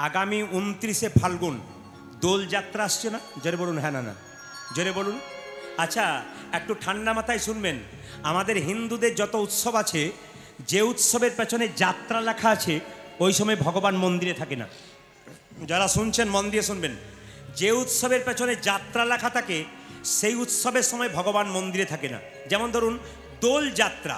আগামী 29শে ফাল্গুন দোল যাত্রা আসছে না? জোরে বলুন হ্যাঁ না না, জোরে বলুন। আচ্ছা, একটু ঠান্ডা মাথায় শুনবেন। আমাদের হিন্দুদের যত উৎসব আছে, যে উৎসবের পেছনে যাত্রা লেখা আছে ওই সময় ভগবান মন্দিরে থাকে না। যারা শুনছেন মন দিয়ে শুনবেন, যে উৎসবের পেছনে যাত্রা লেখা থাকে সেই উৎসবের সময় ভগবান মন্দিরে থাকে না। যেমন ধরুন দোল যাত্রা,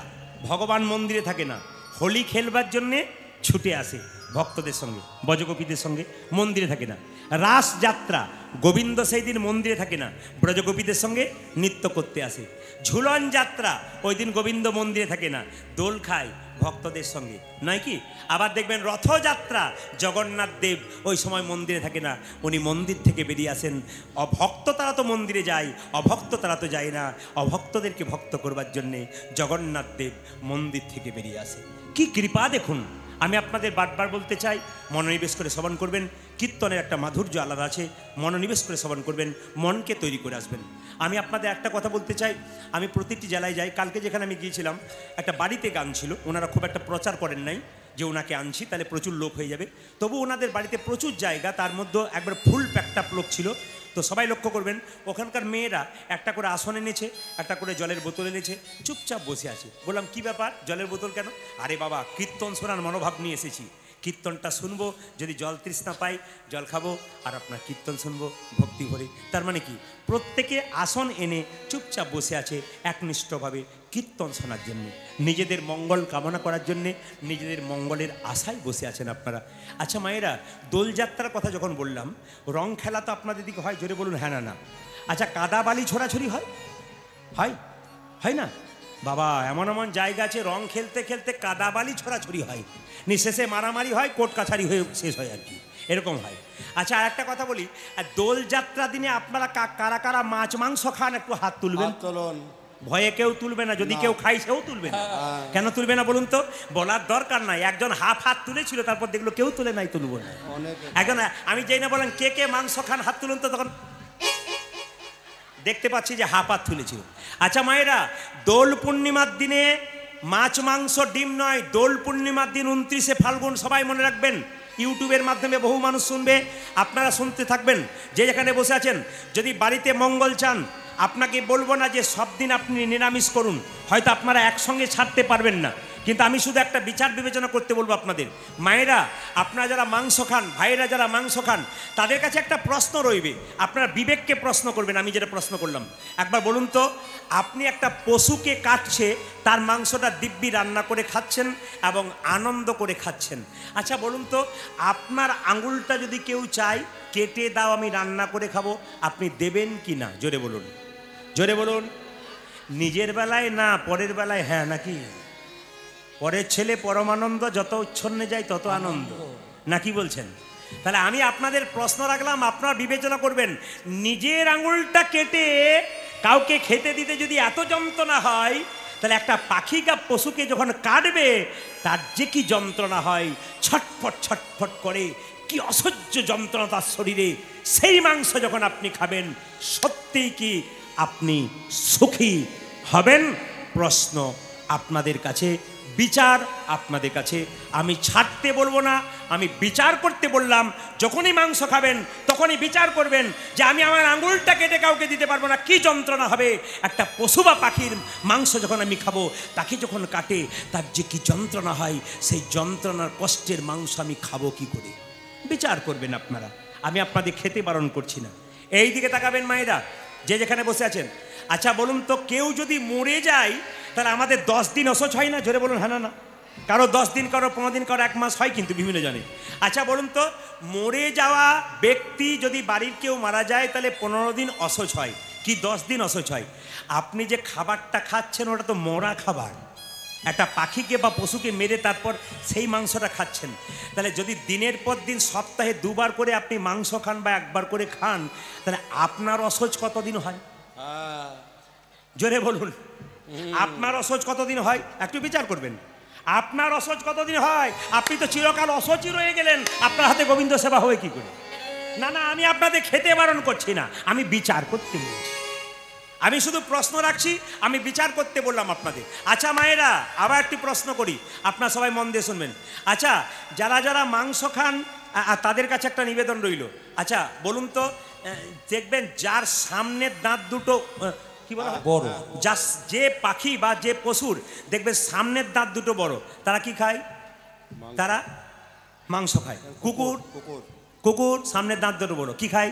ভগবান মন্দিরে থাকে না, হোলি খেলবার জন্যে ছুটে আসে ভক্তদের সঙ্গে, ব্রজগোপীদের সঙ্গে, মন্দিরে থাকে না। রাস যাত্রা, গোবিন্দ সেই দিন মন্দিরে থাকে না, ব্রজগোপীদের সঙ্গে নৃত্য করতে আসে। ঝুলন যাত্রা, ওই দিন গোবিন্দ মন্দিরে থাকে না, দোল খায় ভক্তদের সঙ্গে, নয় কি? আবার দেখবেন রথযাত্রা, জগন্নাথ দেব ওই সময় মন্দিরে থাকে না, উনি মন্দির থেকে বেরিয়ে আসেন। অভক্ত তারা তো মন্দিরে যায়, অভক্ত তারা তো যায় না, অভক্তদেরকে ভক্ত করবার জন্যে জগন্নাথ দেব মন্দির থেকে বেরিয়ে আসে। কি কৃপা দেখুন! আমি আপনাদের বারবার বলতে চাই, মনোনিবেশ করে শ্রবণ করবেন। কীর্তনের একটা মাধুর্য আলাদা আছে, মনোনিবেশ করে শ্রবণ করবেন, মনকে তৈরি করে আসবেন। আমি আপনাদের একটা কথা বলতে চাই, আমি প্রতিটি জেলায় যাই। কালকে যেখানে আমি গিয়েছিলাম, একটা বাড়িতে গান ছিল, ওনারা খুব একটা প্রচার করেন নাই যে ওনাকে আনছি তাহলে প্রচুর লোক হয়ে যাবে। তবু ওনাদের বাড়িতে প্রচুর জায়গা, তার মধ্যে একবার ফুল প্যাকটাপ লোক ছিল। তো সবাই লক্ষ্য করবেন, ওখানকার মেয়েরা একটা করে আসন এনেছে, একটা করে জলের বোতল এনেছে, চুপচাপ বসে আছে। বললাম কি ব্যাপার, জলের বোতল কেন? আরে বাবা, কীর্তন শোনার মনোভাব নিয়ে এসেছি, কীর্তনটা শুনবো, যদি জল তৃষ্ণা পাই জল খাবো, আর আপনার কীর্তন শুনবো ভক্তি ভরে। তার মানে কি, প্রত্যেকে আসন এনে চুপচাপ বসে আছে একনিষ্ঠভাবে কীর্তন শোনার জন্যে, নিজেদের মঙ্গল কামনা করার জন্যে, নিজেদের মঙ্গলের আশায় বসে আছেন আপনারা। আচ্ছা মায়েরা, দোলযাত্রার কথা যখন বললাম, রং খেলা তো আপনাদের দিকে হয়? জোরে বলুন হ্যাঁ না না। আচ্ছা, কাদা বালি ছোড়াছড়ি হয়? হয় হয় না? বাবা, এমন এমন জায়গা আছে রং খেলতে খেলতে কাদা বালি ছোড়াছড়ি হয়, শেষে মারামারি হয়, কোর্ট কাছারি হয়ে শেষ হয় আর কি, এরকম হয়। আচ্ছা, আর একটা কথা বলি, দোলযাত্রা দিনে আপনারা কারা কারা মাছ মাংস খান? একটু হাত তুলবেন। ভয়ে কেউ তুলবে না, যদি কেউ খাই সেও তুলবে না। কেন তুলবে না বলুন তো? বলার দরকার নাই, একজন হাত তুলেছিল, তারপর দেখলো কেউ তুলে নাই, তুলবো না। একজন, আমি যেই না বলেন কে কে মাংস খান হাত তুলুন তো, তখন দেখতে পাচ্ছি যে হাত তুলেছিল। আচ্ছা মায়েরা, দোল পূর্ণিমার দিনে মাছ মাংস ডিম নয়, দোল পূর্ণিমার দিন 29শে ফাল্গুন, সবাই মনে রাখবেন। ইউটিউবের মাধ্যমে বহু মানুষ শুনবে, আপনারা শুনতে থাকবেন। যে যেখানে বসে আছেন, যদি বাড়িতে মঙ্গল চান, আপনাকে বলবো না যে সব দিন আপনি নিরামিষ করুন, হয়তো আপনারা একসঙ্গে ছাড়তে পারবেন না, কিন্তু আমি শুধু একটা বিচার বিবেচনা করতে বলবো আপনাদের। মায়েরা, আপনারা যারা মাংস খান, ভাইয়েরা যারা মাংস খান, তাদের কাছে একটা প্রশ্ন রইবে, আপনারা বিবেককে প্রশ্ন করবেন। আমি যেটা প্রশ্ন করলাম, একবার বলুন তো, আপনি একটা পশুকে কাটছে, তার মাংসটা দিব্যি রান্না করে খাচ্ছেন এবং আনন্দ করে খাচ্ছেন। আচ্ছা বলুন তো, আপনার আঙুলটা যদি কেউ চায় কেটে দাও, আমি রান্না করে খাবো, আপনি দেবেন কি না? জোরে বলুন, জোরে বলুন। নিজের বেলায় না, পরের বেলায় হ্যাঁ নাকি? পরের ছেলে পরমানন্দ, যত উচ্ছন্নে যায় তত আনন্দ, নাকি বলছেন? তাহলে আমি আপনাদের প্রশ্ন রাখলাম, আপনারা বিবেচনা করবেন, নিজের আঙুলটা কেটে কাউকে খেতে দিতে যদি এত যন্ত্রণা হয়, তাহলে একটা পাখি বা পশুকে যখন কাটবে তার যে কি যন্ত্রণা হয়, ছটফট ছটফট করে, কি অসহ্য যন্ত্রণা তার শরীরে। সেই মাংস যখন আপনি খাবেন, সত্যিই কি আপনি সুখী হবেন? প্রশ্ন আপনাদের কাছে, বিচার আপনাদের কাছে। আমি ছাড়তে বলবো না, আমি বিচার করতে বললাম। যখনই মাংস খাবেন তখনই বিচার করবেন যে আমি আমার আঙুলটা কেটে কাউকে দিতে পারবো না, কি যন্ত্রণা হবে। একটা পশু বা পাখির মাংস যখন আমি খাবো, তাকে যখন কাটে তার যে কি যন্ত্রণা হয়, সেই যন্ত্রণার কষ্টের মাংস আমি খাবো কি করে? বিচার করবেন আপনারা, আমি আপনাদের খেতে বারণ করছি না। এই দিকে তাকাবেন মায়েরা, যে যেখানে বসে আছেন। আচ্ছা বলুন তো, কেউ যদি মরে যায়, তাহলে আমাদের 10 দিন অসহ্য হয় না? জোরে বলুন হ্যাঁ না না। কারো 10 দিন, কারো 15 দিন, কারো 1 মাস হয়, কিন্তু বিভিন্ন জানে। আচ্ছা বলুন তো, মরে যাওয়া ব্যক্তি যদি বাড়ির কেউ মারা যায়, তাহলে 15 দিন অসহ্য হয় কি 10 দিন অসহ্য হয়? আপনি যে খাবারটা খাচ্ছেন ওটা তো মরা খাবার, একটা পাখিকে বা পশুকে মেরে তারপর সেই মাংসটা খাচ্ছেন। তাহলে যদি দিনের পর দিন সপ্তাহে 2 বার করে আপনি মাংস খান বা 1 বার করে খান, তাহলে আপনার অসহ্য কতদিন হয়? জোরে বলুন, আপনার অসহ্য কতদিন হয়? একটু বিচার করবেন, আপনার অসহ্য কতদিন হয়? আপনি তো চিরকাল অসহ্য রয়ে গেলেন, আপনার হাতে গোবিন্দ সেবা হবে কি করে? না না, আমি আপনাদের খেতে বারণ করছি না, আমি বিচার করতে বলছি। আমি শুধু প্রশ্ন রাখছি, আমি বিচার করতে বললাম আপনাদের। আচ্ছা মায়েরা, আবার একটি প্রশ্ন করি, আপনারা সবাই মন দিয়ে শুনবেন। আচ্ছা, যারা যারা মাংস খান আর তাদের কাছে একটা নিবেদন রইল। আচ্ছা বলুন তো, দেখবেন যার সামনের দাঁত দুটো কি বলা হয় বড়, যে পাখি বা যে পশুর দেখবেন সামনের দাঁত দুটো বড়, তারা কি খায়? তারা মাংস খায়। কুকুর, কুকুর সামনের দাঁত দুটো বড়, কি খায়?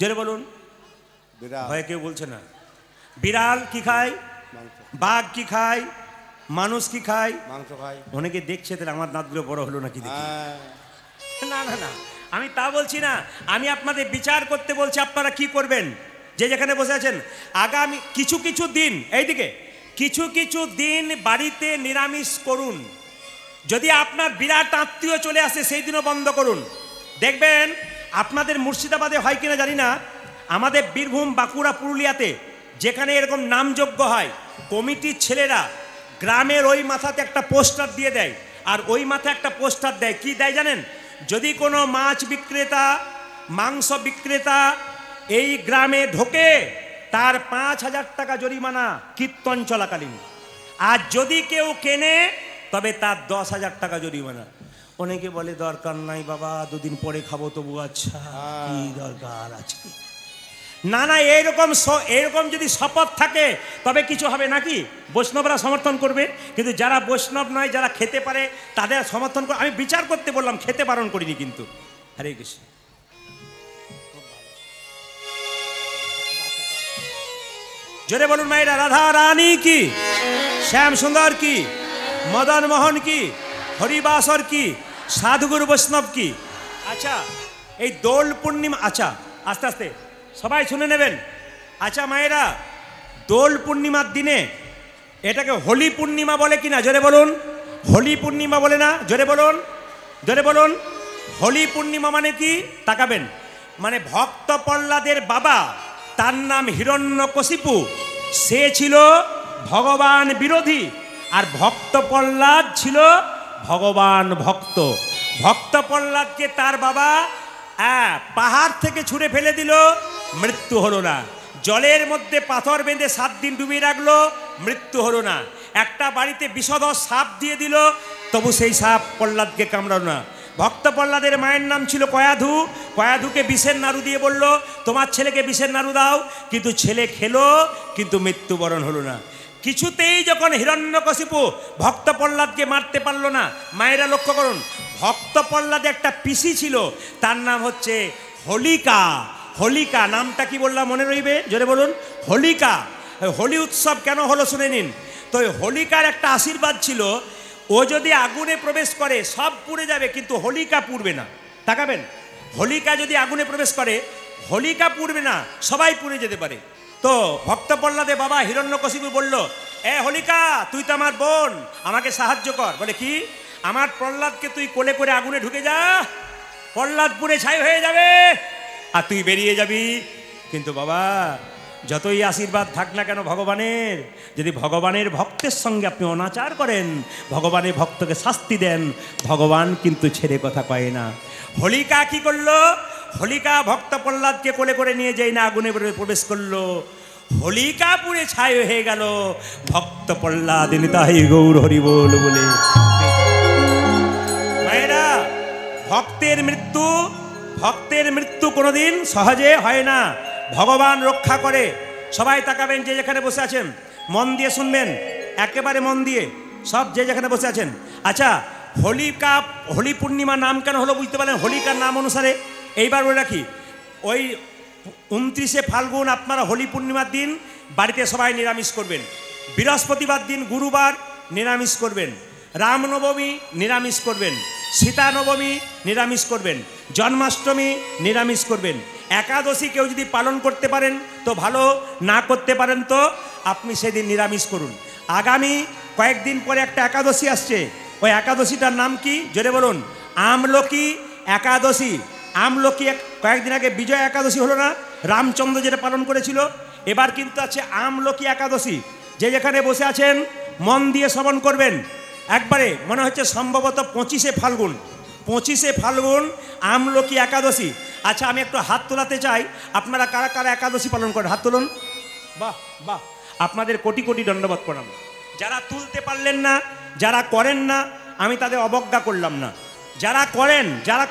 জোরে বলুন, ভয়ে কেউ বলছে না। বিড়াল কি খায়? বাঘ কি খায়? মানুষ কি খায়? মাংস খায়। অনেকে দেখছে তাহলে আমার দাঁতগুলো বড় হলো নাকি দেখি। না না না, আমি তা বলছি না, আমি আপনাদের বিচার করতে বলছি আপনারা কি করবেন। যে যেখানে বসে আছেন, আগামী কিছু কিছু দিন, এইদিকে কিছু কিছু দিন বাড়িতে নিরামিষ করুন। যদি আপনার বিরাট আত্মীয় চলে আসে সেই দিনও বন্ধ করুন। দেখবেন আপনাদের মুর্শিদাবাদে হয় কিনা জানি না, আমাদের বীরভূম, বাঁকুড়া, পুরুলিয়াতে যেখানে এরকম নামযজ্ঞ হয়, কমিটির ছেলেরা গ্রামের ওই মাথাতে একটা পোস্টার দিয়ে দেয়, আর ওই মাথায় একটা পোস্টার দেয়, কি দেয় জানেন? যদি কোনো মাছ বিক্রেতা, মাংস বিক্রেতা এই গ্রামে ঢোকে তার 5,000 টাকা জরিমানা কীর্তন চলাকালীন, আর যদি কেউ কেনে তবে তার 10,000 টাকা জরিমানা। অনেকে বলে দরকার নাই বাবা, দুদিন পরে খাবো তবু। আচ্ছা কি দরকার আছে? না না, এইরকম যদি শপথ থাকে তবে কিছু হবে নাকি? বৈষ্ণবরা সমর্থন করবে, কিন্তু যারা বৈষ্ণব নয়, যারা খেতে পারে তাদের সমর্থন করে। আমি বিচার করতে বললাম, খেতে বারণ করিনি কিন্তু। হরে কৃষ্ণ। জোরে বলুন মায়েরা, রাধা রানী কি, শ্যাম সুন্দর কি, মদন মোহন কি, হরিবাসর কি, সাধুগুরু বৈষ্ণব কি। আচ্ছা এই দোল পূর্ণিমা, আচ্ছা আস্তে আস্তে সবাই শুনে নেবেন। আচ্ছা মায়েরা, দোল পূর্ণিমার দিনে এটাকে হোলি পূর্ণিমা বলে কিনা? জোরে বলুন। হোলি পূর্ণিমা বলে না? জোরে বলুন, জোরে বলুন। হোলি পূর্ণিমা মানে কি? তাকাবেন, মানে ভক্ত প্রহ্লাদের বাবা, তার নাম হিরণ্যকশিপু, সে ছিল ভগবান বিরোধী, আর ভক্ত প্রহ্লাদ ছিল ভগবান ভক্ত। ভক্ত প্রহ্লাদকে তার বাবা পাহাড় থেকে ছুঁড়ে ফেলে দিল, মৃত্যু হলো না। জলের মধ্যে পাথর বেঁধে 7 দিন ডুবিয়ে রাখলো, মৃত্যু হলো না। একটা বাড়িতে বিষধর সাপ দিয়ে দিল, তবু সেই সাপ প্রহ্লাদকে কামড়ালো না। ভক্ত প্রহ্লাদের মায়ের নাম ছিল কয়াধু, কয়াধুকে বিষের নাড়ু দিয়ে বলল তোমার ছেলেকে বিষের নাড়ু দাও, কিন্তু ছেলে খেলো, কিন্তু মৃত্যুবরণ হলো না। কিছুতেই যখন হিরণ্যকশিপু ভক্ত প্রহ্লাদকে মারতে পারলো না, মায়েরা লক্ষ্য করুন, ভক্ত প্রহ্লাদে একটা পিসি ছিল, তার নাম হচ্ছে হোলিকা। হোলিকা নামটা কি বললাম মনে রইবে? জোরে বলুন, হোলিকা। হোলি উৎসব কেন হলো শুনে নিন। তো হোলিকার একটা আশীর্বাদ ছিল, ও যদি আগুনে প্রবেশ করে সব পুড়ে যাবে, কিন্তু হোলিকা পুড়বে না। তাকাবেন, হোলিকা যদি আগুনে প্রবেশ করে হোলিকা পুড়বে না, সবাই পুড়ে যেতে পারে। তো ভক্ত প্রহ্লাদের বাবা হিরণ্যকশিপু বলল, হোলিকা তুই তো আমার বোন, আমাকে সাহায্য কর। বলে কি? আমার প্রহ্লাদকে তুই কোলে করে আগুনে ঢুকে যা, প্রহ্লাদ পুড়ে ছাই হয়ে যাবে আর তুই বেরিয়ে যাবি। কিন্তু বাবা যতই আশীর্বাদ থাক না কেন ভগবানের, যদি ভগবানের ভক্তের সঙ্গে আপনি অনাচার করেন, ভগবানের ভক্তকে শাস্তি দেন, ভগবান কিন্তু ছেড়ে কথা কয় না। হোলিকা কি করলো? হোলিকা ভক্ত প্রহ্লাদকে কোলে করে নিয়ে যাই না আগুনে প্রবেশ করলো, হোলিকা পুড়ে ছাই হয়ে গেল, ভক্ত প্রহ্লাদ নিতাই গৌর হরি বল বলে। মায়েরা, ভক্তের মৃত্যু কোনোদিন সহজে হয় না, ভগবান রক্ষা করে। সবাই তাকাবেন, যে যেখানে বসে আছেন মন দিয়ে শুনবেন, একেবারে মন দিয়ে, সব যে যেখানে বসে আছেন। আচ্ছা হোলি পূর্ণিমা নাম কেন হলো বুঝতে পারলেন? হোলিকার নাম অনুসারে এইবার বলে রাখি, ওই 29শে ফাল্গুন আপনারা হোলি পূর্ণিমার দিন বাড়িতে সবাই নিরামিষ করবেন। বৃহস্পতিবার দিন, গুরুবার নিরামিষ করবেন। রামনবমী নিরামিষ করবেন। সীতা নবমী নিরামিষ করবেন। জন্মাষ্টমী নিরামিষ করবেন। একাদশী কেউ যদি পালন করতে পারেন তো ভালো, না করতে পারেন তো আপনি সেদিন নিরামিষ করুন। আগামী কয়েকদিন পরে একটা একাদশী আসছে, ওই একাদশীটার নাম কি? জোরে বলুন, আমলকি একাদশী। আমলকি কয়েকদিন আগে বিজয় একাদশী হলো না, রামচন্দ্র যেটা পালন করেছিল, এবার কিন্তু আছে আমলকি একাদশী। যে যেখানে বসে আছেন মন দিয়ে শ্রবণ করবেন। একবারে মনে হচ্ছে সম্ভবত 25শে ফাল্গুন, 25শে ফাল্গুন আমলকি একাদশী। আচ্ছা আমি একটু হাত তোলাতে চাই, আপনারা কারা কারা একাদশী পালন করেন? হাত তুলুন। বাহ বাহ, আপনাদের কোটি কোটি দণ্ডবত প্রণাম। যারা তুলতে পারলেন না, যারা করেন না, আমি তাদের অবজ্ঞা করলাম না। যারা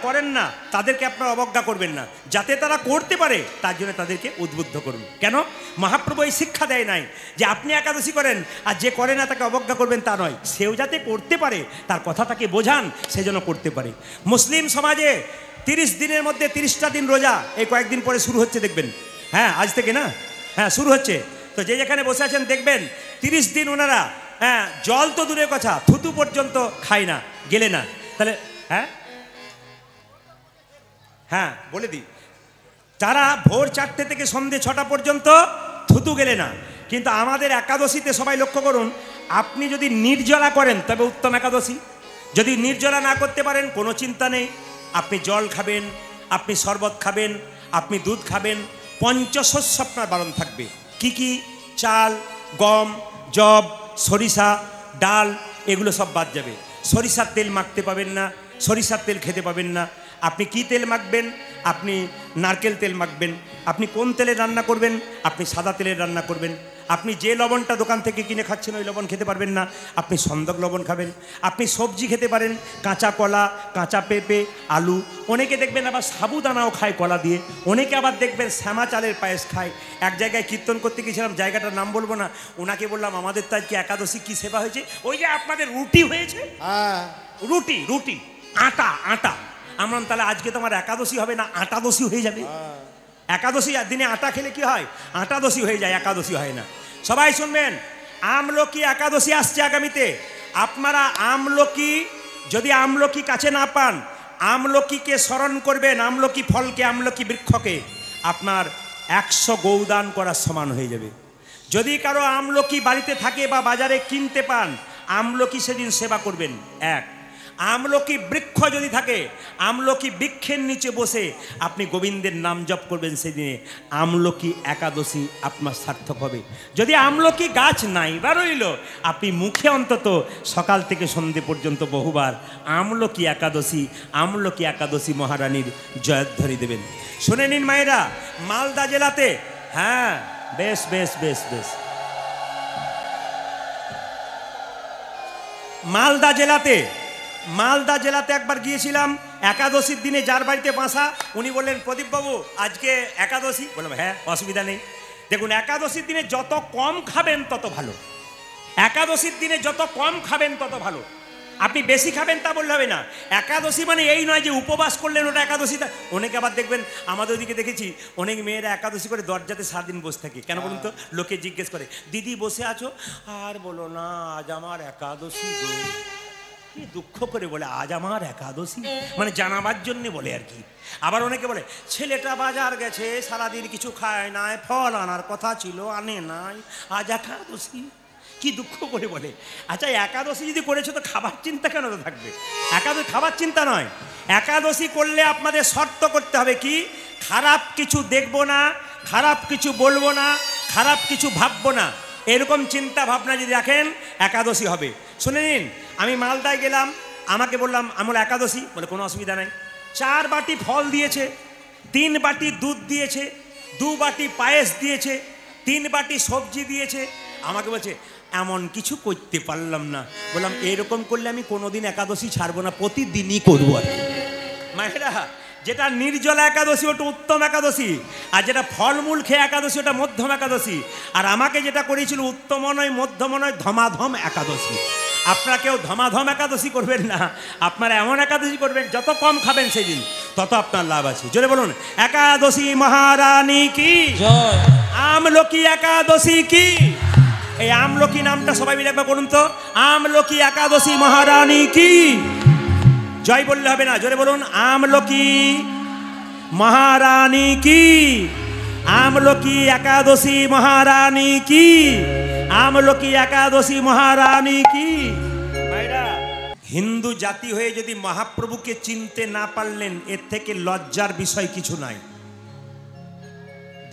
করেন না তাদেরকে আপনারা অবজ্ঞা করবেন না, যাতে তারা করতে পারে তার জন্য তাদেরকে উদ্বুদ্ধ করুন। কেন? মহাপ্রভু এই শিক্ষা দেয় নাই যে আপনি একাদশী করেন আর যে করে না তাকে অবজ্ঞা করবেন, তা নয়। সেও যাতে করতে পারে তার কথা তাকে বোঝান, সেজন্য করতে পারে। মুসলিম সমাজে 30 দিনের মধ্যে 30টা দিন রোজা, এই কয়েকদিন পরে শুরু হচ্ছে দেখবেন। হ্যাঁ, আজ থেকে না, হ্যাঁ শুরু হচ্ছে। তো যে যেখানে বসে আছেন দেখবেন 30 দিন ওনারা, হ্যাঁ জল তো দূরের কথা, থুতু পর্যন্ত খায় না, গেলে না। তাহলে হ্যাঁ বলে দিই, তারা ভোর 4টে থেকে সন্ধ্যে 6টা পর্যন্ত থুতু গেলে না। কিন্তু আমাদের একাদশীতে সবাই লক্ষ্য করুন, আপনি যদি নির্জলা করেন তবে উত্তম একাদশী। যদি নির্জলা না করতে পারেন কোনো চিন্তা নেই, আপনি জল খাবেন, আপনি শরবত খাবেন, আপনি দুধ খাবেন, পঞ্চশস্য আপনার বারণ থাকবে। কি কি? চাল, গম, জব, সরিষা, ডাল, এগুলো সব বাদ যাবে। সরিষার তেল মাখতে পাবেন না, সরিষার তেল খেতে পাবেন না। আপনি কি তেল মাখবেন? আপনি নারকেল তেল মাখবেন। আপনি কোন তেলে রান্না করবেন? আপনি সাদা তেলের রান্না করবেন। আপনি যে লবণটা দোকান থেকে কিনে খাচ্ছেন ওই লবণ খেতে পারবেন না, আপনি সন্দক লবণ খাবেন। আপনি সবজি খেতে পারেন, কাঁচা কলা, কাঁচা পেঁপে, আলু। অনেকে দেখবেন আবার সাবুদানাও খায় কলা দিয়ে, অনেকে আবার দেখবেন শ্যামা চালের পায়েস খায়। এক জায়গায় কীর্তন করতে গিয়েছিলাম, জায়গাটার নাম বলবো না, ওনাকে বললাম আমাদের তো আজকে একাদশী কী সেবা হয়েছে? ওই যে আপনাদের রুটি হয়েছে, রুটি আটা। আমরা তাহলে আজকে তো আমার একাদশী হবে না, আটাদশী হয়ে যাবে। একাদশী দিনে আটা খেলে কি হয়? আটাদশী হয়ে যায়, একাদশী হয় না। সবাই শুনবেন, আমলকি একাদশী আসছে আগামীতে। আপনারা আমলকি, যদি আমলকি কাছে না পান, আমলকিকে স্মরণ করবেন, আমলকি ফলকে, আমলকি বৃক্ষকে। আপনার 100 গৌদান করার সমান হয়ে যাবে। যদি কারো আমলকি বাড়িতে থাকে বা বাজারে কিনতে পান, আমলকি সেদিন সেবা করবেন। এক, আমলকি বৃক্ষ যদি থাকে, আমলকি বৃক্ষের নিচে বসে আপনি গোবিন্দের নাম জপ করবেন, সেদিনে আমলকি একাদশী আপনার সার্থক হবে। যদি আমলকি গাছ নাই বা রইল, আপনি মুখে অন্তত সকাল থেকে সন্ধে পর্যন্ত বহুবার আমলকি একাদশী মহারানীর জয়ধ্বনি দেবেন। শুনে নিন মায়েরা, মালদা জেলাতে, হ্যাঁ বেশ বেশ বেশ বেশ, মালদা জেলাতে একবার গিয়েছিলাম। একাদশীর দিনে যার বাড়িতে বাসা, উনি বললেন প্রদীপবাবু আজকে একাদশী। বললাম হ্যাঁ, অসুবিধা নেই। দেখুন, একাদশীর দিনে যত কম খাবেন তত ভালো। একাদশীর দিনে যত কম খাবেন তত ভালো। আপনি বেশি খাবেন তা বললে হবে না। একাদশী মানে এই নয় যে উপবাস করলেন ওটা একাদশী। অনেকে আবার দেখবেন, আমাদের ওদিকে দেখেছি অনেক মেয়েরা একাদশী করে দরজাতে সারাদিন বসে থাকে। কেন বলুন তো? লোকে জিজ্ঞেস করে, দিদি বসে আছো? আর বলো না, আজ আমার একাদশী। কি দুঃখ করে বলে আজ আমার একাদশী, মানে জানাবার জন্য বলে আর কি। আবার অনেকে বলে, ছেলেটা বাজার গেছে, সারাদিন কিছু খায় নাই, ফল আনার কথা ছিল আনে নাই, আজ একাদশী। কি দুঃখ করে বলে। আচ্ছা, একাদশী যদি করেছো তো খাবার চিন্তা কেন থাকবে? একাদশী খাবার চিন্তা নয়। একাদশী করলে আপনাদের শর্ত করতে হবে কি? খারাপ কিছু দেখবো না, খারাপ কিছু বলবো না, খারাপ কিছু ভাববো না, এরকম চিন্তা ভাবনা যদি রাখেন একাদশী হবে। শুনে নিন, আমি মালদায় গেলাম, আমাকে বললাম আমার একাদশী, বলে কোনো অসুবিধা নাই। 4 বাটি ফল দিয়েছে, 3 বাটি দুধ দিয়েছে, 2 বাটি পায়েস দিয়েছে, 3 বাটি সবজি দিয়েছে। আমাকে বলছে এমন কিছু করতে পারলাম না। বললাম এরকম করলে আমি কোনোদিন একাদশী ছাড়বো না, প্রতিদিনই করবো আর কি। মায়েরা, যেটা নির্জলা একাদশী ওটা উত্তম একাদশী, আর যেটা ফলমূল খেয়ে একাদশী ওটা মধ্যম একাদশী। আর আমাকে যেটা করেছিল উত্তম নয়, মধ্যম নয়, ধমাধম একাদশী। আপনারা কেউ ধমাধম একাদশী করবেন না, আপনারা এমন একাদশী করবেন যত কম খাবেন সেদিন তত আপনার লাভ আছে। জোরে বলুন, একাদশী মহারানী কি জয়, আমলকি একাদশী কি। এই আমলকি নামটা সবাই মিলে একবার বলুন তো, আমলকি একাদশী মহারানী কি জয়। বললে হবে না, জোরে বলুন, আমলকি মহারানী কি, আমলকি একাদশী মহারানী কি, আমলকি একাদশী মহারানী কি। ভাইরা, হিন্দু জাতি হয়ে যদি মহাপ্রভুকে চিনতে না পারলেন, এর থেকে লজ্জার বিষয় কিছু নাই।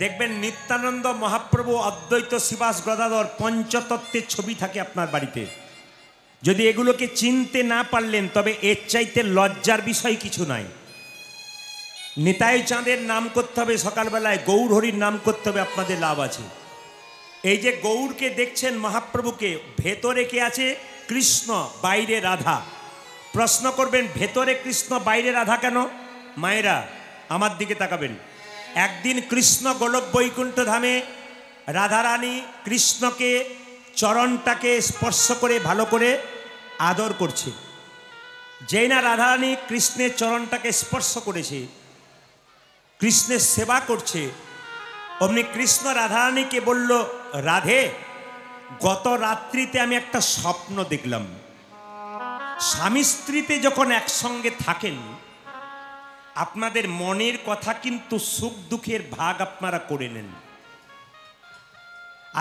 দেখবেন নিত্যানন্দ মহাপ্রভু, অদ্বৈত শ্রীবাস গদাধর, পঞ্চতত্ত্বের ছবি থাকে আপনার বাড়িতে। যদি এগুলোকে চিনতে না পারলেন, তবে এর চাইতে লজ্জার বিষয় কিছু নাই। নিতাই চাঁদের নাম করতে হবে সকালবেলায়, গৌর হরির নাম করতে হবে, আপনাদের লাভ আছে। এই যে গৌরকে দেখছেন মহাপ্রভুকে, ভেতরে কে আছে? কৃষ্ণ, বাইরে রাধা। প্রশ্ন করবেন ভেতরে কৃষ্ণ বাইরে রাধা কেন? মায়েরা আমার দিকে তাকাবেন। একদিন কৃষ্ণ গোলক বৈকুণ্ঠ ধামে রাধারানী কৃষ্ণকে চরণটাকে স্পর্শ করে ভালো করে আদর করছে। যেই না রাধারানী কৃষ্ণের চরণটাকে স্পর্শ করেছে, কৃষ্ণের সেবা করছে, অমনি কৃষ্ণ রাধারানীকে বলল, রাধে, গত রাত্রিতে আমি একটা স্বপ্ন দেখলাম। স্বামী স্ত্রীতে যখন একসঙ্গে থাকেন আপনাদের মনের কথা কিন্তু সুখ দুঃখের ভাগ আপনারা করে নেন।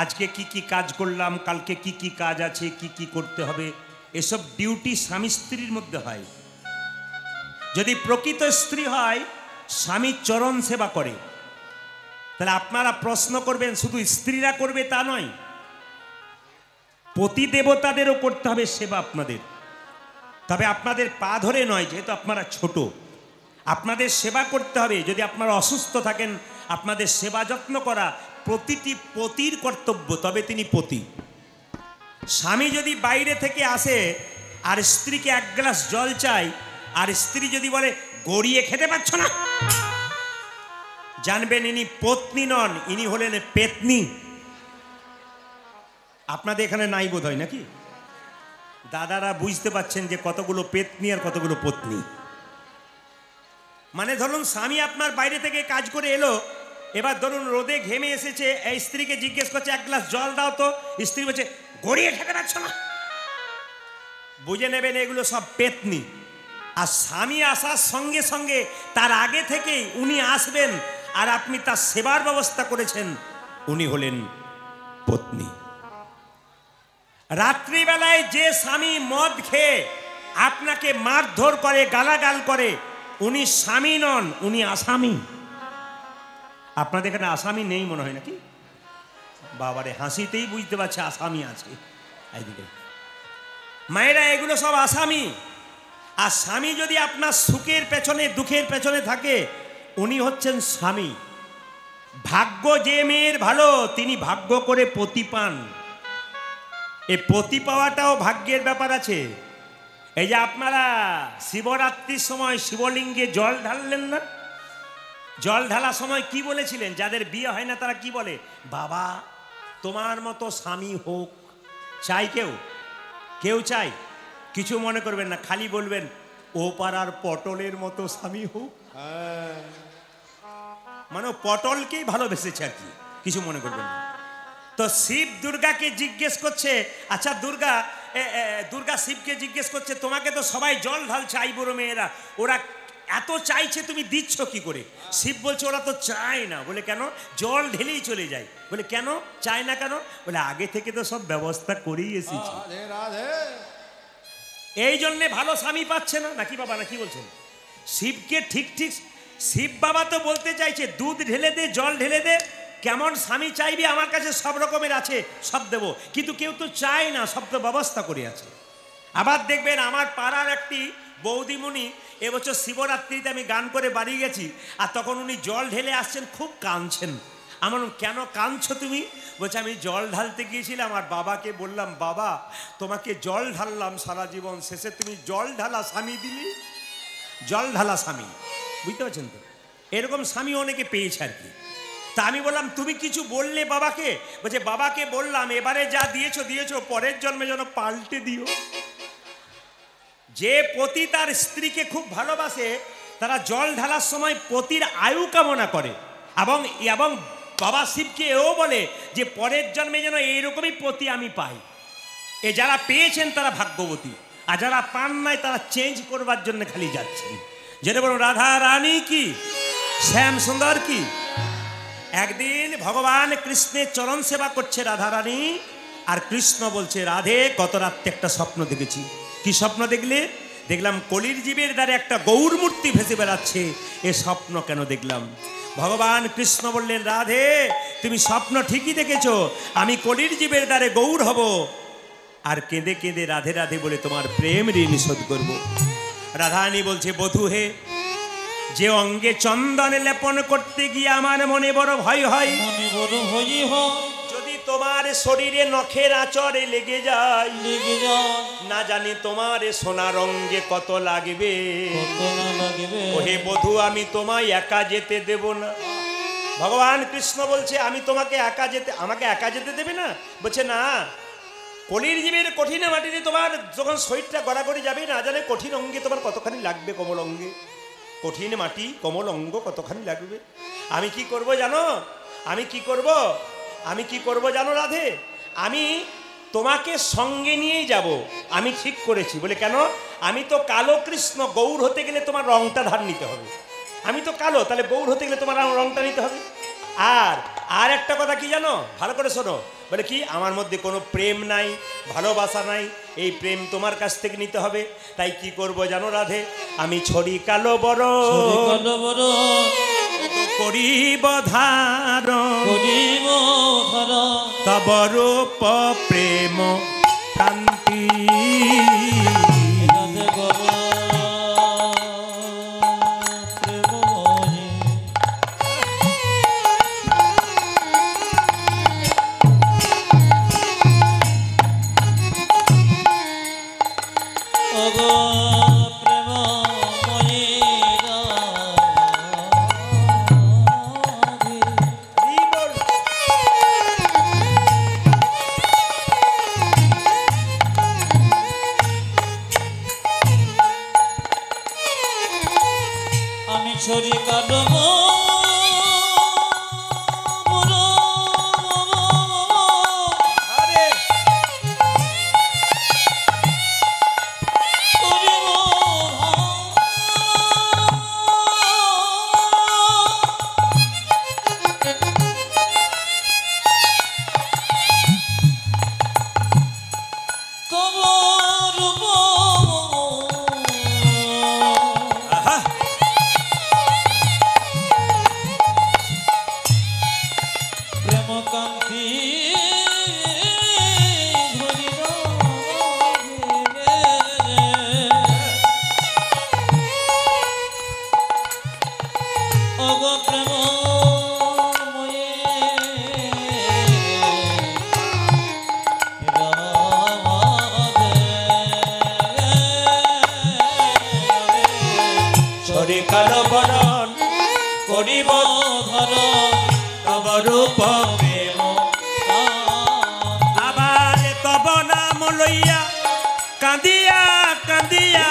আজকে কি কি কাজ করলাম, কালকে কি কি কাজ আছে, কি কি করতে হবে, এসব ডিউটি স্বামী স্ত্রীর মধ্যে হয়। যদি প্রকৃত স্ত্রী হয় স্বামী চরণ সেবা করে, তাহলে আপনারা প্রশ্ন করবেন শুধু স্ত্রীরা করবে তা নয়, পতি দেবতাদেরও করতে হবে সেবা আপনাদের। তবে আপনাদের পা ধরে নয়, যেহেতু আপনারা ছোট, আপনাদের সেবা করতে হবে। যদি আপনারা অসুস্থ থাকেন আপনাদের সেবা যত্ন করা প্রতিটি পতির কর্তব্য, তবে তিনি পতি। স্বামী যদি বাইরে থেকে আসে আর স্ত্রীকে এক গ্লাস জল চাই, আর স্ত্রী যদি বলে গড়িয়ে খেতে পারছ না, জানবেন ইনি পত্নী নন, ইনি হলেন পেতনি। আপনাদের এখানে নাই বোধ হয় নাকি? দাদারা বুঝতে পাচ্ছেন যে কতগুলো পেতনি আর কতগুলো পত্নী। মানে ধরুন স্বামী আপনার বাইরে থেকে কাজ করে এলো, এবার ধরুন রোদে ঘেমে এসেছে, এই স্ত্রীকে জিজ্ঞেস করছে এক গ্লাস জল দাও তো, স্ত্রী বলছে গড়িয়ে খেতে পারছ না। বুঝে নেবেন এগুলো সব পেতনি। আর স্বামী আসার সঙ্গে সঙ্গে তার আগে থেকেই উনি আসবেন আর আপনি তার সেবার ব্যবস্থা করেছেন, উনি হলেন পত্নী। রাত্রিবেলায় যে স্বামী মদ খেয়ে আপনাকে মারধর করে, গালাগাল করে, উনি স্বামী নন, উনি আসামি। আপনাদের এখানে আসামি নেই মনে হয় নাকি? বাবারে, হাসিতেই বুঝতে পারছে আসামি আছে এইদিকে। মায়েরা, এগুলো সব আসামি। আর স্বামী যদি আপনার সুখের পেছনে দুঃখের পেছনে থাকে, উনি হচ্ছেন স্বামী। ভাগ্য যে মেয়ের ভালো তিনি ভাগ্য করে পতি পান। এই পতি পাওয়াটাও ভাগ্যের ব্যাপার আছে। এই যে আপনারা শিবরাত্রির সময় শিবলিঙ্গে জল ঢাললেন না, জল ঢালার সময় কি বলেছিলেন? যাদের বিয়ে হয় না তারা কি বলে? বাবা তোমার মতো স্বামী হোক। চাই কেউ? কেউ চাই? কিছু মনে করবেন না, খালি বলবেন ও পাড়ার পটলের মতো স্বামী হোক। মানে পটলকেই ভালোবেসেছে আর কি, কিছু মনে করবেন না। তো শিব দুর্গাকে জিজ্ঞেস করছে, আচ্ছা দুর্গা, দুর্গা শিবকে জিজ্ঞেস করছে তোমাকে তো সবাই জল ঢালছে, আই বুড়ো মেয়েরা, ওরা এত চাইছে তুমি দিচ্ছ কি করে? শিব বলছে ওরা তো চায় না। বলে কেন? জল ঢেলেই চলে যায়। বলে কেন চায় না কেন? বলে আগে থেকে তো সব ব্যবস্থা করেই এসেছি, এই জন্যে ভালো স্বামী পাচ্ছে না। নাকি বাবা, নাকি বলছেন? শিবকে ঠিক ঠিক শিব বাবা তো বলতে চাইছে দুধ ঢেলে দে, জল ঢেলে দে, কেমন স্বামী চাইবি, আমার কাছে সব রকমের আছে, সব দেব। কিন্তু কেউ তো চায় না, সব তো ব্যবস্থা করে আছে। আবার দেখবেন আমার পাড়ার একটি বৌদিমণি, এবছর শিবরাত্রিতে আমি গান করে বাড়ি গেছি, আর তখন উনি জল ঢেলে আসছেন, খুব কাঁদছেন। আমার কেন কাঁদছো তুমি? বলছে আমি জল ঢালতে গিয়েছিলাম আর বাবাকে বললাম, বাবা তোমাকে জল ঢাললাম সারা জীবন, শেষে তুমি জল ঢালা স্বামী দিলি। জল ঢালা স্বামী, বুঝতে পারছেন তো? এরকম স্বামী অনেকে পেয়েছে আর কি। তা আমি বললাম তুমি কিছু বললে বাবাকে? বলছে বাবাকে বললাম এবারে যা দিয়েছো দিয়েছো, পরের জন্মে যেন পাল্টে দিও। যে পতি তার স্ত্রীকে খুব ভালোবাসে তারা জল ঢালার সময় পতির আয়ু কামনা করে, এবং বাবা শিবকে এও বলে যে পরের জন্মে যেন এইরকমই পতি আমি পাই। এ যারা পেয়েছেন তারা ভাগ্যবতী, আর যারা পান নাই তারা চেঞ্জ করবার জন্য খালি যাচ্ছেন। যেটা বলুন রাধা রানী কি, শ্যাম সুন্দর কি। একদিন ভগবান কৃষ্ণের চরণ সেবা করছে রাধা রানী, আর কৃষ্ণ বলছে রাধে গত রাত্রে একটা স্বপ্ন দেখেছি। কি স্বপ্ন দেখলে? দেখলাম কলির জীবের দ্বারে একটা গৌর মূর্তি ভেসে বেড়াচ্ছে। এ স্বপ্ন কেন দেখলাম? ভগবান কৃষ্ণ বললেন রাধে তুমি স্বপ্ন ঠিকই দেখেছো, আমি কলির জীবের দ্বারে গৌর হব, আর কেঁদে কেঁদে রাধে রাধে বলে তোমার প্রেম ঋণ শোধ করবো। রাধারানী বলছে বধূ হে, যে অঙ্গে চন্দন লেপন করতে গিয়ে আমার মনে বড় ভয় হয়, যদি তোমার শরীরে নখের আঁচড়ে লেগে যায়, না জানি তোমার সোনার অঙ্গে কত লাগবে। ওহে বধূ, আমি তোমায় একা যেতে দেব না। ভগবান কৃষ্ণ বলছে আমি তোমাকে আমাকে একা যেতে দেবে না? বলছে না, কলির জীবের কঠিন মাটিতে তোমার যখন শরীরটা গড়াগড়ি যাবে, না জানে কঠিন অঙ্গে তোমার কতখানি লাগবে, কোমল অঙ্গে কঠিন মাটি কোমল অঙ্গ কতখানি লাগবে। আমি কি করব জানো? আমি কি করব জানো রাধে? আমি তোমাকে সঙ্গে নিয়েই যাব। আমি ঠিক করেছি। বলে কেন? আমি তো কালো কৃষ্ণ, গৌর হতে গেলে তোমার রংটা ধার নিতে হবে। আমি তো কালো, তাহলে গৌর হতে গেলে তোমার রংটা নিতে হবে। আর একটা কথা কি জানো? ভালো করে শোনো। বলে কি? আমার মধ্যে কোনো প্রেম নাই, ভালোবাসা নাই, এই প্রেম তোমার কাছ থেকে নিতে হবে। তাই কি করব জানো রাধে? আমি ছড়ি কালো বড় করিব ধারণ, তব রূপ প্রেম কান্তি। আবার তব নাম লইয়া কাঁদিয়া কাঁদিয়া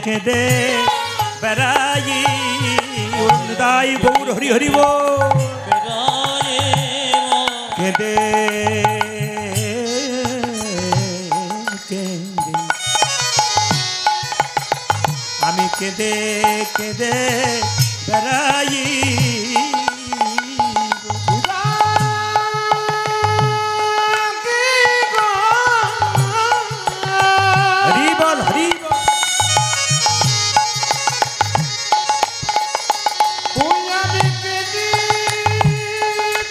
কেঁদে বেড়াই উদাই গৌর হরি হরিব কেঁদে আমি কেঁদে কেঁদে বেড়াই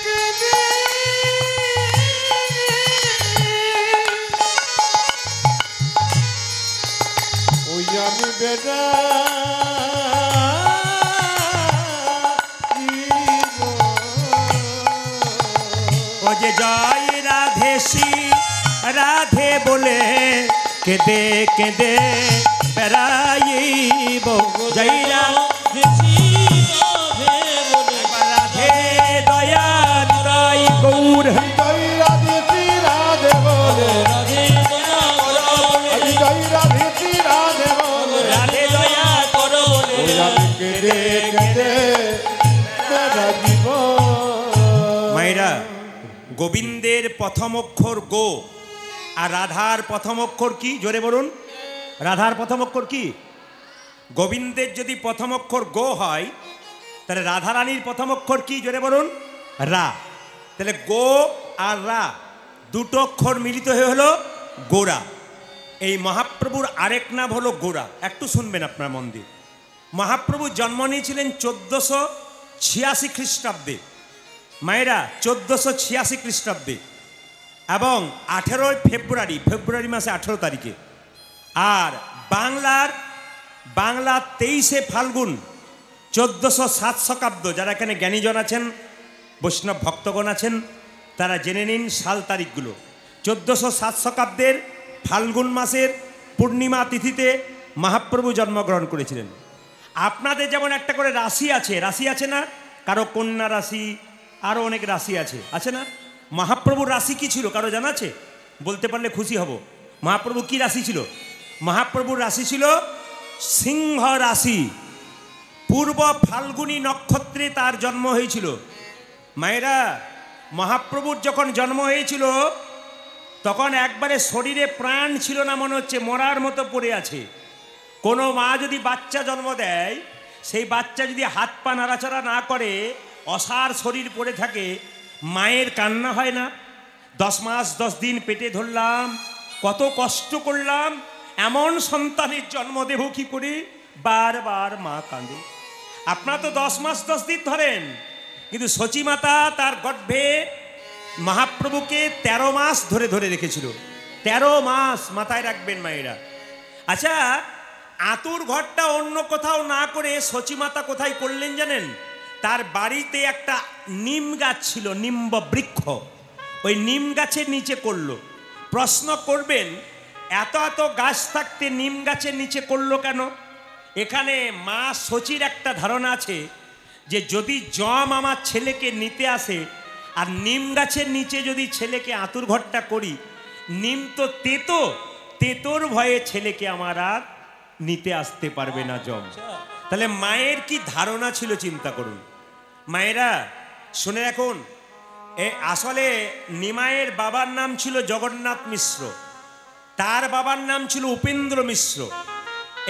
কেঁদে রাধে বলে কেঁদে কেঁদে বেড়াইব জয় রাধে রাধে দয়া নিতাই গৌর জয় রাধে শ্রী রাধে বলে জয় রাধে শ্রী রাধে বলে রাধে দয়া করো বলে কেঁদে কেঁদে বেড়াইব। মায়েরা, গোবিন্দের প্রথম অক্ষর গো, আর রাধার প্রথম অক্ষর কি? জোরে বলুন, রাধার প্রথম অক্ষর কি? গোবিন্দের যদি প্রথম অক্ষর গো হয়, তাহলে রাধারানীর প্রথম অক্ষর কি? জোরে বলুন, রা। তাহলে গো আর রা দুটো অক্ষর মিলিত হয়ে হলো গোরা। এই মহাপ্রভুর আরেক নাম হলো গোরা। একটু শুনবেন আপনার মন দিয়ে। মহাপ্রভু জন্ম নিয়েছিলেন 1486 খ্রিস্টাব্দে। মায়েরা, 1486 খ্রিস্টাব্দে এবং 18 ফেব্রুয়ারি মাসে 18 তারিখে। আর বাংলা 23 ফাল্গুন 1407 শকাব্দ। যারা এখানে জ্ঞানীজন আছেন, বৈষ্ণব ভক্তগণ আছেন, তারা জেনে নিন সাল তারিখগুলো। 1407 শকাব্দের ফাল্গুন মাসের পূর্ণিমা তিথিতে মহাপ্রভু জন্মগ্রহণ করেছিলেন। আপনাদের যেমন একটা করে রাশি আছে না? কারো কন্যা রাশি, আরও অনেক রাশি আছে না? মহাপ্রভুর রাশি কি ছিল কারো জানা আছে? বলতে পারলে খুশি হব। মহাপ্রভু কি রাশি ছিল? মহাপ্রভুর রাশি ছিল সিংহ রাশি। পূর্ব ফাল্গুনী নক্ষত্রে তার জন্ম হয়েছিল। মায়েরা, মহাপ্রভুর যখন জন্ম হয়েছিল তখন একবারে শরীরে প্রাণ ছিল না, মনে হচ্ছে মরার মতো পড়ে আছে। কোনো মা যদি বাচ্চা জন্ম দেয়, সেই বাচ্চা যদি হাত পা নাড়াচাড়া না করে, অসার শরীর পড়ে থাকে, মায়ের কান্না হয় না? 10 মাস 10 দিন পেটে ধরলাম, কত কষ্ট করলাম, এমন সন্তানের জন্ম দেব কি করে? বারবার মা কাঁদে। আপনারা তো 10 মাস 10 দিন ধরেন, কিন্তু সচিমাতা তার গর্ভে মহাপ্রভুকে 13 মাস ধরে ধরে রেখেছিল। 13 মাস মাথায় রাখবেন মায়েরা। আচ্ছা, আতুর ঘরটা অন্য কোথাও না করে সচিমাতা কোথায় করলেন জানেন? তার বাড়িতে একটা নিম গাছ ছিল, নিম্ব বৃক্ষ, ওই নিম গাছের নিচে করলো। প্রশ্ন করবেন, এত এত গাছ থাকতে নিম গাছের নিচে করলো কেন? এখানে মা সচির একটা ধারণা আছে যে যদি জম আমার ছেলেকে নিতে আসে আর নিম গাছের নিচে যদি ছেলেকে আতুর ঘরটা করি, নিম তো তেতোর ভয়ে ছেলেকে আমার আর নিতে আসতে পারবে না জম। তাহলে মায়ের কি ধারণা ছিল চিন্তা করুন। মায়েরা শুনে রাখুন, আসলে নিমাইয়ের বাবার নাম ছিল জগন্নাথ মিশ্র, তার বাবার নাম ছিল উপেন্দ্র মিশ্র।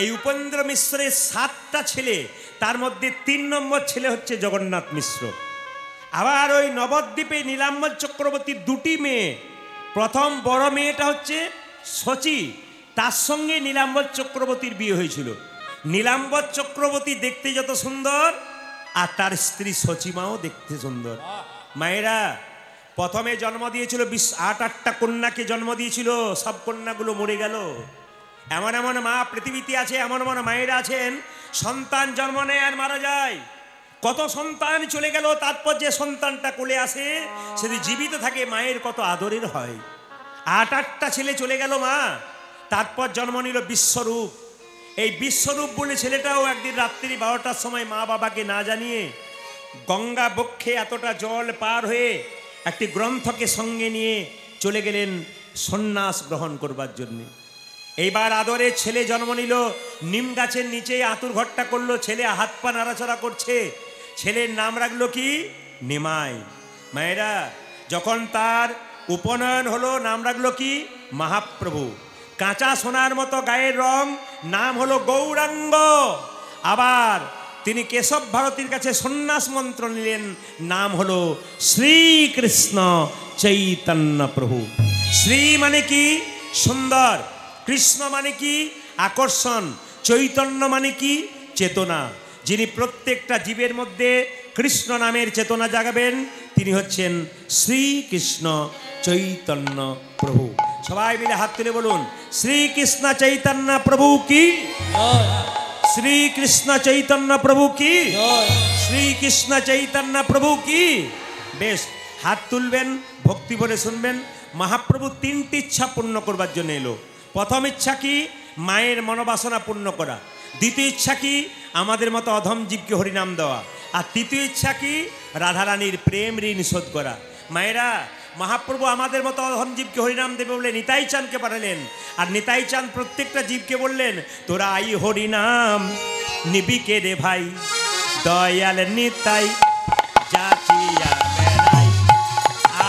এই উপেন্দ্র মিশ্রের 7টা ছেলে, তার মধ্যে 3 নম্বর ছেলে হচ্ছে জগন্নাথ মিশ্র। আবার ওই নবদ্বীপে নীলাম্বর চক্রবর্তীর 2টি মেয়ে। প্রথম বড় মেয়েটা হচ্ছে শচী, তার সঙ্গে নীলাম্বর চক্রবর্তীর বিয়ে হয়েছিল। নীলাম্বর চক্রবর্তী দেখতে যত সুন্দর, আর তার স্ত্রী শচীমাও দেখতে সুন্দর। মায়েরা, প্রথমে জন্ম দিয়েছিল 8টা কন্যাকে জন্ম দিয়েছিল, সব কন্যাগুলো মরে গেল। এমন এমন মা পৃথিবীতে আছে, এমন এমন মায়েরা আছেন, সন্তান জন্ম নেয় আর মারা যায়। কত সন্তান চলে গেল, তারপর যে সন্তানটা কোলে আসে সেটি জীবিত থাকে, মায়ের কত আদরের হয়। 8টা ছেলে চলে গেল মা, তারপর জন্ম নিল বিশ্বরূপ। এই বিশ্বরূপ বলে ছেলেটাও একদিন রাত্রি 12টার সময় মা বাবাকে না জানিয়ে গঙ্গা বক্ষে এতটা জল পার হয়ে একটি গ্রন্থকে সঙ্গে নিয়ে চলে গেলেন সন্ন্যাস গ্রহণ করবার জন্য। এইবার আদরে ছেলে জন্ম নিল, নিম গাছের নিচে আতুর ঘরটা করলো, ছেলে হাত পা নাড়াচাড়া করছে। ছেলের নাম রাখলো কি? নিমাই। মায়েরা, যখন তার উপনয়ন হলো, নাম রাখলো কি? মহাপ্রভু। কাঁচা সোনার মতো গায়ের রং, নাম হলো গৌরাঙ্গ। আবার তিনি কেশব ভারতীর কাছে সন্ন্যাস মন্ত্র নিলেন, নাম হলো শ্রীকৃষ্ণ চৈতন্য প্রভু। শ্রী মানে কি? সুন্দর। কৃষ্ণ মানে কি? আকর্ষণ। চৈতন্য মানে কি? চেতনা। যিনি প্রত্যেকটা জীবের মধ্যে কৃষ্ণ নামের চেতনা জাগাবেন, তিনি হচ্ছেন শ্রীকৃষ্ণ চৈতন্য প্রভু। সবাই মিলে হাত তুলে বলুন, শ্রীকৃষ্ণ চৈতন্য প্রভু কি? শ্রীকৃষ্ণ চৈতন্য প্রভু কি? শ্রীকৃষ্ণ চৈতন্য প্রভু কি? বেশ, হাত তুলবেন, ভক্তি বলে শুনবেন। মহাপ্রভু তিনটি ইচ্ছা পূর্ণ করবার জন্য এলো। প্রথম ইচ্ছা কি? মায়ের মনোবাসনা পূর্ণ করা। দ্বিতীয় ইচ্ছা কি? আমাদের মতো অধম জীবকে হরিনাম দেওয়া। আর তৃতীয় ইচ্ছা কি? রাধারানীর প্রেম ঋণ শোধ করা। মায়েরা, মহাপ্রভু আমাদের মতো অধম জীবকে হরিনাম দেবে বলে নিতাই চাঁদকে পাঠালেন। আর নিতাই চাঁদ প্রত্যেকটা জীবকে বললেন, তোরা আই হরিনাম নিবিকে রে ভাই, দয়াল নিতাই যাচিয়া বেড়াই।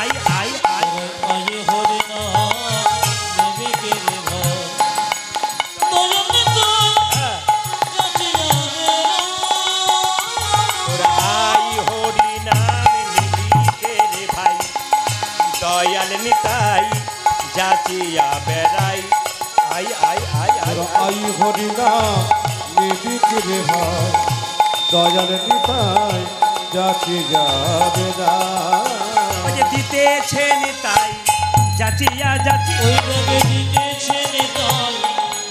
আই আই আই আই হরিনাম নিবিকে রে ভাই, দয়াল নিতাই যাচিয়া আই হরিনাম নিবিকে রে ভাই, দয়াল নিতাই যাচিয়া বেড়াই। I I I I I হরিনাম নিবিকে রে ভাই, দয়াল নিতাই যাচি যাবে না। দিতেছে নিতাই যাচিয়া যাচি, ওই দেবে দিতেছে নিতাই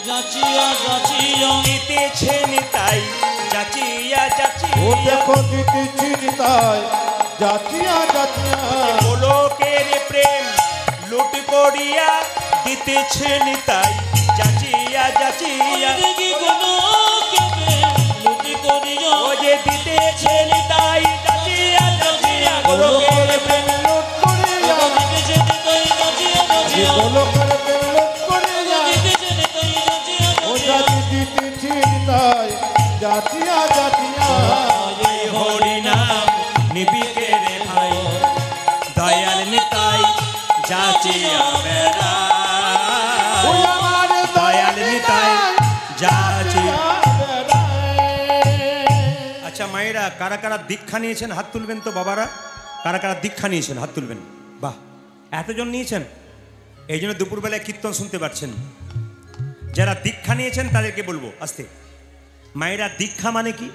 যাচিয়া যাচিয়া, দিতেছে নিতাই যাচিয়া যাচি। ও দেখো দিতেছি নিতাই যাচিয়া যাচিয়া, গোলকের প্রেম লুট করিয়া দিতেছে নিতাই যাচিয়া যাচিয়া। দেখি কোনো কেবে লুটি করিয়া, ও যে দিতেছে নিতাই যাচিয়া যাচিয়া, গোলকের প্রেম লোট করিয়া, দিতেছে নিতাই যাচিয়া যাচিয়া, গোলকের প্রেম লোট করিয়া, দিতেছে নিতাই যাচিয়া ও যাচিয়া, যাচি দিতেছি নিতাই যাচিয়া যাচিয়া। আই হরিনাম নিবিকে রে ভাই, দয়াল নিতাই যাচিয়া বেড়াই। ওই আমার দয়াল নিতাই যাচিয়া। বেড়ায়। আচ্ছা মায়েরা, কারা কারা দীক্ষা নিয়েছেন হাত তুলবেন তো বাবারা। কারা কারা দীক্ষা নিয়েছেন হাত তুলবেন। বাহ, এতজন নিয়েছেন, এই জন্য দুপুরবেলায় কীর্তন শুনতে পাচ্ছেন। যারা দীক্ষা নিয়েছেন তাদেরকে বলবো আস্তে। মায়েরা, দীক্ষা মানে কি?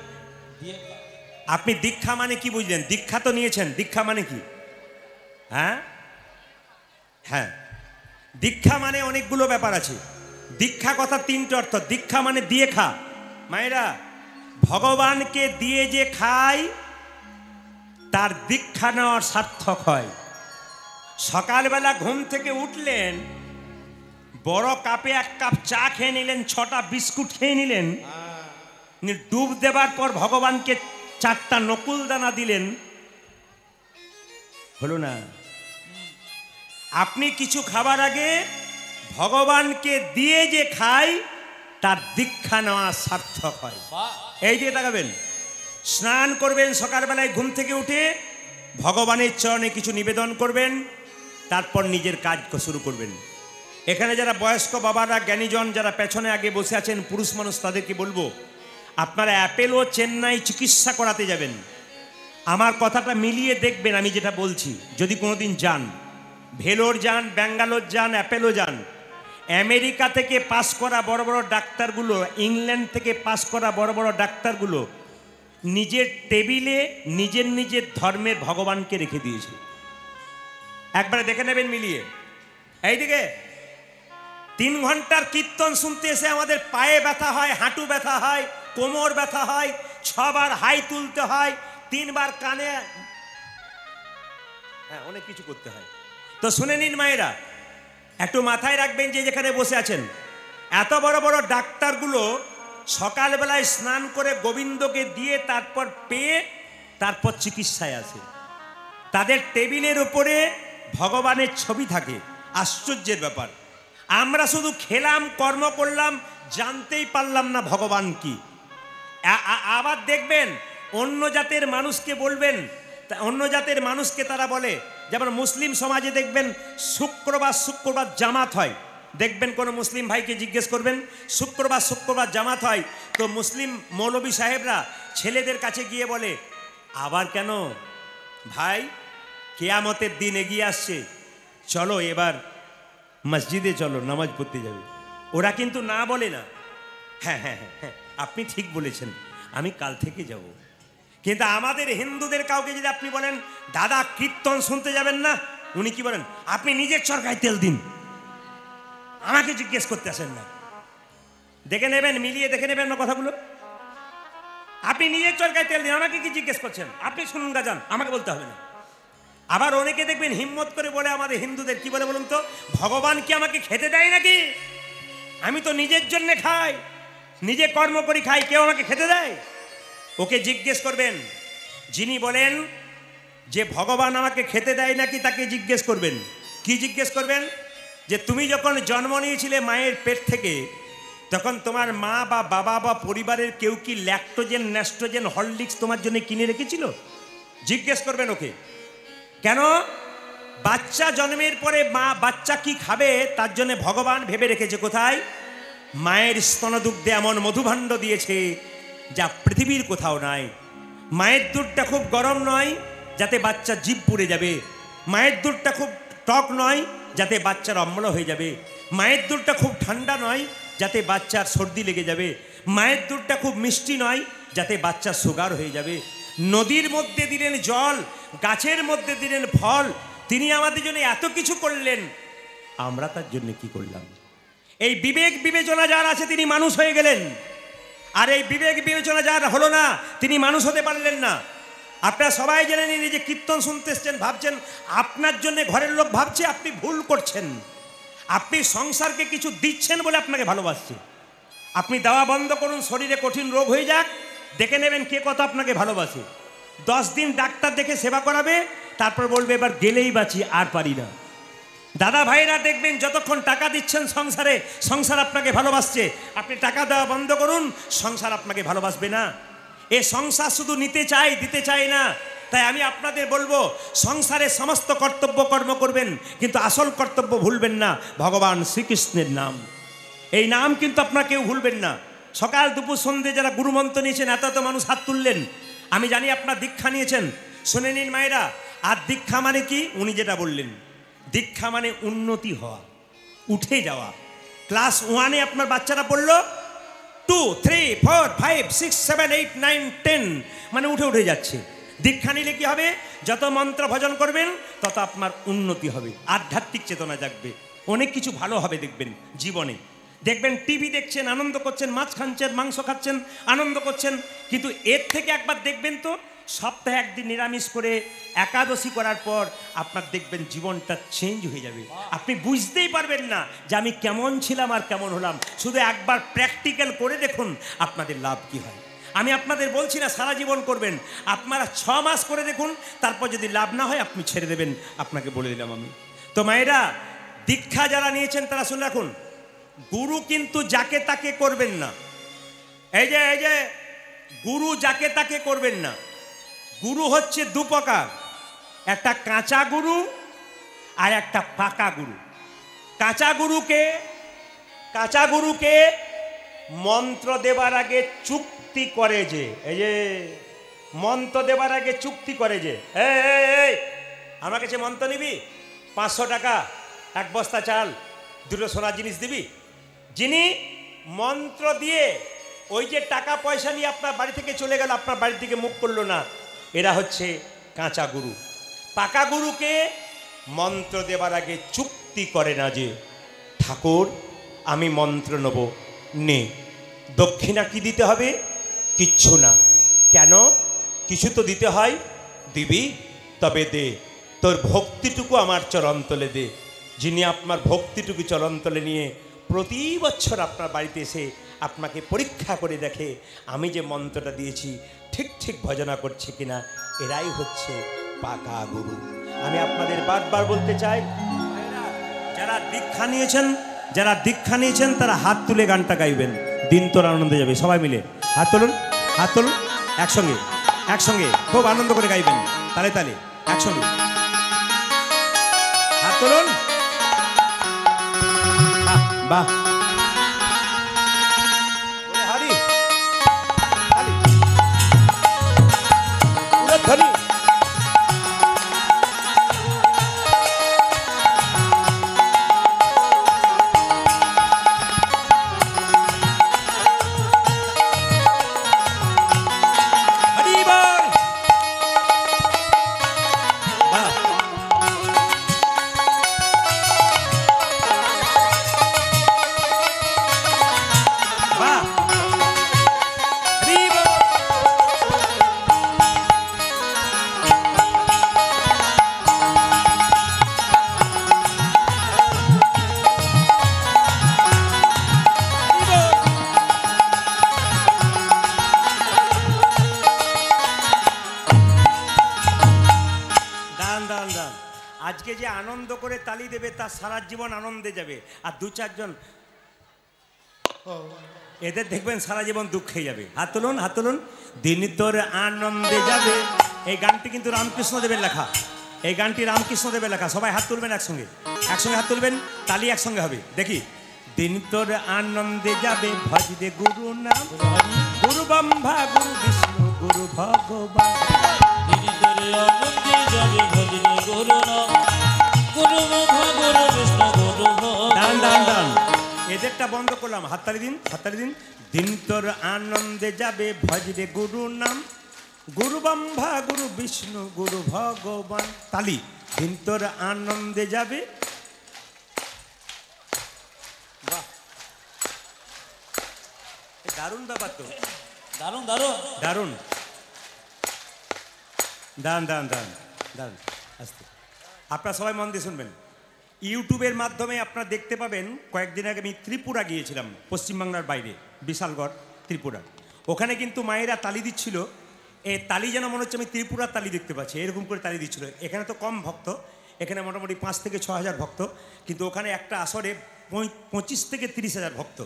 আপনি দীক্ষা মানে কি বুঝলেন? দীক্ষা তো নিয়েছেন, দীক্ষা মানে কি? হ্যাঁ হ্যাঁ, দীক্ষা মানে অনেকগুলো ব্যাপার আছে। দীক্ষা কথা তিনটে অর্থ। দীক্ষা মানে দিয়ে খা। মায়েরা, ভগবানকে দিয়ে যে খায় তার দীক্ষা নেওয়ার সার্থক হয়। সকালবেলা ঘুম থেকে উঠলেন, বড় কাপে এক কাপ চা খেয়ে নিলেন, 6টা বিস্কুট খেয়ে নিলেন, ডুব দেবার পর ভগবানকে 4টা নকুল দানা দিলেন, হলো না? আপনি কিছু খাবার আগে ভগবানকে দিয়ে যে খায় তার দীক্ষা নেওয়া সার্থক হয়। এই দিকে তাকাবেন। স্নান করবেন সকালবেলায় ঘুম থেকে উঠে, ভগবানের চরণে কিছু নিবেদন করবেন, তারপর নিজের কাজ শুরু করবেন। এখানে যারা বয়স্ক বাবারা, জ্ঞানীজন যারা পেছনে আগে বসে আছেন, পুরুষ মানুষ, তাদেরকে বলবো, আপনারা অ্যাপেলো চেন্নাই চিকিৎসা করাতে যাবেন। আমার কথাটা মিলিয়ে দেখবেন আমি যেটা বলছি। যদি কোনোদিন যান, ভেলোর যান, ব্যাঙ্গালোর যান, অ্যাপেলো যান, আমেরিকা থেকে পাস করা বড় বড় ডাক্তারগুলো, ইংল্যান্ড থেকে পাস করা বড় বড় ডাক্তারগুলো নিজের টেবিলে নিজের নিজের ধর্মের ভগবানকে রেখে দিয়েছে। একবারে দেখে নেবেন মিলিয়ে। এইদিকে 3 ঘন্টার কীর্তন শুনতে এসে আমাদের পায়ে ব্যথা হয়, হাঁটু ব্যথা হয়, কোমর ব্যথা হয়, 6 বার হাই তুলতে হয়, 3 বার কানে, হ্যাঁ অনেক কিছু করতে হয়। তো শুনে নিন মায়েরা, একটু মাথায় রাখবেন যে যেখানে বসে আছেন, এত বড় বড় ডাক্তারগুলো সকালবেলায় স্নান করে গোবিন্দকে দিয়ে তারপর পেয়ে তারপর চিকিৎসায় আসে। তাদের টেবিলের উপরে ভগবানের ছবি থাকে। আশ্চর্যের ব্যাপার, আমরা শুধু খেলাম, কর্ম করলাম, জানতেই পারলাম না ভগবান কি। আবার দেখবেন অন্য জাতের মানুষকে বলবেন, অন্য জাতের মানুষকে তারা বলে, যেমন মুসলিম সমাজে দেখবেন শুক্রবার জামাত হয়। দেখবেন কোনো মুসলিম ভাইকে জিজ্ঞেস করবেন, শুক্রবার জামাত হয়, তো মুসলিম মৌলবী সাহেবরা ছেলেদের কাছে গিয়ে বলে, আবার কেন ভাই, কিয়ামতের দিন এগিয়ে আসছে, চলো এবার মসজিদে চলো, নামাজ পড়তে যাবে। ওরা কিন্তু না বলে না, হ্যাঁ হ্যাঁ হ্যাঁ আপনি ঠিক বলেছেন, আমি কাল থেকে যাব। কিন্তু আমাদের হিন্দুদের কাউকে যদি আপনি বলেন, দাদা কীর্তন শুনতে যাবেন না, উনি কি বলেন, আপনি নিজের চরকায় তেল দিন, আমাকে জিজ্ঞেস করতে আসেন না। দেখে নেবেন, মিলিয়ে দেখে নেবেন না কথাগুলো। আপনি নিজের চরকায় তেল দিন, আমাকে কি জিজ্ঞেস করছেন? আপনি শুনুন গাজান, আমাকে বলতে হবে না। আবার অনেকে দেখবেন হিম্মত করে বলে আমাদের হিন্দুদের, কি বলে বলুন তো, ভগবান কি আমাকে খেতে দেয় নাকি? আমি তো নিজের জন্য খাই, নিজে কর্ম করি খাই, কেউ আমাকে খেতে দেয়? ওকে জিজ্ঞেস করবেন, যিনি বলেন যে ভগবান আমাকে খেতে দেয় নাকি, তাকে জিজ্ঞেস করবেন। কি জিজ্ঞেস করবেন? যে তুমি যখন জন্ম নিয়েছিলে মায়ের পেট থেকে, তখন তোমার মা বা বাবা বা পরিবারের কেউ কি ল্যাকটোজেন, ন্যাস্ট্রোজেন, হরলিক্স তোমার জন্য কিনে রেখেছিল? জিজ্ঞেস করবেন ওকে। কেন? বাচ্চা জন্মের পরে মা বাচ্চা কি খাবে তার জন্য ভগবান ভেবে রেখেছে কোথায়? মায়ের স্তনদুগ্ধে এমন মধুভাণ্ড দিয়েছে যা পৃথিবীর কোথাও নাই। মায়ের দুধটা খুব গরম নয় যাতে বাচ্চা জিভ পুড়ে যাবে, মায়ের দুধটা খুব টক নয় যাতে বাচ্চার অম্ল হয়ে যাবে, মায়ের দুধটা খুব ঠান্ডা নয় যাতে বাচ্চার সর্দি লেগে যাবে, মায়ের দুধটা খুব মিষ্টি নয় যাতে বাচ্চার সুগার হয়ে যাবে। নদীর মধ্যে দিলেন জল, গাছের মধ্যে দিলেন ফল, তিনি আমাদের জন্য এত কিছু করলেন, আমরা তার জন্য কি করলাম? এই বিবেক বিবেচনা যার আছে তিনি মানুষ হয়ে গেলেন, আর এই বিবেক বিবেচনা যার হলো না তিনি মানুষ হতে পারলেন না। আপনারা সবাই জেনে নিন, যে কীর্তন শুনতে এসছেন, ভাবছেন আপনার জন্য ঘরের লোক ভাবছে, আপনি ভুল করছেন। আপনি সংসারকে কিছু দিচ্ছেন বলে আপনাকে ভালোবাসছে। আপনি দেওয়া বন্ধ করুন, শরীরে কঠিন রোগ হয়ে যাক, দেখে নেবেন কে কত আপনাকে ভালোবাসে। 10 দিন ডাক্তার দেখে সেবা করাবে, তারপর বলবে এবার গেলেই বাঁচি, আর পারি না। দাদা ভাইরা দেখবেন যতক্ষণ টাকা দিচ্ছেন সংসারে, সংসার আপনাকে ভালোবাসছে। আপনি টাকা দেওয়া বন্ধ করুন, সংসার আপনাকে ভালোবাসবে না। এ সংসার শুধু নিতে চাই, দিতে চাই না। তাই আমি আপনাদের বলবো, সংসারে সমস্ত কর্তব্য কর্ম করবেন, কিন্তু আসল কর্তব্য ভুলবেন না, ভগবান শ্রীকৃষ্ণের নাম। এই নাম কিন্তু আপনারা কেউ ভুলবেন না। সকাল দুপুর সন্ধ্যে যারা গুরুমন্ত্র নিয়েছেন, এত এত মানুষ হাত তুললেন, আমি জানি আপনার দীক্ষা নিয়েছেন। শুনে নিন মায়েরা, আর দীক্ষা মানে কি? উনি যেটা বললেন, দীক্ষা মানে উন্নতি হওয়া, উঠে যাওয়া। ক্লাস 1-এ আপনার বাচ্চারা পড়লো, 2, 3, 4, 5, 6, 7, 8, 9, 10 মানে উঠে উঠে যাচ্ছে। দীক্ষা নিলে কি হবে? যত মন্ত্র ভজন করবেন তত আপনার উন্নতি হবে, আধ্যাত্মিক চেতনা জাগবে, অনেক কিছু ভালো হবে দেখবেন জীবনে। দেখবেন টিভি দেখছেন, আনন্দ করছেন, মাছ খাচ্ছেন, মাংস খাচ্ছেন, আনন্দ করছেন, কিন্তু এর থেকে একবার দেখবেন তো, সপ্তাহে একদিন নিরামিষ করে একাদশী করার পর আপনার দেখবেন জীবনটা চেঞ্জ হয়ে যাবে। আপনি বুঝতেই পারবেন না যে আমি কেমন ছিলাম আর কেমন হলাম। শুধু একবার প্র্যাকটিক্যাল করে দেখুন আপনাদের লাভ কি হয়। আমি আপনাদের বলছি না সারা জীবন করবেন, আপনারা 6 মাস করে দেখুন, তারপর যদি লাভ না হয় আপনি ছেড়ে দেবেন, আপনাকে বলে দিলাম আমি। তো মায়েরা, দীক্ষা যারা নিয়েছেন তারা শুনে রাখুন, গুরু কিন্তু যাকে তাকে করবেন না। এই যে গুরু যাকে তাকে করবেন না। গুরু হচ্ছে 2 প্রকার, একটা কাঁচা গুরু আর একটা পাকা গুরু। কাঁচা গুরুকে মন্ত্র দেবার আগে চুক্তি করে, যে এই যে মন্ত্র দেবার আগে চুক্তি করে, যে এই আমার কাছে মন্ত্র নিবি, 500 টাকা, 1 বস্তা চাল, 2টো সোনার জিনিস দিবি। যিনি মন্ত্র দিয়ে ওই যে টাকা পয়সা নিয়ে আপনার বাড়ি থেকে চলে গেল, আপনার বাড়ি থেকে মুখ করলো না, এরা হচ্ছে কাঁচা গুরু। পাকা গুরুকে মন্ত্র দেবার আগে চুক্তি করে না, যে ঠাকুর আমি মন্ত্র নেব, নে। দক্ষিণা কি দিতে হবে? কিচ্ছু না। কেন? কিছু তো দিতে হয়, দিবি তবে দে, তোর ভক্তিটুকু আমার চরণতলে দে। যিনি আপনার ভক্তিটুকু চরণতলে নিয়ে প্রতি বছর আপনার বাড়িতে এসে আপনাকে পরীক্ষা করে দেখে আমি যে মন্ত্রটা দিয়েছি ঠিক ঠিক ভজনা করছে কিনা, এরাই হচ্ছে পাকা গুরু। আমি আপনাদের বারবার বলতে চাই, যারা দীক্ষা নিয়েছেন তারা হাত তুলে গানটা গাইবেন, দিন তোর আনন্দে যাবে। সবাই মিলে হাত তুলুন, হাত তুলুন, একসঙ্গে খুব আনন্দ করে গাইবেন, তালে তালে একসঙ্গে হাত তুলুন। বাহ, হারি হারি ধরি। আজকে যে আনন্দ করে তালি দেবে তার সারা জীবন আনন্দে যাবে, আর দু চারজন এদের দেখবেন সারা জীবন দুঃখে যাবে। হাত তুলুন, হাত তুলুন। দিন তোর আনন্দে যাবে, এই গানটি কিন্তু রামকৃষ্ণ দেবের লেখা, এই গানটি রামকৃষ্ণ দেবের লেখা। সবাই হাত তুলবেন একসঙ্গে, একসঙ্গে হাত তুলবেন, তালি একসঙ্গে হবে। দেখি। দিন তোর আনন্দে যাবে ভজরে গুরু নাম, গুরু ব্রহ্মা গুরু বিষ্ণু গুরু ভগবান। দিন তোর আনন্দে যাবে ভজরে গুরু নাম, গুরু ব্রহ্মা গুরু বিষ্ণু গুরু দান দান দান, ভগবান। এদেরটা বন্ধ করলাম। হাততালি দিন, হাততালি দিন। দিন তোর আনন্দে যাবে ভজরে গুরু নাম, গুরু ব্রহ্মা গুরু বিষ্ণু গুরু ভগবান। তালি। দিন তোর আনন্দে যাবে। বাহ, দারুণ ব্যাপার তো, দারুণ দারুণ। দারুণ। দান দান দান দান, আস্তে। আপনারা সবাই মন দিয়ে শুনবেন। ইউটিউবের মাধ্যমে আপনারা দেখতে পাবেন, কয়েকদিন আগে আমি ত্রিপুরা গিয়েছিলাম, পশ্চিমবাংলার বাইরে, বিশালগড় ত্রিপুরা। ওখানে কিন্তু মায়েরা তালি দিচ্ছিল, এই তালি যেন মনে হচ্ছে আমি ত্রিপুরার তালি দেখতে পাচ্ছি, এরকম করে তালি দিচ্ছিল। এখানে তো কম ভক্ত, এখানে মোটামুটি 5 থেকে 6 হাজার ভক্ত, কিন্তু ওখানে একটা আসরে 25 থেকে 30 হাজার ভক্ত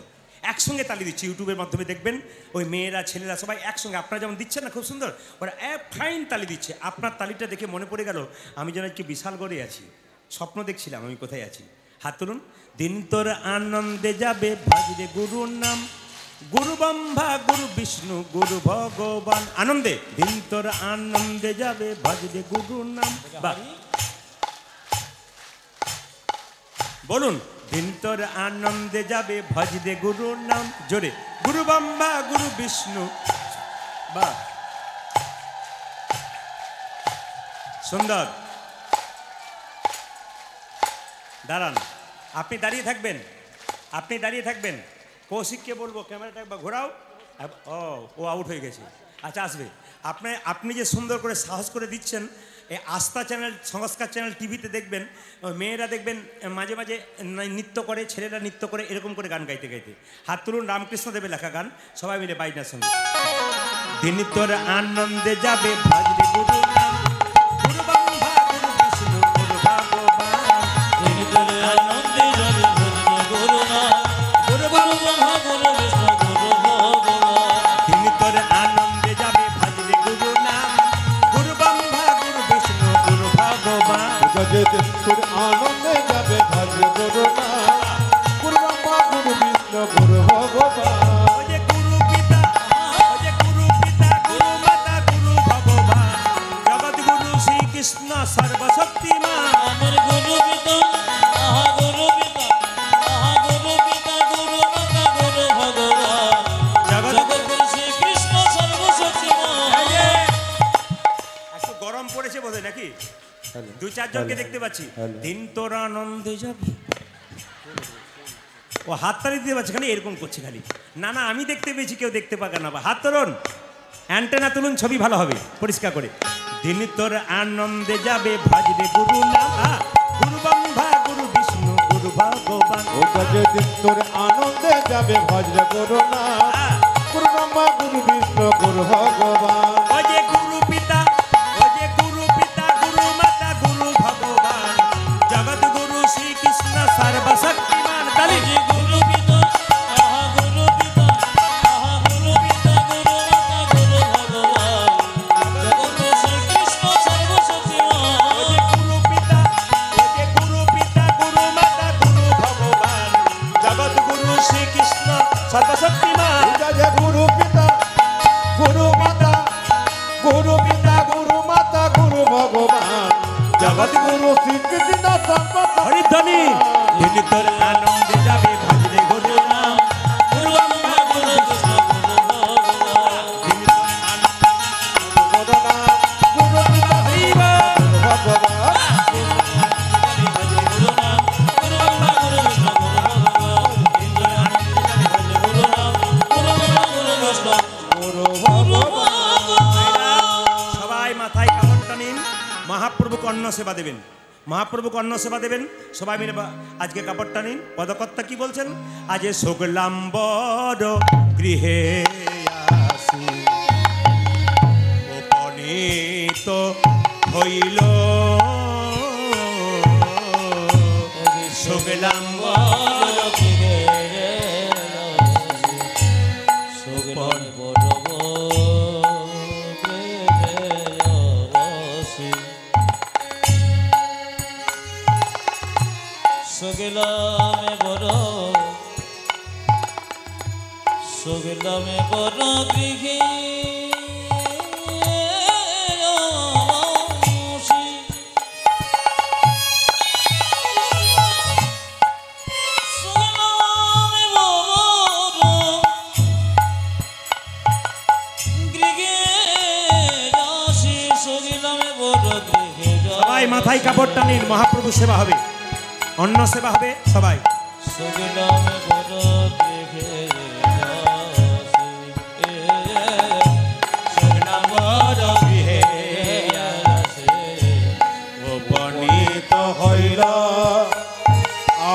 একসঙ্গে তালি দিচ্ছে। ইউটিউবের মাধ্যমে দেখবেন, ওই মেয়েরা ছেলেরা সবাই একসঙ্গে, আপনারা যেমন দিচ্ছেন না খুব সুন্দর, ওরা ফাইন তালি দিচ্ছে। আপনার তালিটা দেখে মনে পড়ে গেল আমি যেন একটু বিশালগড়ে আছি, স্বপ্ন দেখছিলাম আমি কোথায় আছি। হাত তুলুন। দিন তোর আনন্দে যাবে ভজরে গুরু নাম, গুরু ব্রহ্মা গুরু বিষ্ণু গুরু ভগবান। আনন্দে। দিন তোর আনন্দে যাবে ভজরে গুরু নাম। বাহ, বলুন। দিন তোর আনন্দে যাবে ভজরে গুরু নাম, জোরে। গুরু ব্রহ্মা গুরু বিষ্ণু। বাহ, সুন্দর। দাঁড়ান, আপনি দাঁড়িয়ে থাকবেন, আপনি দাঁড়িয়ে থাকবেন। কৌশিককে বলবো ক্যামেরাটা একবার ঘোরাও। ও আউট হয়ে গেছে। আচ্ছা, আসবে। আপনি যে সুন্দর করে সাহস করে দিচ্ছেন, এই আস্থা চ্যানেল, সংস্কার চ্যানেল টিভিতে দেখবেন, মেয়েরা দেখবেন মাঝে মাঝে নৃত্য করে, ছেলেরা নৃত্য করে, এরকম করে গান গাইতে গাইতে। হাত তুলুন। রামকৃষ্ণ দেবের লেখা গান, সবাই মিলে বাইনার সঙ্গে। দিন তোর আনন্দে যাবে ভজরে গুরু নাম, গুরু ব্রহ্মা গুরু বিষ্ণু গুরু ভগবান। দিন তোর আনন্দে যাবে ভজরে গুরু নাম, গুরু ব্রহ্মা গুরু বিষ্ণু গুরু ভগবান। দিন তোর আনন্দে যাবে ভজরে গুরু নাম, গুরু ব্রহ্মা গুরু বিষ্ণু গুরু ভগবান। যেদিন তোর আনন্দে যাবে ভজরে গুরু নাম, গুরু ব্রহ্মা গুরু বিষ্ণু গুরু ভগবান। ও যে গুরু পিতা, ও যে গুরু পিতা, গুরু মাতা, গুরু ভগবান, জগৎ গুরু শ্রীকৃষ্ণ সর্বশক্তিমান। আমার গুরু পিতা, আহা গুরু পিতা, আহা গুরু পিতা, গুরু মাতা, গুরু ভগবান, জগৎগুরু শ্রীকৃষ্ণ সর্বশক্তিমান। একটু গরম পড়েছে বোধহয় নাকি? দু চারজনকে দেখতে পাচ্ছি। দিন তোর আনন্দে যাবে, ও হাততালি দিতে পারছে, খালি এরকম করছে খালি। না না, আমি দেখতে পেয়েছি, কেউ দেখতে পাকা না। হাত তুলুন, অ্যান্টেনা তুলুন, ছবি ভালো হবে পরিষ্কার করে। দিন তোর আনন্দে যাবে ভজরে গুরু নাম, গুরু ব্রহ্মা গুরু বিষ্ণু গুরু ভগবান। ও যেদিন তোর আনন্দে যাবে ভজরে গুরু নাম, গুরু ব্রহ্মা গুরু বিষ্ণু গুরু ভগবান। ও যে গুরু পিতা, ও যে গুরু পিতা, গুরু মাতা, গুরু ভগবান, জগৎ গুরু শ্রীকৃষ্ণ সর্বশক্তিমান। তালি। যে গুরু পিতা, আহা গুরু পিতা, আহা গুরু পিতা, গুরু মাতা, গুরু ভগবান, জগৎগুরু শ্রীকৃষ্ণ সর্বশক্তিমান। ও যে গুরু পিতা, ও যে গুরু পিতা, গুরু মাতা, গুরু ভগবান, জগৎ গুরু শ্রীকৃষ্ণ সর্বশক্তিমান। যে গুরু পিতা, গুরু মাতা, গুরু পিতা, গুরু মাতা, গুরু ভগবান, জগৎ গুরু শ্রীকৃষ্ণ সর্বশক্তিমান। হরিধ্বনি। দিন তোর আনন্দে যাবে ভজরে গুরু নাম, গুরু ব্রহ্মা গুরু বিষ্ণু গুরু ভগবান। দিন তোর আনন্দে গুরু নাম, গুরু পিতা, হরিবা। গুরু ভগবান। গুরু নাম, গুরু ব্রহ্মা গুরু বিষ্ণু গুরু ভগবান। দিন তোর আনন্দে যাবে ভজরে গুরু নাম, গুরু ব্রহ্মা গুরু বিষ্ণু গুরু গুরু ভগবান। ভগবান। সবাই মাথায় কাপড়টা নিন, মহাপ্রভুকে অন্ন সেবা দেবেন, মহাপ্রভুকে অন্ন সেবা দেবেন। সবাই মিলে আজকে কাপড়টা নিন। পদকর্তা কি বলছেন? আজ শুক্লাম বড় গৃহে আসি, উপনীত হইল সুগেলামে বড় সুগেলামে বড় গৃহে সবাই মাথায় কাপড়টা নিন, মহাপ্রভু সেবা হবে, অন্ন সেবা হবে সবাই। সুগেলামে বড় গৃহে উপনীত হইল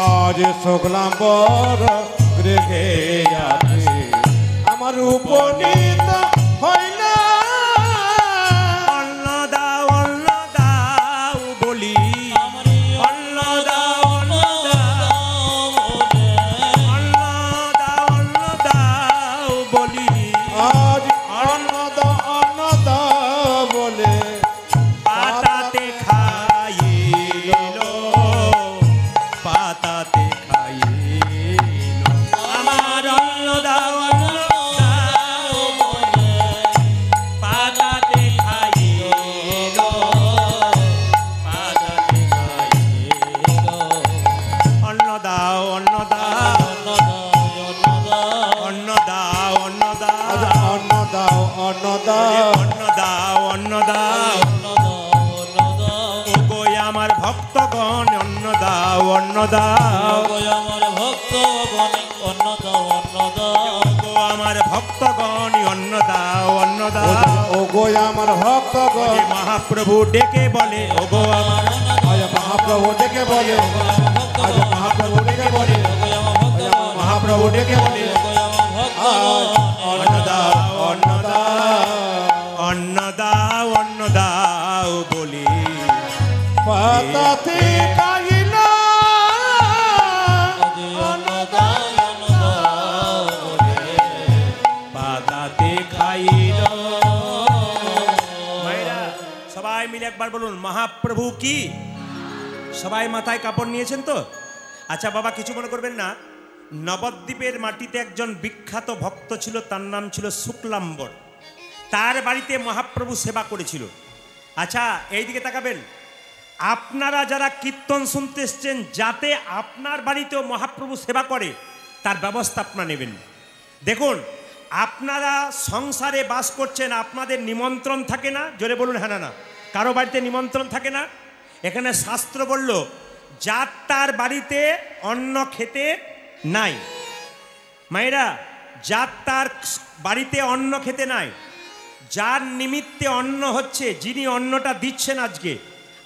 আজ শুক্লাম্বর গৃহে আসি আমার উপনীত হইল অন্ন দাও বলি, অন্ন দাও বলি, আজ অন্ন বলে পাতাতে খাইল, পাতাতে খাইল, আমার অন্ন দাও পাতাতে খাইল, পাতাতে খাইল, অন্ন দাও অন্ন দাও অন্ন দাও অন্ন আজ দাও অন্ন দাও অন্ন দাও অন্ন দাও অন্ন দাও, ওগো আমার ভক্তগণ অন্ন দাও অন্ন দাও, আমার ভক্ত অন্ন দাও অন্ন দাও ওগো আমার ভক্তগণ অন্ন দাও অন্ন দাও। ও গো আমার ভক্তগণ ওরে মহাপ্রভু ডেকে বলে, ওগো আমার আজ মহাপ্রভু ডেকে বলে আজ মহাপ্রভু ডেকে বলে মহাপ্রভু ডেকে বলে আজ অন্ন দাও অন্ন দাও অন্ন দাও অন্ন দাও বলি, পাতাতে খাইল পাতাতে খাইল। ভাইরা সবাই মিলে একবার বলুন মহাপ্রভু কি। সবাই মাথায় কাপড় নিয়েছেন তো? আচ্ছা বাবা কিছু মনে করবেন না, নবদ্বীপের মাটিতে একজন বিখ্যাত ভক্ত ছিল, তার নাম ছিল শুক্লাম্বর। তার বাড়িতে মহাপ্রভু সেবা করেছিল। আচ্ছা এইদিকে তাকাবেন, আপনারা যারা কীর্তন শুনতে এসছেন, যাতে আপনার বাড়িতেও মহাপ্রভু সেবা করে তার ব্যবস্থা আপনারা নেবেন। দেখুন আপনারা সংসারে বাস করছেন, আপনাদের নিমন্ত্রণ থাকে না? জোরে বলুন হ্যাঁ না না। কারো বাড়িতে নিমন্ত্রণ থাকে না? এখানে শাস্ত্র বলল যার তার বাড়িতে অন্ন খেতে নাই। মায়েরা, যার তার বাড়িতে অন্ন খেতে নাই, যার নিমিত্তে অন্ন হচ্ছে, যিনি অন্নটা দিচ্ছেন আজকে,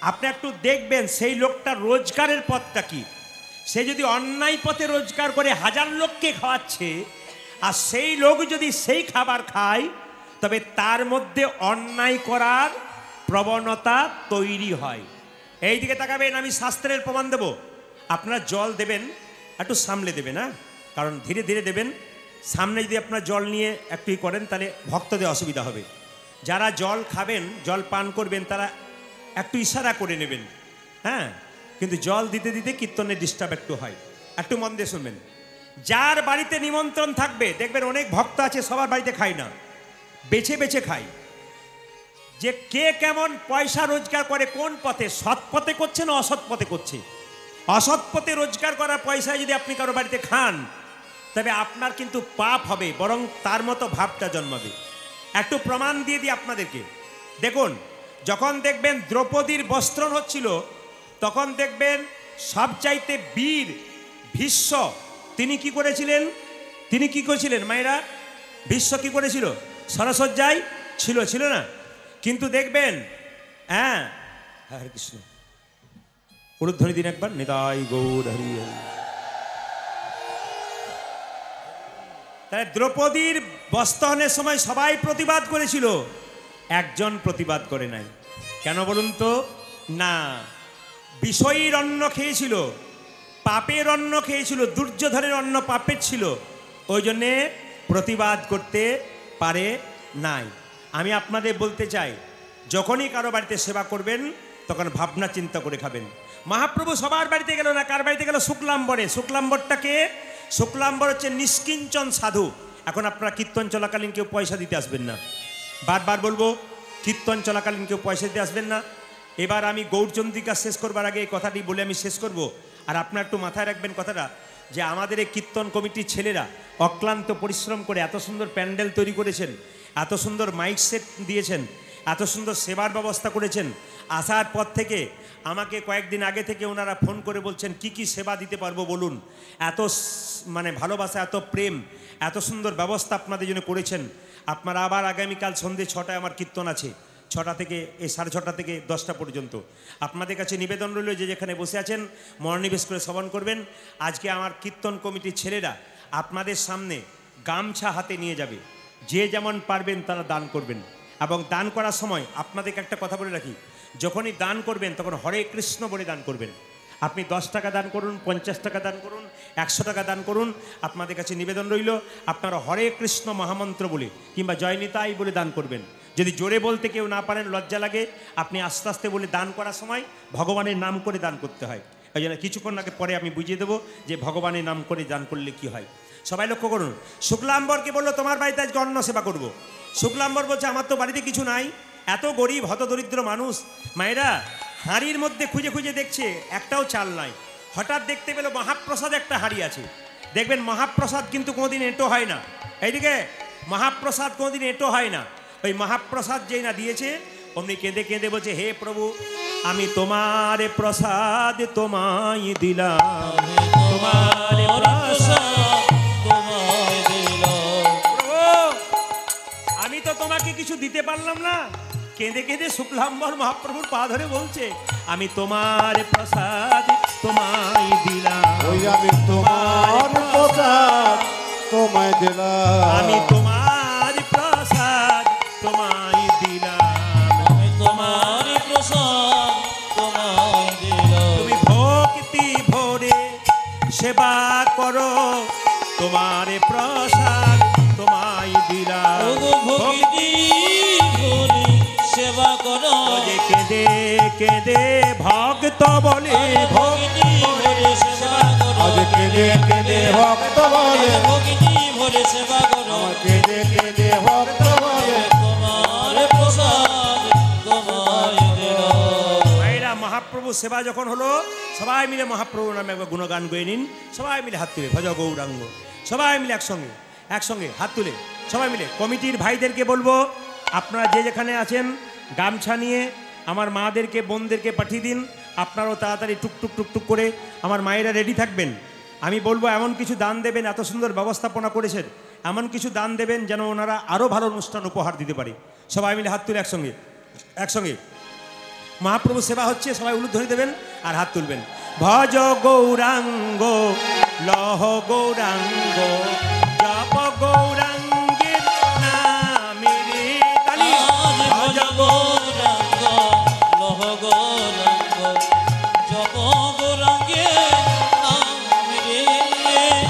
আপনি একটু দেখবেন সেই লোকটা রোজগারের পথটা কি। সে যদি অন্যায় পথে রোজগার করে হাজার লোককে খাওয়াচ্ছে, আর সেই লোক যদি সেই খাবার খায়, তবে তার মধ্যে অন্যায় করার প্রবণতা তৈরি হয়। এই দিকে তাকাবেন, আমি শাস্ত্রের প্রমাণ দেব। আপনারা জল দেবেন একটু সামলে দেবেন, হ্যাঁ, কারণ ধীরে ধীরে দেবেন। সামনে যদি আপনারা জল নিয়ে একটু করেন তাহলে ভক্তদের অসুবিধা হবে। যারা জল খাবেন, জল পান করবেন, তারা একটু ইশারা করে নেবেন, হ্যাঁ, কিন্তু জল দিতে দিতে কীর্তনের ডিস্টার্ব একটু হয়। একটু মন দিয়ে শুনবেন। যার বাড়িতে নিমন্ত্রণ থাকবে, দেখবেন অনেক ভক্ত আছে সবার বাড়িতে খায় না, বেছে বেছে খায়। যে কে কেমন পয়সা রোজগার করে, কোন পথে, সৎ পথে করছে না অসৎ পথে করছে। অসৎ পথে রোজগার করা পয়সায় যদি আপনি কারো বাড়িতে খান, তবে আপনার কিন্তু পাপ হবে, বরং তার মতো ভাবটা জন্মাবে। একটু প্রমাণ দিয়ে দিই আপনাদেরকে। দেখুন, যখন দেখবেন দ্রৌপদীর বস্ত্রণ হচ্ছিল, তখন দেখবেন সবচাইতে বীর ভীষ্ম তিনি কি করেছিলেন? তিনি কি করেছিলেন মায়েরা? ভীষ্ম কি করেছিল? সরসজ্জায় ছিল, ছিল না? কিন্তু দেখবেন, হ্যাঁ, হরে কৃষ্ণ, উলুধ্বনি দিন একবার, নিতাই গৌর হরি হরি। তাই দ্রৌপদীর বস্ত্রহরণের সময় সবাই প্রতিবাদ করেছিল, একজন প্রতিবাদ করে নাই। কেন বলুন তো? না, বিষয়ীর অন্ন খেয়েছিল, পাপের অন্ন খেয়েছিল, দুর্যোধনের অন্ন পাপের ছিল, ওই জন্যে প্রতিবাদ করতে পারে নাই। আমি আপনাদের বলতে চাই, যখনই কারো বাড়িতে সেবা করবেন, তখন ভাবনা চিন্তা করে খাবেন। মহাপ্রভু সবার বাড়িতে গেল না, কার বাড়িতে গেল? শুক্লাম্বরে। শুক্লাম্বরটাকে, শুক্লাম্বর হচ্ছে নিষ্কিঞ্চন সাধু। এখন আপনারা কীর্তন চলাকালীন কেউ পয়সা দিতে আসবেন না, বারবার বলবো, কীর্তন চলাকালীন কেউ পয়সা দিতে আসবেন না। এবার আমি গৌরচন্দ্রিকা শেষ করবার আগে এই কথাটি বলে আমি শেষ করব। আর আপনারা একটু মাথায় রাখবেন কথাটা, যে আমাদের এই কীর্তন কমিটির ছেলেরা অক্লান্ত পরিশ্রম করে এত সুন্দর প্যান্ডেল তৈরি করেছেন, এত সুন্দর মাইক সেট দিয়েছেন, এত সুন্দর সেবার ব্যবস্থা করেছেন। আসার পর থেকে আমাকে কয়েকদিন আগে থেকে ওনারা ফোন করে বলছেন কি কি সেবা দিতে পারবো বলুন। এত মানে ভালোবাসা, এত প্রেম, এত সুন্দর ব্যবস্থা আপনাদের জন্য করেছেন। আপনারা আবার আগামীকাল সন্ধ্যে 6টায় আমার কীর্তন আছে, 6টা থেকে 6:30 থেকে 10টা পর্যন্ত। আপনাদের কাছে নিবেদন রইল, যে যেখানে বসে আছেন মনোনিবেশ করে শ্রবণ করবেন। আজকে আমার কীর্তন কমিটির ছেলেরা আপনাদের সামনে গামছা হাতে নিয়ে যাবে, যে যেমন পারবেন তারা দান করবেন। এবং দান করার সময় আপনাদেরকে একটা কথা বলে রাখি, যখনই দান করবেন তখন হরে কৃষ্ণ বলে দান করবেন। আপনি 10 টাকা দান করুন, 50 টাকা দান করুন, 100 টাকা দান করুন, আপনাদের কাছে নিবেদন রইল আপনারা হরে কৃষ্ণ মহামন্ত্র বলে কিংবা জয় নিতাই বলে দান করবেন। যদি জোরে বলতে কেউ না পারেন, লজ্জা লাগে, আপনি আস্তে আস্তে বলে দান করার সময় ভগবানের নাম করে দান করতে হয়। ওই জন্য কিছুক্ষণ আগে পরে আমি বুঝিয়ে দেবো যে ভগবানের নাম করে দান করলে কি হয়। সবাই লক্ষ্য করুন। শুক্লাম্বরকে বললো তোমার বাড়িতে আজকে অন্ন সেবা করবো। শুক্লাম্বর বলছে আমার তো বাড়িতে কিছু নাই, এত গরিব হতদরিদ্র মানুষ। মায়েরা হাঁড়ির মধ্যে খুঁজে খুঁজে দেখছে, একটাও চাল নাই। হঠাৎ দেখতে পেলো মহাপ্রসাদ একটা হাঁড়ি আছে। দেখবেন মহাপ্রসাদ কিন্তু কোনোদিন এঁটো হয় না, এইদিকে মহাপ্রসাদ কোনোদিন এঁটো হয় না। ওই মহাপ্রসাদ যেই না দিয়েছে অমনি কেঁদে কেঁদে বলছে হে প্রভু আমি তোমার প্রসাদ তোমায় দিলাম, তোমার প্রসাদ তোমায় দিলাম। প্রভু আমি তো তোমাকে কিছু দিতে পারলাম না। কেঁদে কেঁদে শুক্লাম্বর মহাপ্রভুর পা ধরে বলছে আমি তোমার প্রসাদ তোমায় দিলাম, ওই আমি তোমার প্রসাদ তোমায় দিলাম, আমি তোমার প্রসাদ তোমায় দিলাম, আমি তোমার প্রসাদ তোমায় দিলাম। তুমি ভক্তি ভরে সেবা করো তোমার প্রসাদ তোমায় দিলাম। ওগো ভক্তি ভরে সেবা করো, যে কেঁদে কেঁদে ভক্ত বলে ভক্তি ভরে সেবা করো, আজ কেঁদে কেঁদে ভক্ত বলে, ভক্তি ভরে সেবা করো, আমার কেঁদে কেঁদে ভক্ত বলে, তোমার প্রসাদ তোমায় দিলাম। ভাইরা মহাপ্রভু সেবা যখন হলো সবাই মিলে মহাপ্রভুর নামে একবার গুণগান গয়ে নিন। সবাই মিলে হাত তুলে ভজ গৌরাঙ্গ, সবাই মিলে একসঙ্গে একসঙ্গে হাত তুলে সবাই মিলে। কমিটির ভাইদেরকে বলবো আপনারা যে যেখানে আছেন গামছা নিয়ে আমার মাদেরকে বোনদেরকে পাঠিয়ে দিন। আপনারাও তাড়াতাড়ি টুকটুক টুকটুক করে আমার মায়েরা রেডি থাকবেন। আমি বলবো এমন কিছু দান দেবেন, এত সুন্দর ব্যবস্থাপনা করেছেন, এমন কিছু দান দেবেন যেন ওনারা আরও ভালো অনুষ্ঠান উপহার দিতে পারে। সবাই মিলে হাত তুলে একসঙ্গে একসঙ্গে মহাপ্রভু সেবা হচ্ছে, সবাই উলুধ্বনি দেবেন আর হাত তুলবেন। ভজ গৌরাঙ্গ লহ গৌরাঙ্গ জপ গৌরাঙ্গের নামে রে তালি। ভজ গৌরাঙ্গ লহ গৌরাঙ্গ জপ গৌরাঙ্গে নামে রে।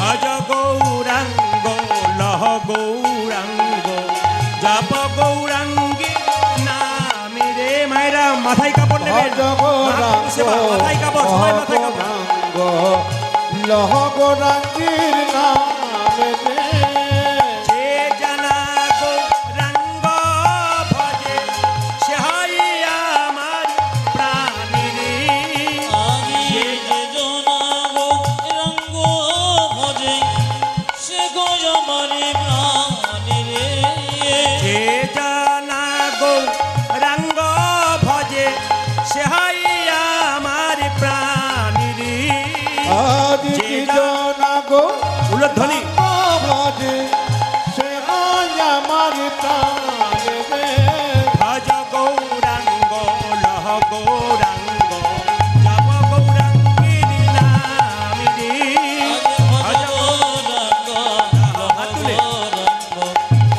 ভজ গৌরাঙ্গ লহ গৌরাঙ্গ জপ গৌরাঙ্গের নামে রে। মায়েরা মাথায় কাপড় নেবেন, মহাপ্রভু সেবা, মাথায় কাপড়, সবাই মাথায় কাপড়। লহ গৌরাঙ্গীর নামে রে, যে জানা গৌরাঙ্গ ভজে সে হয় আমার প্রাণী রে। আগে যে জনা গৌরাঙ্গ ভজে সে গো আমারে প্রাণী রে। যে জানা গৌরাঙ্গ ভজে সে হয় আমার প্রাণী রে। আজ কি জনা গো উলধ্বনি ভজে সে আজ আমার প্রাণ রে, ভজ গৌরাঙ্গ লহ গৌরাঙ্গ জপ গৌরাঙ্গের নামে রে। ভজ গৌরাঙ্গ লহ গৌরাঙ্গ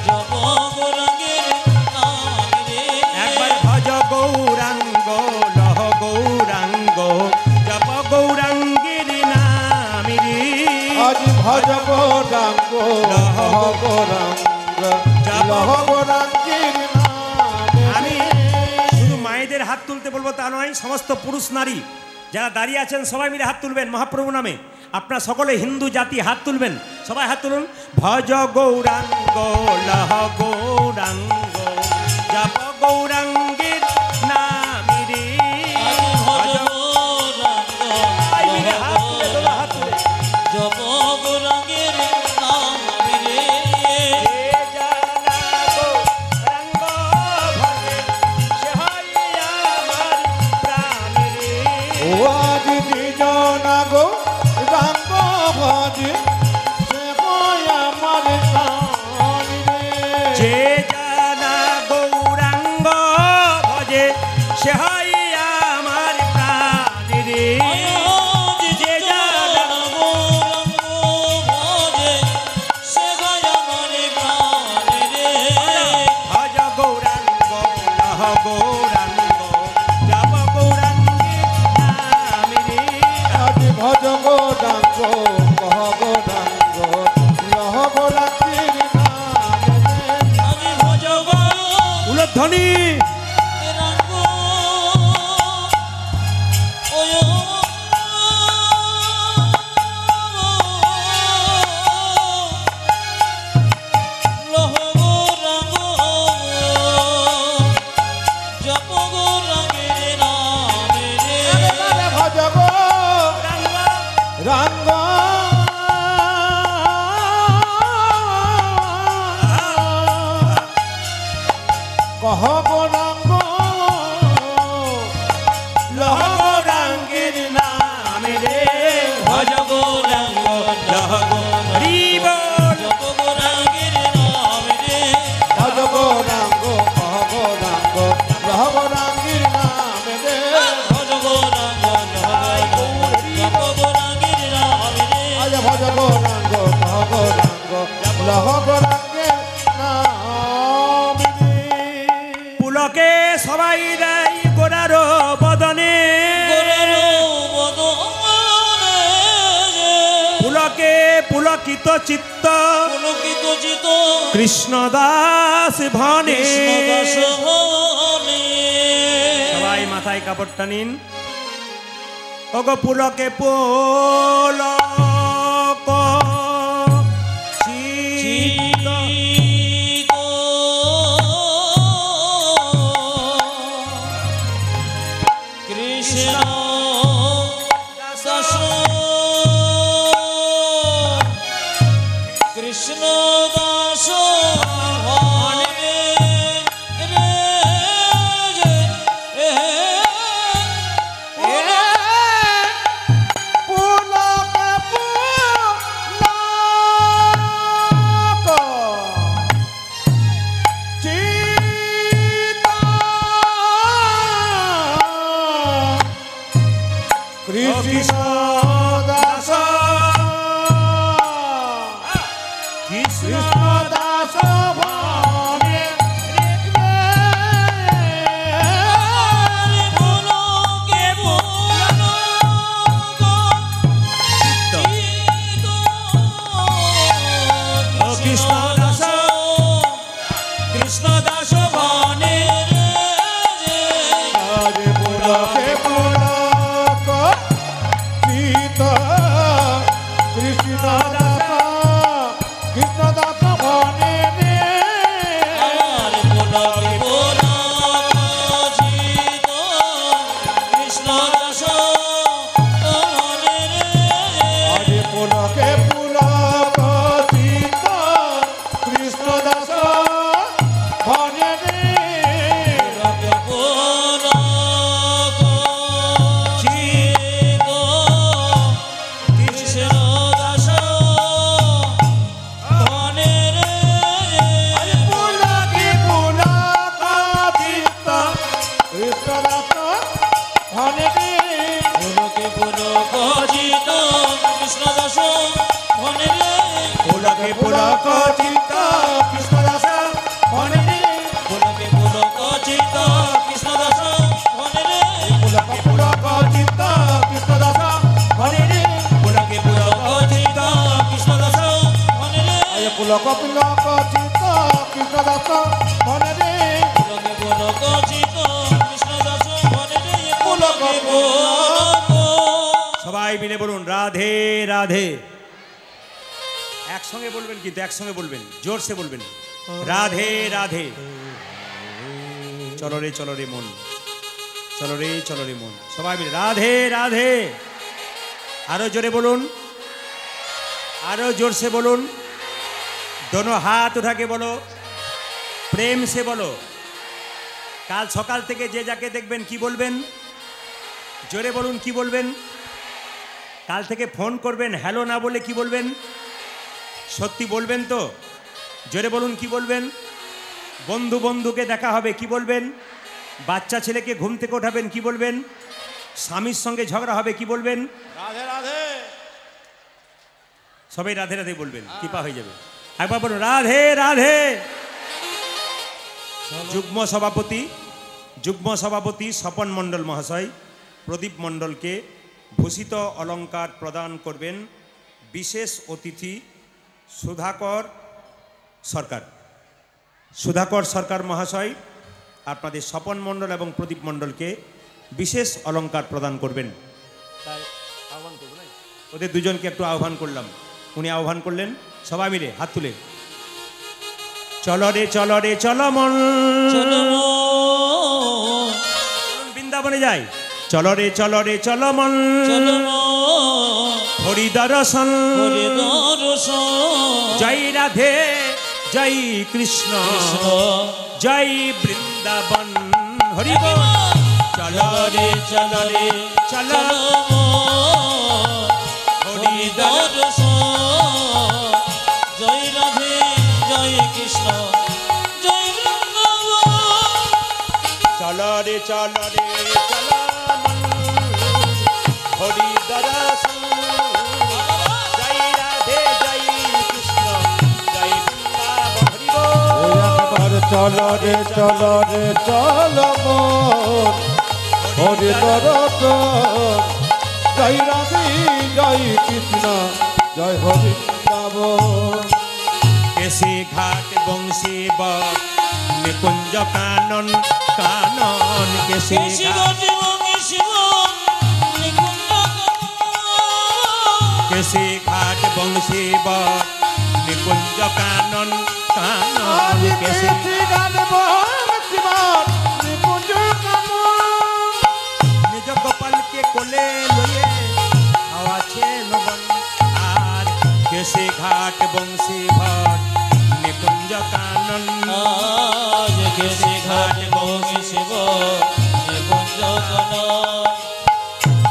জপ গৌরাঙ্গের নামে রে। একবার ভজ গৌরাঙ্গ লহ গৌরাঙ্গ জপ গৌরাঙ্গের নামে রে। আজ ভজ গৌরাঙ্গ লহ গৌরাঙ্গ লহ গৌরাঙ্গীর নামে আমি রে। শুধু মায়েদের হাত হাত তুলতে বলবো তা নয়, সমস্ত পুরুষ নারী যারা দাঁড়িয়ে আছেন সবাই মিলে হাত তুলবেন মহাপ্রভু নামে। আপনারা সকলে হিন্দু জাতি হাত তুলবেন, সবাই হাত তুলুন। ভজ গৌরাঙ্গ লহ গৌরাঙ্গ জপ গৌরাঙ্গের নামি রে। ভজ গৌরাঙ্গ হাত তুলে তোলো, হাত তুলে। জপ গৌরাঙ্গের নামি রে। যে জানা গৌরাঙ্গ ভজে সে হয় আমার প্রাণ রে। ও আজি জন গো রাঙ্গ ভজে সে হয় আমার প্রাণ রে। যে জানা গৌরাঙ্গ ভজে সে হয় আমার প্রাণ রে। যে জানা গৌরাঙ্গ ভজে সে হয় আমার প্রাণ রে। ভজ গৌরাঙ্গ লহ গৌরাঙ্গ জপ গৌরাঙ্গের নামি রে। আজি ভজ গৌরাঙ্গ কহ গৌরাঙ্গ লহ গৌরাঙ্গের নাম রে। আমি ভজ উলধ্বনি গৌরাঙ্গ ওয় লহ গৌরাঙ্গ জপ গৌরাঙ্গের নামে রে। ভজ গৌরাঙ্গ রাঙ্গ কহ গৌরাঙ্গ লহ গৌরাঙ্গের নামে রে। ভজ গৌরাঙ্গ লহ হরি বল। জপ গৌরাঙ্গের নামে রে। ভজ গৌরাঙ্গ কহ গৌরাঙ্গ লহ গৌরাঙ্গের নামে রে। ভজ গৌরাঙ্গ জপ গৌরাঙ্গের নামে রে। আজ ভজ গৌরাঙ্গ কহ গৌরাঙ্গ লহ গৌরাঙ্গের নামে রে। পুলকে সবাই দেয় গোড়ার বদনে। গোরার বদনে পুলকে পুলকিত চিত্ত পুলকিত চিত কৃষ্ণদাস ভনে। কৃষ্ণদাস ভনে। সবাই মাথায় কাপড়টা নিন। ওগো পুলকে পুলক চিত্ত চিত কৃষ্ণ দাস কৃষ্ণ দাস ভনে রে যে কৃষ্ণ দাস কৃষ্ণ দাস ভনে পুলকে পুলক চিত কৃষ্ণ দাস কৃষ্ণ দাস ভনে রে যে আজ পুলকে পুলক চিত কৃষ্ণ দাস কৃষ্ণ দাস ভনে রে। আর পুলকে পুলক চিত কৃষ্ণ দাস ভনে রে আজ পুলকে পুলক চিত কৃষ্ণ দাস ভনে রে। পুলকে পুলক চিত কৃষ্ণ দাস ভনে রে পুলকে পুলক চিত কৃষ্ণ দাস ভনে রে। পুলকে পুলক চিত কৃষ্ণ দাস ভনে রে পুলকে পুলক চিত্ত কৃষ্ণ দাস ভনে রে। পুলকে পুলক চিত কৃষ্ণ দাস ভনে রে পুলকে পুলক চিত কৃষ্ণ দাস ভনে রে। পুলকে পুলক চিত কৃষ্ণ দাস ভনে রে আজ পুলক পুলক চিত কৃষ্ণ দাস ভনে রে। পুলকে পুলক চিত কৃষ্ণ দাস সবাই মিলে বলুন রাধে রাধে। একসঙ্গে বলবেন, কিন্তু একসঙ্গে বলবেন, জোরসে বলবেন রাধে রাধে। চলো রে মন, চলো রে মন। সবাই মিলে রাধে রাধে। আরো জোরে বলুন, আরো জোরসে বলুন। दोनों हाथ उठा के बोलो, प्रेम से बोलो। কাল সকাল থেকে যে যাকে দেখবেন কি বলবেন, জোরে বলুন কি বলবেন। কাল থেকে ফোন করবেন, হ্যালো না বলে কি বলবেন, সত্যি বলবেন তো? জোরে বলুন কি বলবেন। বন্ধুকে দেখা হবে কি বলবেন, বাচ্চা ছেলেকে ঘুম থেকে ওঠাবেন কি বলবেন, স্বামীর সঙ্গে ঝগড়া হবে কি বলবেন, রাধে রাধে। সবাই রাধে রাধে বলবেন, কৃপা হয়ে যাবে। একবার বলুন রাধে রাধে। যুগ্ম সভাপতি স্বপন মণ্ডল মহাশয় প্রদীপ মণ্ডলকে ভূষিত অলঙ্কার প্রদান করবেন বিশেষ অতিথি সুধাকর সরকার মহাশয়। আপনাদের স্বপন মণ্ডল এবং প্রদীপ মণ্ডলকে বিশেষ অলঙ্কার প্রদান করবেন। তাই আহ্বান করব না, ওদের দুজনকে একটু আহ্বান করলাম, উনি আহ্বান করলেন। সবাই মিলে হাত তুলে চলো রে চলো মন, বৃন্দাবনে যাই। চলো রে চলো মন, হরি দর্শন জয় রাধে জয় কৃষ্ণ জয় বৃন্দাবন হরি বল। চলো রে চলো হরি দর্শন জয় রাধে জয় কৃষ্ণ জয় বৃন্দাবন। চলো রে চলো মন, হরি দর্শন জয় রাধে জয় কৃষ্ণ জয় বৃন্দাবন হরি বল। চলো রে চলো মন, হরি দর্শন জয় রাধে জয় কৃষ্ণ জয় হরি বৃন্দাবন। কেসি ঘাট বংশী বক নিকুঞ্জ কানন কেসি ঘাট বংশী বক নিকুঞ্জ কানন কেসি নিজ গোপালকে কোলে লয়ে আওয়াছে নবন। আর কেসি ঘাট বংশী ভট নিকুঞ্জ কানন কেসি ঘাট বংশী বক নিকুঞ্জ কানন।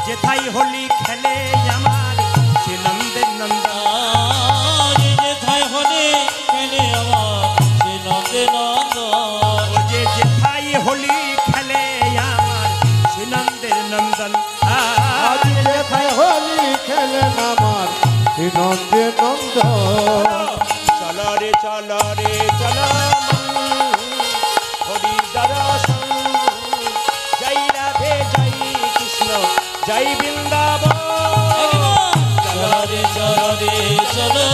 যেথাই হোলি খেলে আমার সে নন্দের নন্দন, যেথাই হোলি খেলে আমার সে নন্দে নন্দন। ও যে যেথাই হোলি খেলে আমার সে নন্দের নন্দন। আজ যেথায় হোলি খেলে আমার শ্রী নন্দে নন্দন। চলো রে চলো মন, হরি দর্শন জয় রাধে জয় কৃষ্ণ জয় বৃন্দাবন। চলো রে চলো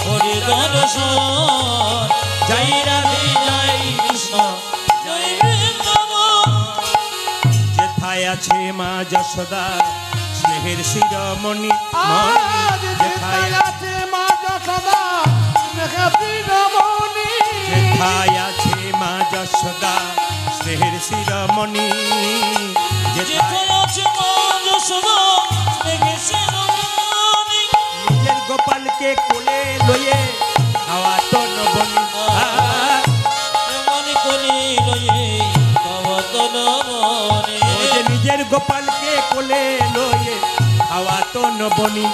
হরি দর্শন জয় রাধে জয় কৃষ্ণ জয় বৃন্দাবন। যেথায় আছে মা যশোদা স্নেহের শিরোমণি, যেথায় আছে মা যশোদা শিরোমণি, যেথায় আছে মা যশোদা স্নেহের শিরোমণি, যেথায় আছে মা যশোদা স্নেহের শিরোমণি। নিজের গোপালকে কোলে লয়ে হাওয়া তো নবনী, মনে করি লয়ে বাবা তো নবনে। নিজের গোপালকে কোলে লয়ে হাওয়া তো নবনী।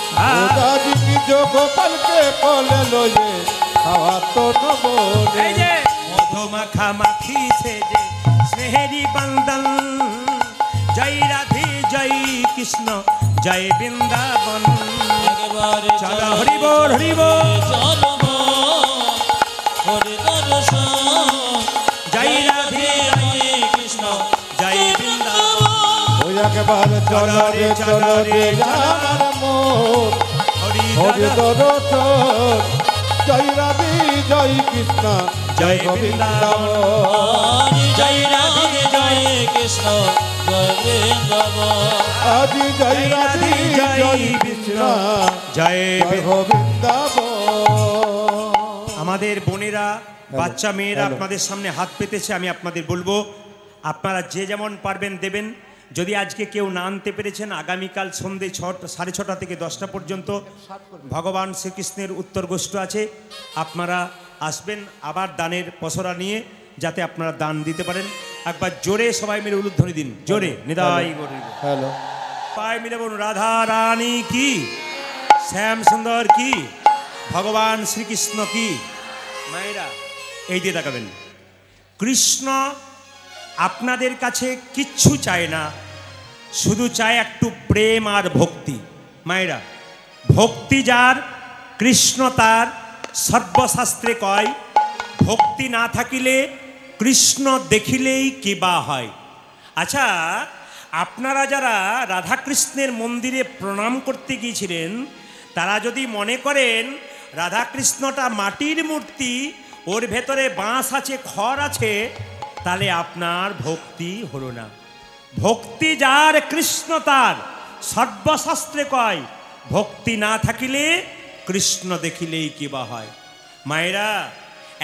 দাদি নিজ গোপালকে কোলে লয়ে হাওয়া তো নবনে। এই যে মধুমাখা মাখি সেজে স্নেহেরি বন্দন জয় রাধে জয় কৃষ্ণ জয় বৃন্দাবন। চলো হরি বল চলো হরি দর্শন জয় রাধে জয় কৃষ্ণ জয় বৃন্দাবন। ওই একেবারে চলো রে আমার মন, হরি হরি দর্শন জয় রাধে জয় কৃষ্ণ জয় বৃন্দাবন। জয় রাধে জয় কৃষ্ণ জয় রাধি জয় রাধি জয় কৃষ্ণ জয় জয় হো বৃন্দাবন। আমাদের বোনেরা বাচ্চা মেয়েরা আপনাদের সামনে হাত পেতেছে, আমি আপনাদের বলবো আপনারা যে যেমন পারবেন দেবেন। যদি আজকে কেউ না আনতে পেরেছেন, আগামীকাল সন্ধ্যে 6:30 থেকে 10টা পর্যন্ত ভগবান শ্রীকৃষ্ণের উত্তর গোষ্ঠ আছে, আপনারা আসবেন আবার দানের পসরা নিয়ে, যাতে আপনারা দান দিতে পারেন। একবার জোরে সবাই মিলে উলুধ্বনি দিন, জোরে নিদাই গরিব। হ্যালো সবাই মিলে বলুন রাধা রানী কি, শ্যাম সুন্দর কি, ভগবান শ্রীকৃষ্ণ কি। মায়েরা এই দিয়ে তাকাবেন, কৃষ্ণ আপনাদের কাছে কিচ্ছু চায় না, শুধু চায় একটু প্রেম আর ভক্তি। মায়েরা ভক্তি যার, কৃষ্ণ তার, সর্বশাস্ত্রে কয় ভক্তি না থাকিলে কৃষ্ণ দেখিলেই কিবা হয়। আচ্ছা, আপনারা যারা রাধাকৃষ্ণের মন্দিরে প্রণাম করতে গিয়েছিলেন, তারা যদি মনে করেন রাধাকৃষ্ণটা মাটির মূর্তি, ওর ভেতরে বাঁশ আছে, খড় আছে, তাহলে আপনার ভক্তি হলো না। ভক্তি যার, কৃষ্ণ তার, সর্বশাস্ত্রে কয় ভক্তি না থাকিলে কৃষ্ণ দেখিলেই কিবা হয়। মায়েরা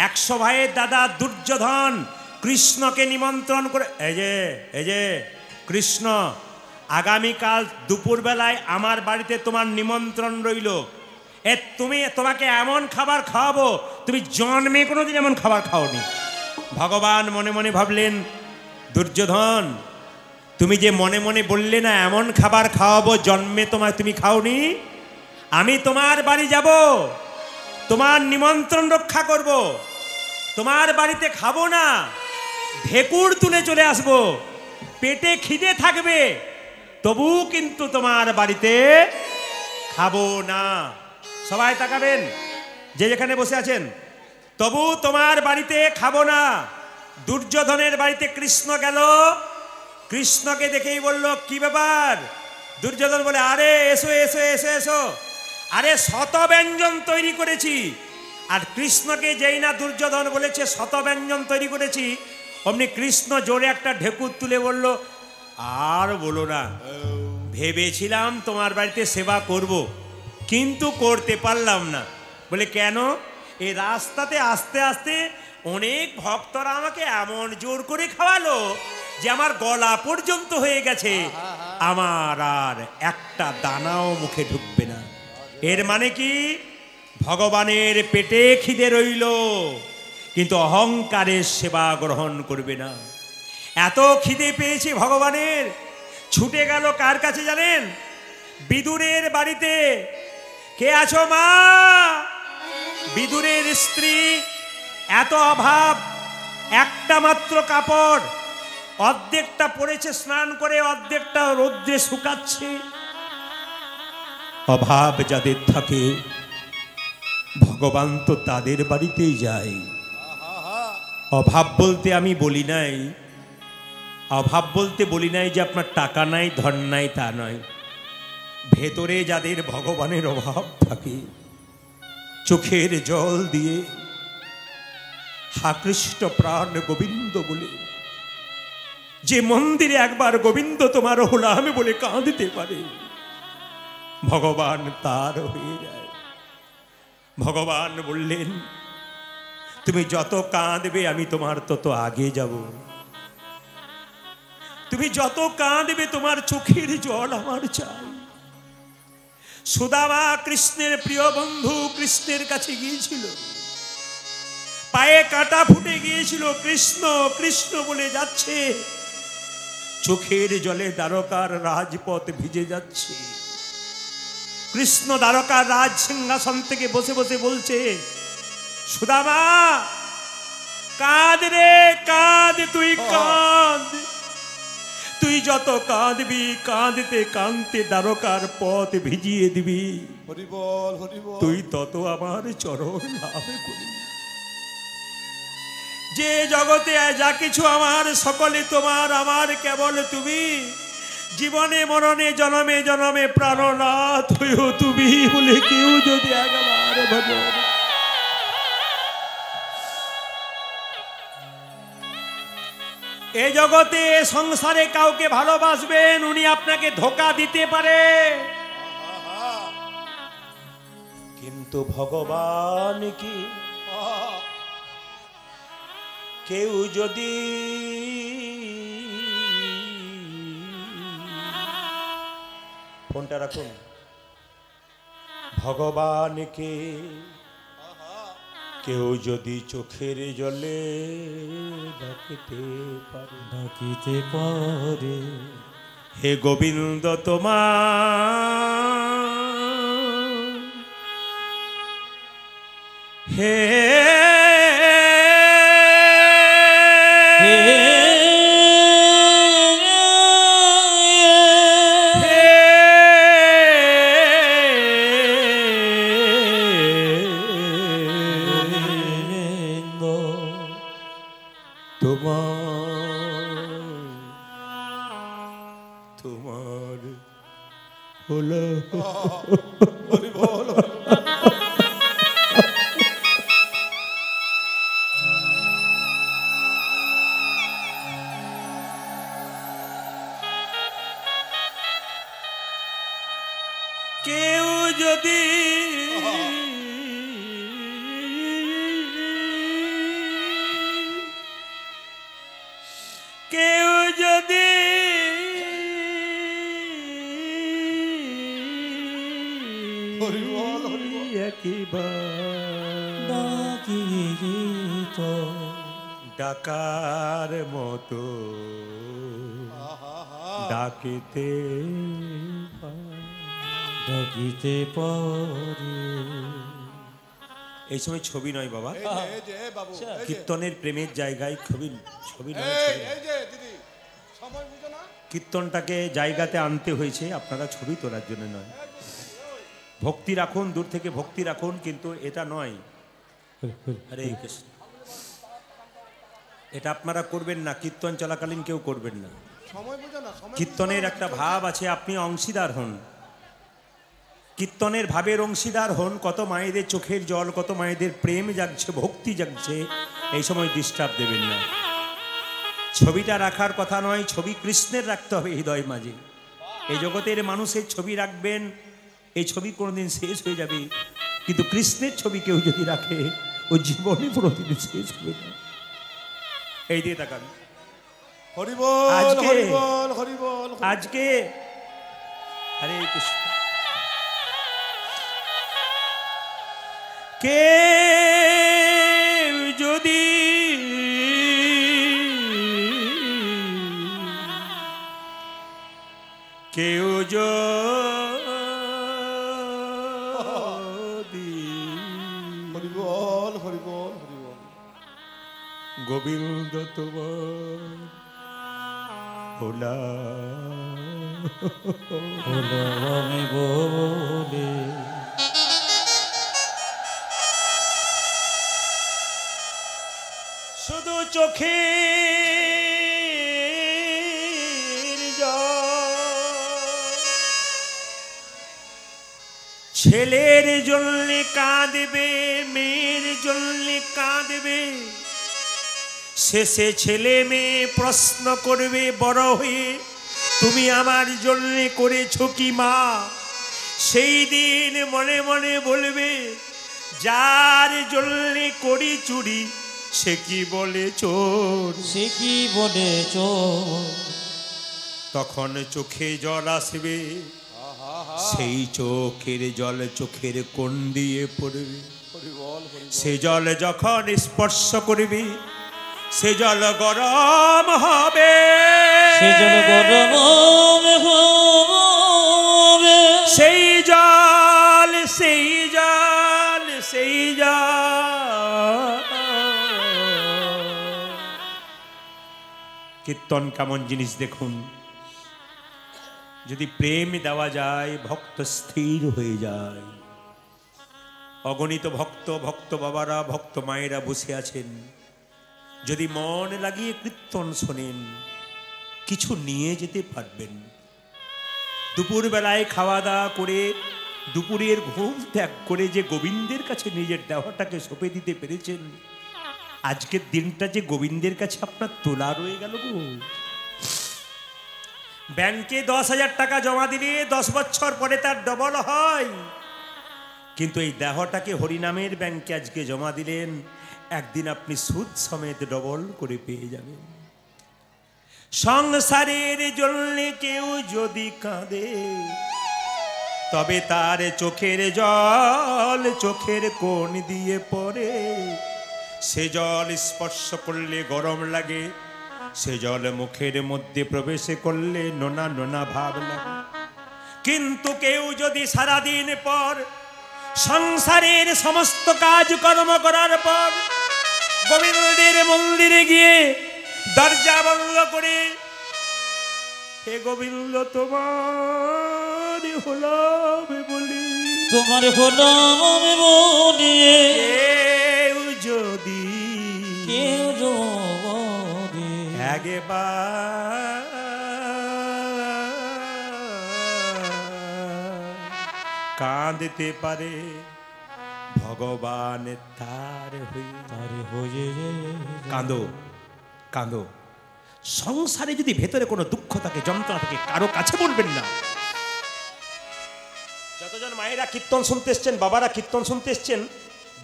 100 ভাইয়ের দাদা দুর্যোধন কৃষ্ণকে নিমন্ত্রণ করে, এই যে কৃষ্ণ, আগামীকাল দুপুরবেলায় আমার বাড়িতে তোমার নিমন্ত্রণ রইল। তোমাকে এমন খাবার খাওয়াবো, তুমি জন্মে কোনোদিন এমন খাবার খাওনি। ভগবান মনে মনে ভাবলেন, দুর্যোধন তুমি যে মনে মনে বললে না এমন খাবার খাওয়াবো, জন্মে তুমি খাওনি, আমি তোমার বাড়ি যাব, তোমার নিমন্ত্রণ রক্ষা করব, তোমার বাড়িতে খাবো না, ঢেকুর তুলে চলে আসব, পেটে খিদে থাকবে, তবু কিন্তু তোমার বাড়িতে খাবো না। সবাই তাকাবেন, যে যেখানে বসে আছেন, তবু তোমার বাড়িতে খাবো না। দুর্যোধনের বাড়িতে কৃষ্ণ গেল, কৃষ্ণকে দেখেই বলল কি ব্যাপার? দুর্যোধন বলে, আরে এসো এসো এসো এসো, আরে শত ব্যঞ্জন তৈরি করেছি। আর কৃষ্ণকে যেই না দুর্যোধন বলেছে শত ব্যঞ্জন তৈরি করেছি, অমনি কৃষ্ণ জোরে একটা ঢেকুর তুলে বলল, আর বলো না, ভেবেছিলাম তোমার বাড়িতে সেবা করব, কিন্তু করতে পারলাম না। বলে কেন? এই রাস্তাতে আস্তে আস্তে অনেক ভক্তরা আমাকে এমন জোর করে খাওয়ালো যে আমার গলা পর্যন্ত হয়ে গেছে, আমার আর একটা দানাও মুখে ঢুকবে না। এর মানে কি? ভগবানের পেটে খিদে রইল, কিন্তু অহংকারের সেবা গ্রহণ করবে না। এত খিদে পেয়েছে ভগবানের, ছুটে গেল কার কাছে জানেন? বিদুরের বাড়িতে। কে আছো মা? বিদুরের স্ত্রী। এত অভাব, একটা মাত্র কাপড়, অর্ধেকটা পরেছে স্নান করে, অর্ধেকটা রৌদ্রে শুকাচ্ছে। অভাব যাদের থাকে ভগবান তো তাদের বাড়িতেই যায়। অভাব বলতে আমি বলি নাই, অভাব বলতে বলি নাই যে আপনার টাকা নাই, ধন নাই, তা নয়। ভেতরে যাদের ভগবানের অভাব থাকে, চোখের জল দিয়ে হা কৃষ্ণ প্রাণ গোবিন্দ বলে, যে মন্দিরে একবার গোবিন্দ তোমার হলাম বলে কাঁদতে পারে, ভগবান তার হয়ে যায়। ভগবান বললেন, তুমি যত কাঁদবে আমি তোমার তত আগে যাব। তুমি যত কাঁদবে তোমার চোখের জল আমার চাই। সুদামা কৃষ্ণের প্রিয় বন্ধু কৃষ্ণের কাছে গিয়েছিল, পায়ে কাঁটা ফুটে গিয়েছিল, কৃষ্ণ কৃষ্ণ বলে যাচ্ছে, চোখের জলে দ্বারকার রাজপথ ভিজে যাচ্ছে। কৃষ্ণ দ্বারকার রাজ সিংহাসন থেকে বসে বসে বলছে, সুদামা কাঁদ রে কাঁদ, তুই কাঁদ, তুই যত কাঁদবি কাঁদতে কাঁদতে দ্বারকার পথ ভিজিয়ে দিবি, হরি বল হরি বল, তুই তত আমার চরণ লাভ করবি। যে জগতে যা কিছু আমার সকলে তোমার, আমার কেবল তুমি। জীবনে মরণে জনমে জনমে প্রাণনাথ হইও তুমি, বলে কেউ যদি একবার ভজন। এ জগতে সংসারে কাউকে ভালোবাসবেন, উনি আপনাকে ধোঁকা দিতে পারে, কিন্তু ভগবান কি কেউ যদি ফোনটা রাখুন, ভগবানকে কেউ যদি চোখের জলে ডাকিতে পারে হে গোবিন্দ তোমার, হে তোমার হলো হরি বল। কেউ যদি কেউ যদি হরি বল, হরি বল। ডাকার মতো ডাকিতে পারে। এই সময় ছবি নয় বাবা, এই যে বাবু, এই যে, কীর্তনের প্রেমের জায়গায় ছবি ছবি নয়, এই ছবি নয়। এই যে দিদি, সময় বুঝো না? কীর্তনটাকে জায়গাতে আনতে হয়েছে, আপনারা ছবি তোলার জন্য নয়। ভক্তি রাখুন, দূর থেকে ভক্তি রাখুন, কিন্তু এটা নয়। হরে কৃষ্ণ, এটা আপনারা করবেন না, কীর্তন চলাকালীন কেউ করবেন না। সময় বুঝো না? সময় কীর্তনের একটা ভাব আছে, আপনি অংশীদার হন, কীর্তনের ভাবের অংশীদার হন। কত মায়েদের চোখের জল, কত মায়েদের প্রেম জাগছে, ভক্তি জাগছে, এই সময় ডিস্টার্ব দেবেন না। ছবিটা রাখার কথা নয়, ছবি কৃষ্ণের রাখতে হবে হৃদয় মাঝে। এই জগতের মানুষের ছবি রাখবেন, এই ছবি কোনোদিন শেষ হয়ে যাবে, কিন্তু কৃষ্ণের ছবি কেউ যদি রাখে ও জীবনে কোনোদিন শেষ হবে না। এই দিয়ে তাকান। হরি বল, আজকে- হরি বল, হরি বল। আজকে হরে কৃষ্ণ, কে যদি কেউ যদি হরি বল, হরি বল, হরি বল। গোবিন্দ তোমার ভোলা হলো আমি বলে শুধু চোখে ছেলের জন্য কাঁদবে, মেয়ের জন্য কাঁদবে, শেষে ছেলে মেয়ে প্রশ্ন করবে বড় হয়ে, তুমি আমার জন্য করেছো কি মা? সেই দিন মনে মনে বলবে, যার জন্য করি চুরি সে কি বলে চোর। সে কি বলেছ? তখন চোখে জল আসবে, সেই চোখের জল চোখের কোণ দিয়ে পড়বে, হরি বল, হরি বল। সে জল যখন স্পর্শ করবে সে জল গরম হবে, সে জল গরম হবে, সেই জল সেই জল সেই জল। কীর্তন কেমন জিনিস দেখুন, যদি প্রেম দেওয়া যায় ভক্ত স্থির হয়ে যায়। অগণিত ভক্ত বাবারা, ভক্ত মায়েরা বসে আছেন, যদি মন লাগিয়ে কীর্তন শোনেন কিছু নিয়ে যেতে পারবেন। দুপুর বেলায় খাওয়া দাওয়া করে দুপুরের ঘুম ত্যাগ করে যে গোবিন্দের কাছে নিজের দেহটাকে সঁপে দিতে পেরেছেন, আজকের দিনটা যে গোবিন্দের কাছে আপনার তোলা রয়ে গেল গো। ব্যাংকে 10,000 টাকা জমা দিলে 10 বছর পরে তার ডবল হয়, কিন্তু এই দেহটাকে হরিনামের ব্যাংকে আজকে জমা দিলেন, একদিন আপনি সুদ সমেত ডবল করে পেয়ে যাবেন। সংসারের জন্য কেউ যদি কাঁদে, তবে তার চোখের জল চোখের কোণ দিয়ে পড়ে। সে জল স্পর্শ করলে গরম লাগে, সে জল মুখের মধ্যে প্রবেশ করলে নোনা নোনা ভাব লাগে। কিন্তু কেউ যদি সারাদিন পর সংসারের সমস্ত কাজকর্ম করার পর গোবিন্দের মন্দিরে গিয়ে দরজা বন্ধ করে, হে গোবিন্দ তোমার হলাম বলি, তোমার হলাম আমি বলি, কেউ যদি একবার কাঁদতে পারে, ভগবান তার হয়ে। কাঁদো কাঁদো। সংসারে যদি ভেতরে কোনো দুঃখ থাকে, যন্ত্রণা থাকে, কারো কাছে বলবেন না। যতজন মায়েরা কীর্তন শুনতে এসছেন, বাবারা কীর্তন শুনতে এসছেন,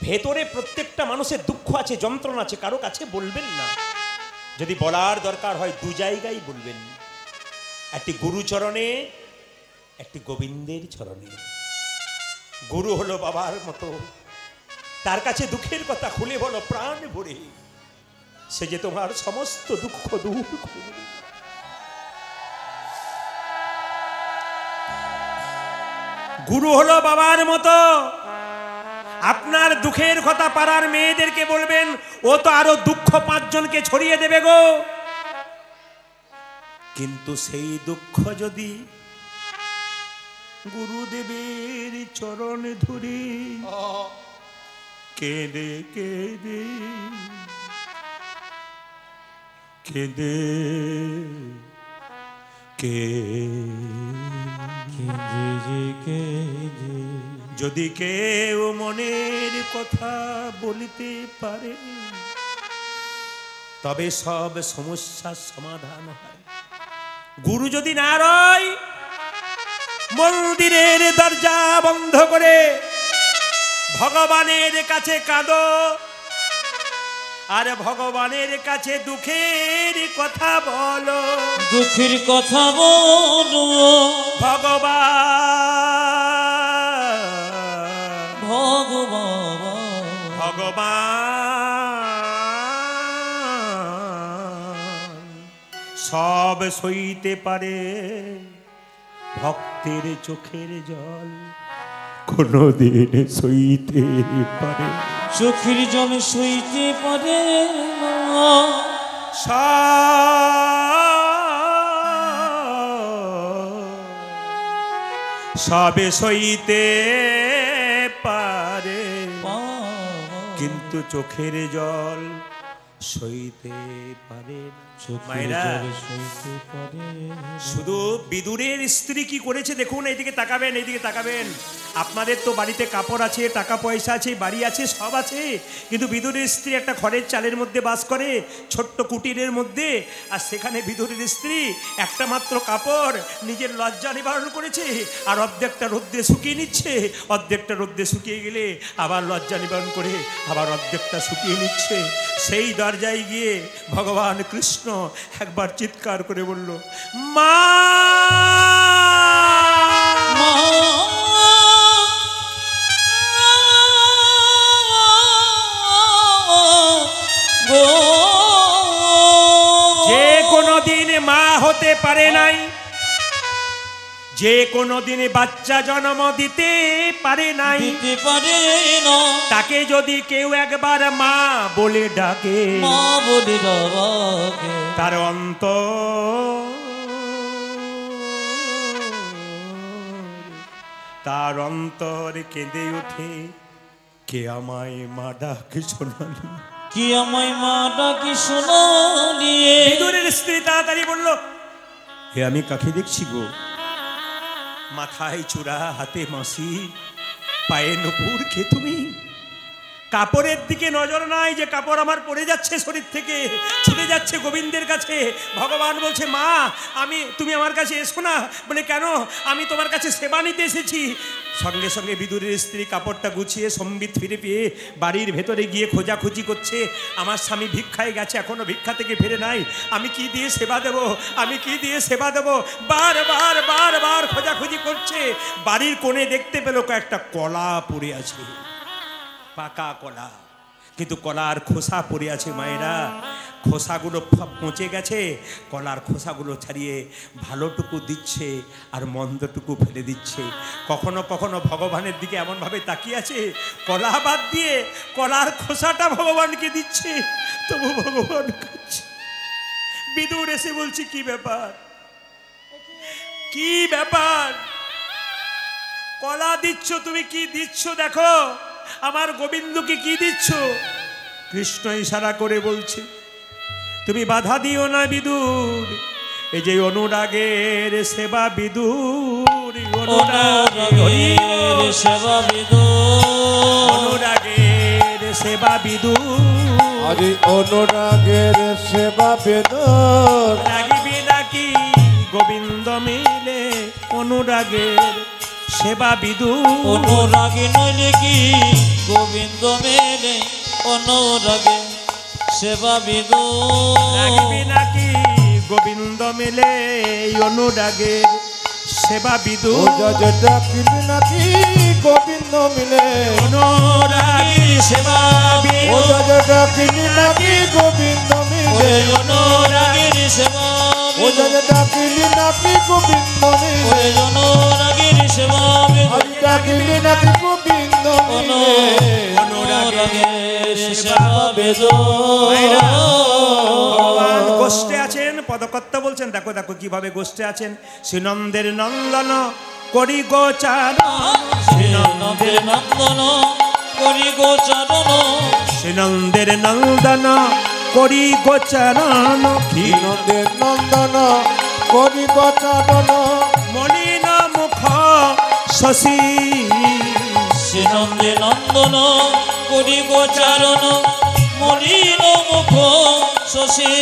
ভেতরে প্রত্যেকটা মানুষের দুঃখ আছে, যন্ত্রণা আছে, কারো কাছে বলবেন না। যদি বলার দরকার হয় 2 জায়গায় বলবেন, একটি গুরুচরণে, একটি গোবিন্দের চরণে। গুরু হলো বাবার মতো, তার কাছে দুঃখের কথা খুলে বলো প্রাণ ভরে, সে যে তোমার সমস্ত দুঃখ দূর করে দেবে। গুরু হলো বাবার মতো, আপনার দুঃখের কথা পাড়ার মেয়েদেরকে বলবেন, ও তো আরো দুঃখ 5 জনকে ছড়িয়ে দেবে গো। কিন্তু সেই দুঃখ যদি গুরুদেবের চরণে ধরি, কেঁদে কেঁদে কেঁদে যদি কেউ মনের কথা বলিতে পারে, তবে সব সমস্যার সমাধান হয়। গুরু যদি না রয়, মন্দিরের দরজা বন্ধ করে ভগবানের কাছে কাঁদো, আর ভগবানের কাছে দুঃখের কথা বলো, দুঃখের কথা বলো। ভগবান সব সইতে পারে, ভক্তের চোখের জল কোনদিন সইতে পারে, চোখের জল সইতে পারে না। সবে সইতে পারে, কিন্তু চোখের জল সইতে পারে। মায়েরা, শুধু বিদুরের স্ত্রী কি করেছে দেখুন, এইদিকে তাকাবেন, এইদিকে তাকাবেন। আপনাদের তো বাড়িতে কাপড় আছে, টাকা পয়সা আছে, বাড়ি আছে, সব আছে, কিন্তু বিদুরের স্ত্রী একটা খড়ের চালের মধ্যে বাস করে, ছোট্ট কুটিরের মধ্যে। আর সেখানে বিদুরের স্ত্রী একটা মাত্র কাপড় নিজের লজ্জা নিবারণ করেছে, আর অর্ধেকটা রোদ্রে শুকিয়ে নিচ্ছে, অর্ধেকটা রোদ্রে শুকিয়ে গেলে আবার লজ্জা নিবারণ করে আবার অর্ধেকটা শুকিয়ে নিচ্ছে। সেই দরজায় গিয়ে ভগবান কৃষ্ণ একবার চিৎকার করে বলল, মা যে কোনোদিন মা হতে পারে নাই, যে কোনোদিন বাচ্চা জন্ম দিতে পারে নাই, তাকে যদি কেউ একবার মা বলে ডাকে, তার অন্তর কেঁদে ওঠে, কে আমায় মা ডাকে শোনালি, কি আমায় মা ডাকি শোনালি। বিদুরের স্ত্রী তাড়াতাড়ি বলল, হে আমি কাকে দেখছি গো, মাথায় চূড়া, হাতে মাসি, পায়ে নুপুর, কে তুমি? কাপড়ের দিকে নজর নাই যে কাপড় আমার পড়ে যাচ্ছে শরীর থেকে, ছুটে যাচ্ছে গোবিন্দের কাছে। ভগবান বলছে মা তুমি আমার কাছে এসো না। বলে কেন? আমি তোমার কাছে সেবা নিতে এসেছি। সঙ্গে সঙ্গে বিদুরের স্ত্রী কাপড়টা গুছিয়ে সম্বিত ফিরে পেয়ে বাড়ির ভেতরে গিয়ে খোঁজাখুঁজি করছে। আমার স্বামী ভিক্ষায় গেছে, এখনো ভিক্ষা থেকে ফিরে নাই, আমি কি দিয়ে সেবা দেব, আমি কি দিয়ে সেবা দেব? বারবার বারবার খোঁজাখুঁজি করছে। বাড়ির কোণে দেখতে পেল কয়েকটা কলা পড়ে আছে, পাকা কলা, কিন্তু কলার খোসা পড়ে আছে। মায়েরা, খোসাগুলো পচে গেছে, কলার খোসাগুলো ছাড়িয়ে ভালোটুকু দিচ্ছে আর মন্দটুকু ফেলে দিচ্ছে। কখনো কখনো ভগবানের দিকে এমনভাবে তাকিয়ে আছে, কলা বাদ দিয়ে কলার খোসাটা ভগবানকে দিচ্ছে, তবু ভগবান খাচ্ছে। বিদুর এসে বলছি কি ব্যাপার, কি ব্যাপার? কলা দিচ্ছ তুমি, কি দিচ্ছ দেখো, আমার গোবিন্দকে কি দিচ্ছ? কৃষ্ণ ইশারা করে বলছে তুমি বাধা দিও না বিদুর, এই যে অনুরাগের সেবা বিদুর, অনুরাগের সেবা বিদুর, অনুরাগের সেবা বিদুর, আরে অনুরাগের সেবা বিদুর, রাগিবি নাকি গোবিন্দ মিলে অনুরাগের সেবা বিদুর, অনুরাগী নইলে কি গোবিন্দ মেলে অনুরাগে সেবা বিদুর, রাগিবি নাকি গোবিন্দ মিলে অনুরাগের সেবা বিদুর, ডাকিবি নাকি গোবিন্দ মিলে অনুরাগী সেবা বিদুর, ডাকিবি নাকি গোবিন্দ মিলে অনুরাগীর সেবা ডাকিবি নাকি গোবিন্দ মিলে অনুরাগীর সেবা ডাকিবি নাকি গোবিন্দ মিলে অনুরাগের সেবা বিদুর। ভগবান গোষ্ঠে আছেন, পদকর্তা বলছেন দেখো দেখো কিভাবে গোষ্ঠে আছেন। শ্রীনন্দের নন্দন করি গোচারণ, শ্রীনন্দের নন্দন করি গোচারণ, শ্রীনন্দের নন্দন করি গোচারণ, নন্দের নন্দন করি গোচারণ, মলিন মুখ শশী, শ্রীনন্দে নন্দন করি গোচারণ, মলিন মুখ শশী,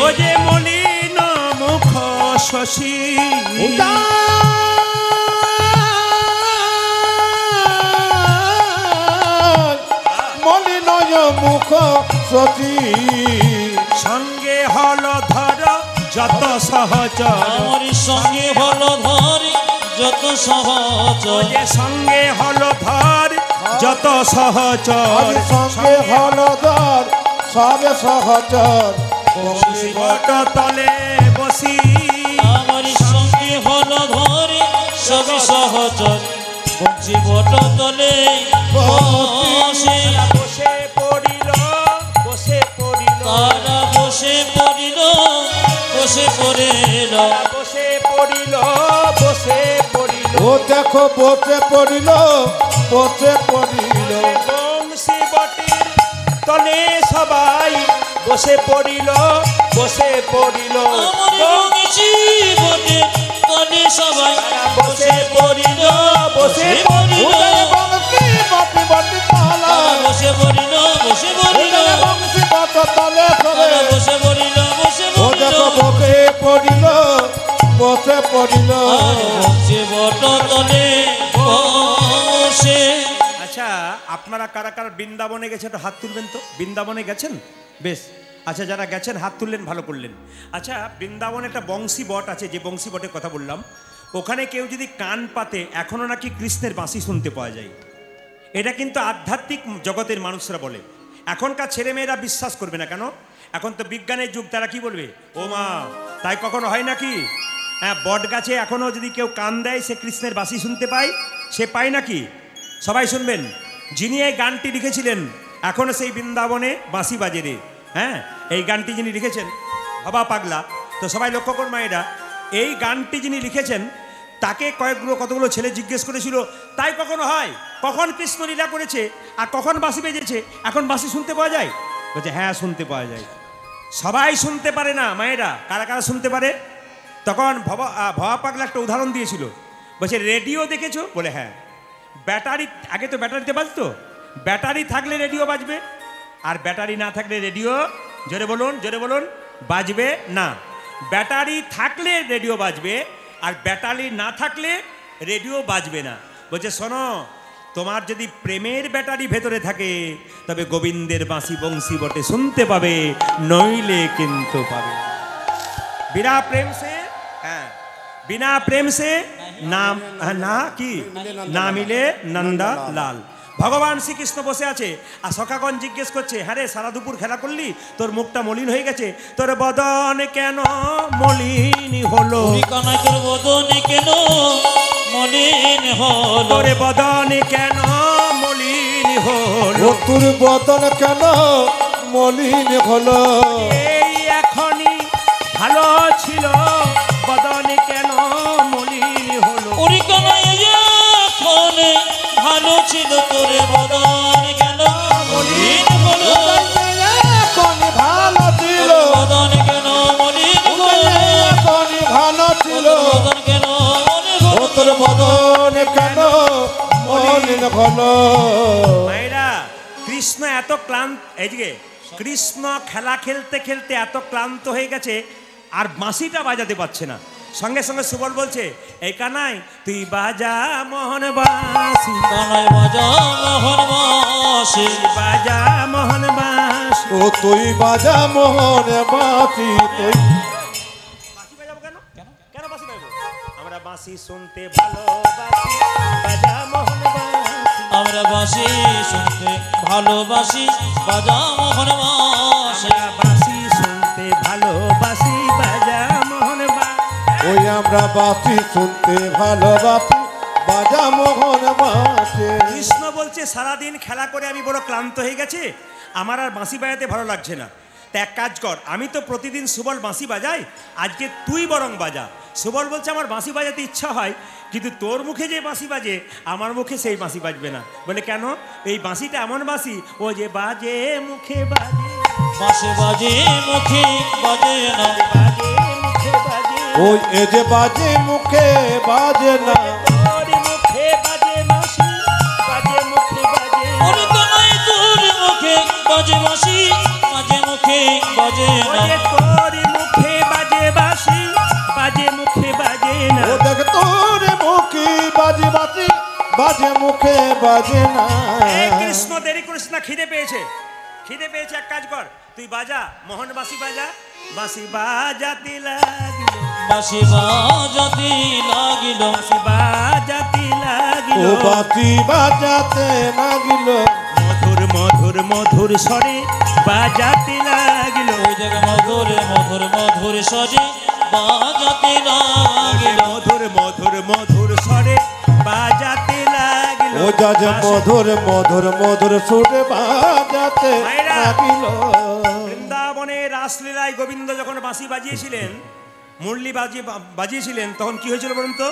ও যে মলিন মুখ শশী, মলিনয় মুখ সতী, সঙ্গে হল ধর যত সহচর, আমার সঙ্গে হল ধরি যত সহচর, যে সঙ্গে হল ধর যত সহচর, সঙ্গে হলধর সবে সহচর, বট তলে বসি, আমার সঙ্গে হল ধরি সবে সহচর, বংশী বট তলে বসে, বসে পড়িল, বসে পড়িল, তারা বসে পড়িল, বসে পড়িল, বসে পড়িল, বসে পড়িল, ও দেখো বসে পড়িল, বসে পড়িল, বংশী বটির তলে সবাই বসে পড়িল, বসে পড়িল, আমার বংশী বটে তলে সবাই বসে পড়িল, বসে পড়িল, বংশী বটি বটি পালা, তারা বসে পড়িল, বসে পড়িল, বংশী বট তলে সবে, তারা বসে পড়িল, বসে ও পড়িল, দেখো বসে পড়িল, বসে পড়িল, বংশী বট তলে বসে। আচ্ছা আপনারা কারা কারা বৃন্দাবনে গেছেন একটু হাত তুলবেন তো। বৃন্দাবনে গেছেন? বেশ, আচ্ছা যারা গেছেন হাত তুললেন, ভালো করলেন। আচ্ছা বৃন্দাবনে একটা বংশী বট আছে, যে বংশী বটের কথা বললাম, ওখানে কেউ যদি কান পাতে এখনো নাকি কৃষ্ণের বাঁশি শুনতে পাওয়া যায়। এটা কিন্তু আধ্যাত্মিক জগতের মানুষরা বলে। এখনকার ছেলেমেয়েরা বিশ্বাস করবে না, কেন? এখন তো বিজ্ঞানের যুগ, তারা কি বলবে, ও মা তাই কখনো হয় নাকি? হ্যাঁ, বট গাছে এখনো যদি কেউ কান দেয় সে কৃষ্ণের বাঁশি শুনতে পায়, সে পায় নাকি? সবাই শুনবেন, যিনি এই গানটি লিখেছিলেন এখনো সেই বৃন্দাবনে বাঁশি বাজে রে। হ্যাঁ, এই গানটি যিনি লিখেছেন ভবা পাগলা, তো সবাই লক্ষ্য করুন মায়েরা, এই গানটি যিনি লিখেছেন তাকে কতগুলো ছেলে জিজ্ঞেস করেছিল তাই কখনো হয়, কখন কৃষ্ণ লীলা করেছে আর কখন বাঁশি বেজেছে, এখন বাঁশি শুনতে পাওয়া যায়? বলছে হ্যাঁ শুনতে পাওয়া যায়। সবাই শুনতে পারে না মায়েরা, কারা কারা শুনতে পারে? তখন ভবা পাগলা একটা উদাহরণ দিয়েছিল, বলছে রেডিও দেখেছো? বলে হ্যাঁ। ব্যাটারি, আগে তো ব্যাটারিতে বাজতো, ব্যাটারি থাকলে রেডিও বাজবে, আর ব্যাটারি না থাকলে রেডিও, জোরে বলুন জোরে বলুন, বাজবে না। ব্যাটারি থাকলে রেডিও বাজবে, আর ব্যাটারি না থাকলে রেডিও বাজবে না। বলছে শোনো, তোমার যদি প্রেমের ব্যাটারি ভেতরে থাকে তবে গোবিন্দের বাঁশি বংশী বটে শুনতে পাবে, নইলে কিন্তু পাবে। বিনা প্রেম সে, হ্যাঁ, বিনা প্রেম সে নাম না কি না মিলে নন্দা লাল। ভগবান শ্রীকৃষ্ণ বসে আছে, আর সখাগণ জিজ্ঞেস করছে, হ্যাঁ রে সারা দুপুর খেলা করলি, তোর মুখটা মলিন হয়ে গেছে, তোর বদন কেন মলিন হলো? তোর বদন কেন মলিন হলো? তোর বদন কেন মলিন হলো? তোর বদন কেন মলিন হলো? এই এখনই ভালো ছিল, বদন কেন মলিন হলো? ওরে কানাই এখন ভালো ছিল, তোর বদন কেন মলিন হলো? এখন ভালো ছিল, বদন কেন মলিন হলো? এখন ভালো ছিল, বদন কেন মলিন হলো? তোর বদন কেন মলিন হলো? মায়েরা, কৃষ্ণ এত ক্লান্ত, এইদিকে কৃষ্ণ খেলা খেলতে খেলতে এত ক্লান্ত হয়ে গেছে আর বাঁশিটা বাজাতে পারছে না। সঙ্গে সঙ্গে সুবল বলছে, এই কানাই তুই বাজা মোহন বাঁশি, কানাই বাজা মোহন বাঁশি, বাজা মোহন বাঁশি। ও তুই বাজা মোহন বাঁশি, তুই বাঁশি বাজাবো কেন? কেন বাঁশি বাজাবো? আমরা বাঁশি শুনতে ভালোবাসি, বাজা মোহন বাঁশি। আমরা বাঁশি শুনতে ভালোবাসি, বাজা মোহন বাঁশি। আমরা বাঁশি শুনতে ভালোবাসি, বাজা মোহন বাঁশি। ওই আমরা বাঁশি শুনতে ভালোবাসি, বাজা মোহন বাঁশি। কৃষ্ণ বলছে, সারাদিন খেলা করে আমি বড় ক্লান্ত হয়ে গেছি, আমার আর বাঁশি বাজাতে ভালো লাগছে না। তা এক কাজ কর, আমি তো প্রতিদিন সুবল বাঁশি বাজাই, আজকে তুই বরং বাজা। সুবল বলছে, আমার বাঁশি বাজাতে ইচ্ছা হয়, কিন্তু তোর মুখে যে বাঁশি বাজে আমার মুখে সেই বাঁশি বাজবে না। বলে কেন? এই বাঁশিটা এমন বাঁশি, ও যে বাজে মুখে বাজে, বাঁশি বাজে মুখে বাজে না, বাজে মুখে বাজে, ওই এ যে বাজে মুখে বাজে না, তোর মুখে বাজে বাঁশি, বাজে মুখে বাজে না। ওরে কানাই তোর মুখে বাজে বাঁশি, বাজে মুখে বাজে ও না। যে তোর মুখে বাজে বাঁশি, বাজে মুখে বাজে না। ও দেখ তোর মুখে বাজে বাঁশি, বাজে মুখে বাজে না। এই কৃষ্ণ দেরি করিস না, খিদে পেয়েছে, খিদে পেয়েছে। এক কাজ কর, তুই বাজা, মোহন বাঁশি বাজা। বাঁশি বাজাতে লাগিল, বাঁশি বাজাতে লাগিল, বাঁশি বাজাতে ও লাগিল, বাঁশি বাজাতে লাগিল, মধুর মধুর মধুর স্বরে বাজাতে লাগিল, ওই জায়গা মধুর মধুর মধুর সজে বাজাতে লাগিল। মধুর মধুর মধুর স্বরে বাজাতে লাগিল। ও যা যে মধুর মধুর মধুর সুরে বাজাতে মায়েরা, লাগিল। বৃন্দাবনে রাসলীলায় গোবিন্দ যখন বাঁশি বাজিয়েছিলেন, মুরলি বাজিয়েছিলেন, তখন কি হয়েছিল বলুন তো?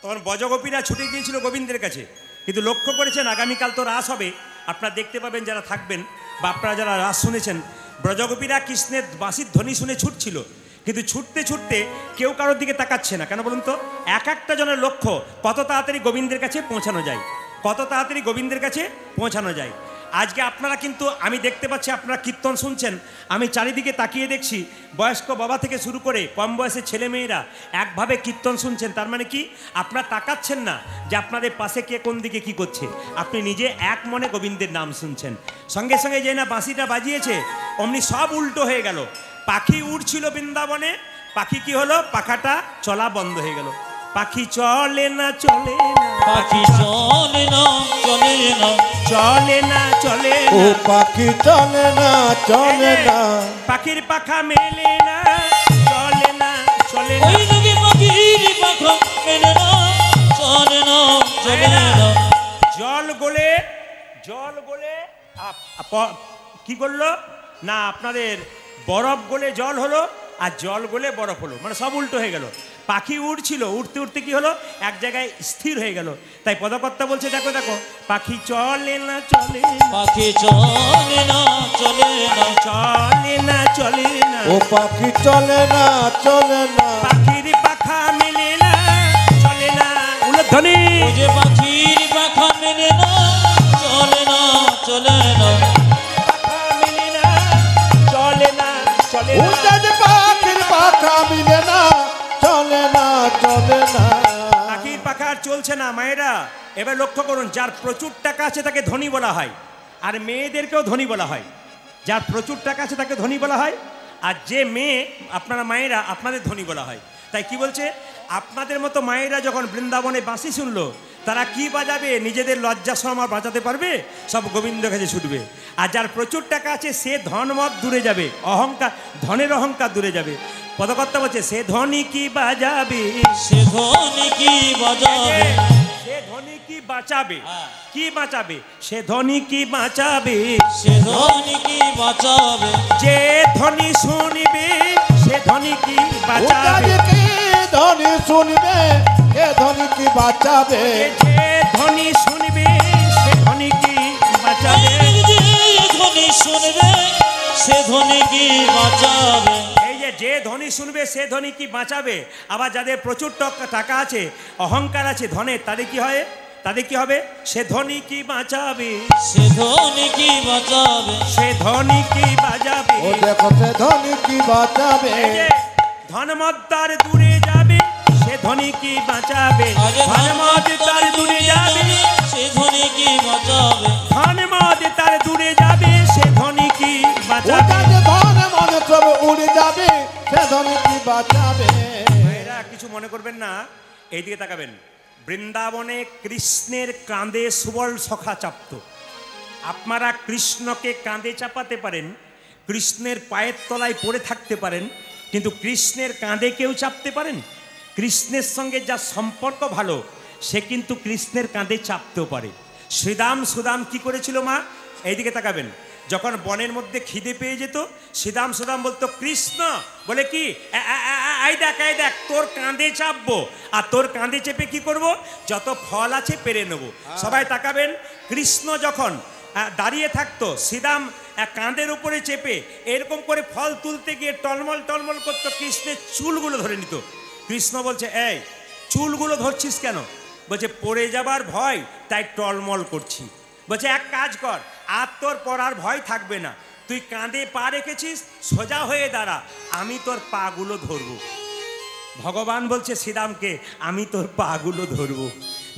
তখন বজগোপীরা ছুটে গিয়েছিল গোবিন্দের কাছে। কিন্তু লক্ষ্য করেছেন, আগামীকাল তো রাস হবে, আপনারা দেখতে পাবেন যারা থাকবেন বা আপনারা যারা রাস শুনেছেন, ব্রজগোপীরা কৃষ্ণের বাঁশির ধ্বনি শুনে ছুটছিল, কিন্তু ছুটতে ছুটতে কেউ কারোর দিকে তাকাচ্ছে না। কেন বলুন তো? এক একটা জনের লক্ষ্য কত তাড়াতাড়ি গোবিন্দের কাছে পৌঁছানো যায়, কত তাড়াতাড়ি গোবিন্দের কাছে পৌঁছানো যায়। আজকে আপনারা কিন্তু, আমি দেখতে পাচ্ছি আপনারা কীর্তন শুনছেন, আমি চারিদিকে তাকিয়ে দেখছি বয়স্ক বাবা থেকে শুরু করে কম বয়সের ছেলেমেয়েরা একভাবে কীর্তন শুনছেন। তার মানে কি? আপনারা তাকাচ্ছেন না যে আপনাদের পাশে কে কোন দিকে কি করছে, আপনি নিজে এক মনে গোবিন্দের নাম শুনছেন। সঙ্গে সঙ্গে যে না বাঁশিটা বাজিয়েছে, অমনি সব উল্টো হয়ে গেল। পাখি উড়ছিল বৃন্দাবনে, পাখি কি হলো? পাখাটা চলা বন্ধ হয়ে গেল। পাখি চলে না চলে না, পাখি চলে না চলে না, চলে না চলে ও না, পাখি চলে না চলে না, পাখির পাখা মেলে না, চলে না চলে না। ওই দিকে পাখির পাখা মেলে না, চলে না চলে না। জল গলে, জল গলে কি করলো না, আপনাদের বরফ গলে জল হলো, আর জল গলে বরফ হলো, মানে সব উল্টো হয়ে গেল। পাখি উড়ছিল, উঠতে উঠতে কি হলো, এক জায়গায় স্থির হয়ে গেল। তাই পদকর্তা বলছে, দেখো দেখো, পাখি চলে না চলে না, পাখি চলে না চলে না, চলে না চলে না, ও পাখি চলে না চলে না, পাখির পাখা মেলে না, চলে না। উলধ্বনি। ও যে পাখির পাখা মেলে না, চলে না না। পাখির পাখা আর চলছে না মায়েরা। এবার লক্ষ্য করুন, যার প্রচুর টাকা আছে তাকে ধনী বলা হয়, আর মেয়েদেরকেও ধনী বলা হয়। যার প্রচুর টাকা আছে তাকে ধনী বলা হয়, আর যে মেয়ে আপনারা মায়েরা আপনাদের ধনী বলা হয়। তাই কি বলছে, আপনাদের মতো মায়েরা যখন বৃন্দাবনে বাঁশি শুনলো, তারা কি বাজাবে? নিজেদের লজ্জা শরম আর বাজাতে পারবে? সব গোবিন্দ কাছে ছুটবে। আর যার প্রচুর টাকা আছে সে ধনমত দূরে যাবে, অহংকার, ধনের অহংকার দূরে যাবে। পদকর্তা বলছে, সে ধনী কি বাজাবে, সে ধনী কি বাজাবে, সে ধনী কি বাঁচাবে, কি বাঁচাবে, সে ধনী কি বাঁচাবে, সে ধনী কি বাঁচাবে, যে ধনী শুনিবে সে ধনী কি বাঁচাবে, কি ধনী শুনবে কে ধনী কি বাঁচাবে, যে ধনী শুনবে সে ধনী কি বাঁচাবে, যে ধনী শুনবে সে ধনী কি বাঁচাবে। এই যে ধনী শুনবে সে ধনী কি বাঁচাবে। আবার যাদের প্রচুর টাকা আছে, অহংকার আছে ধনের, তাদের কি হয়, তাদের কি হবে, সে ধনী কি বাঁচাবে, সে ধনী কি বাঁচাবে, সে ধনী কি বাঁচাবে। ও দেখো সে ধনী কি বাঁচাবে, এই যে ধনমত তার দূরে যাবে সে ধনী কি বাঁচাবে, ধনমত তার দূরে যাবে, সে ধনী কি বাঁচাবে, ধনমত তার দূরে যাবে সে ধনী কি বাঁচাবে। ওটা যে ধন মনে সব উড়ে যাবে সে ধনী কি বাঁচাবে। এরা কিছু মনে করবেন না, এইদিকে তাকাবেন। বৃন্দাবনে কৃষ্ণের কাঁধে সুবল সখা চাপত। আপনারা কৃষ্ণকে কাঁধে চাপাতে পারেন, কৃষ্ণের পায়ের তলায় পড়ে থাকতে পারেন, কিন্তু কৃষ্ণের কাঁধে কেউ চাপতে পারেন? কৃষ্ণের সঙ্গে যার সম্পর্ক ভালো সে কিন্তু কৃষ্ণের কাঁধে চাপতেও পারে। শ্রীদাম সুদাম কি করেছিল মা? এইদিকে তাকাবেন। যখন বনের মধ্যে খিদে পেয়ে যেত, শ্রীদাম সুদাম বলতো, কৃষ্ণ বলে কি, এই দেখ তোর কাঁধে চাপবো, আর তোর কাঁধে চেপে কি করব, যত ফল আছে পেরে নেবো। সবাই তাকাবেন, কৃষ্ণ যখন দাঁড়িয়ে থাকতো, শ্রীদাম কাঁধের উপরে চেপে এরকম করে ফল তুলতে গিয়ে টলমল টলমল করতো, কৃষ্ণের চুলগুলো ধরে নিত। কৃষ্ণ বলছে, এই চুলগুলো ধরছিস কেন? বলছে, পড়ে যাবার ভয় তাই টলমল করছি। বলছে, এক কাজ কর, আর তোর পড়ার ভয় থাকবে না, তুই কাঁধে পা রেখেছিস, সোজা হয়ে দাঁড়া, আমি তোর পাগুলো ধরবো। ভগবান বলছে শ্রীরামকে, আমি তোর পাগুলো ধরবো।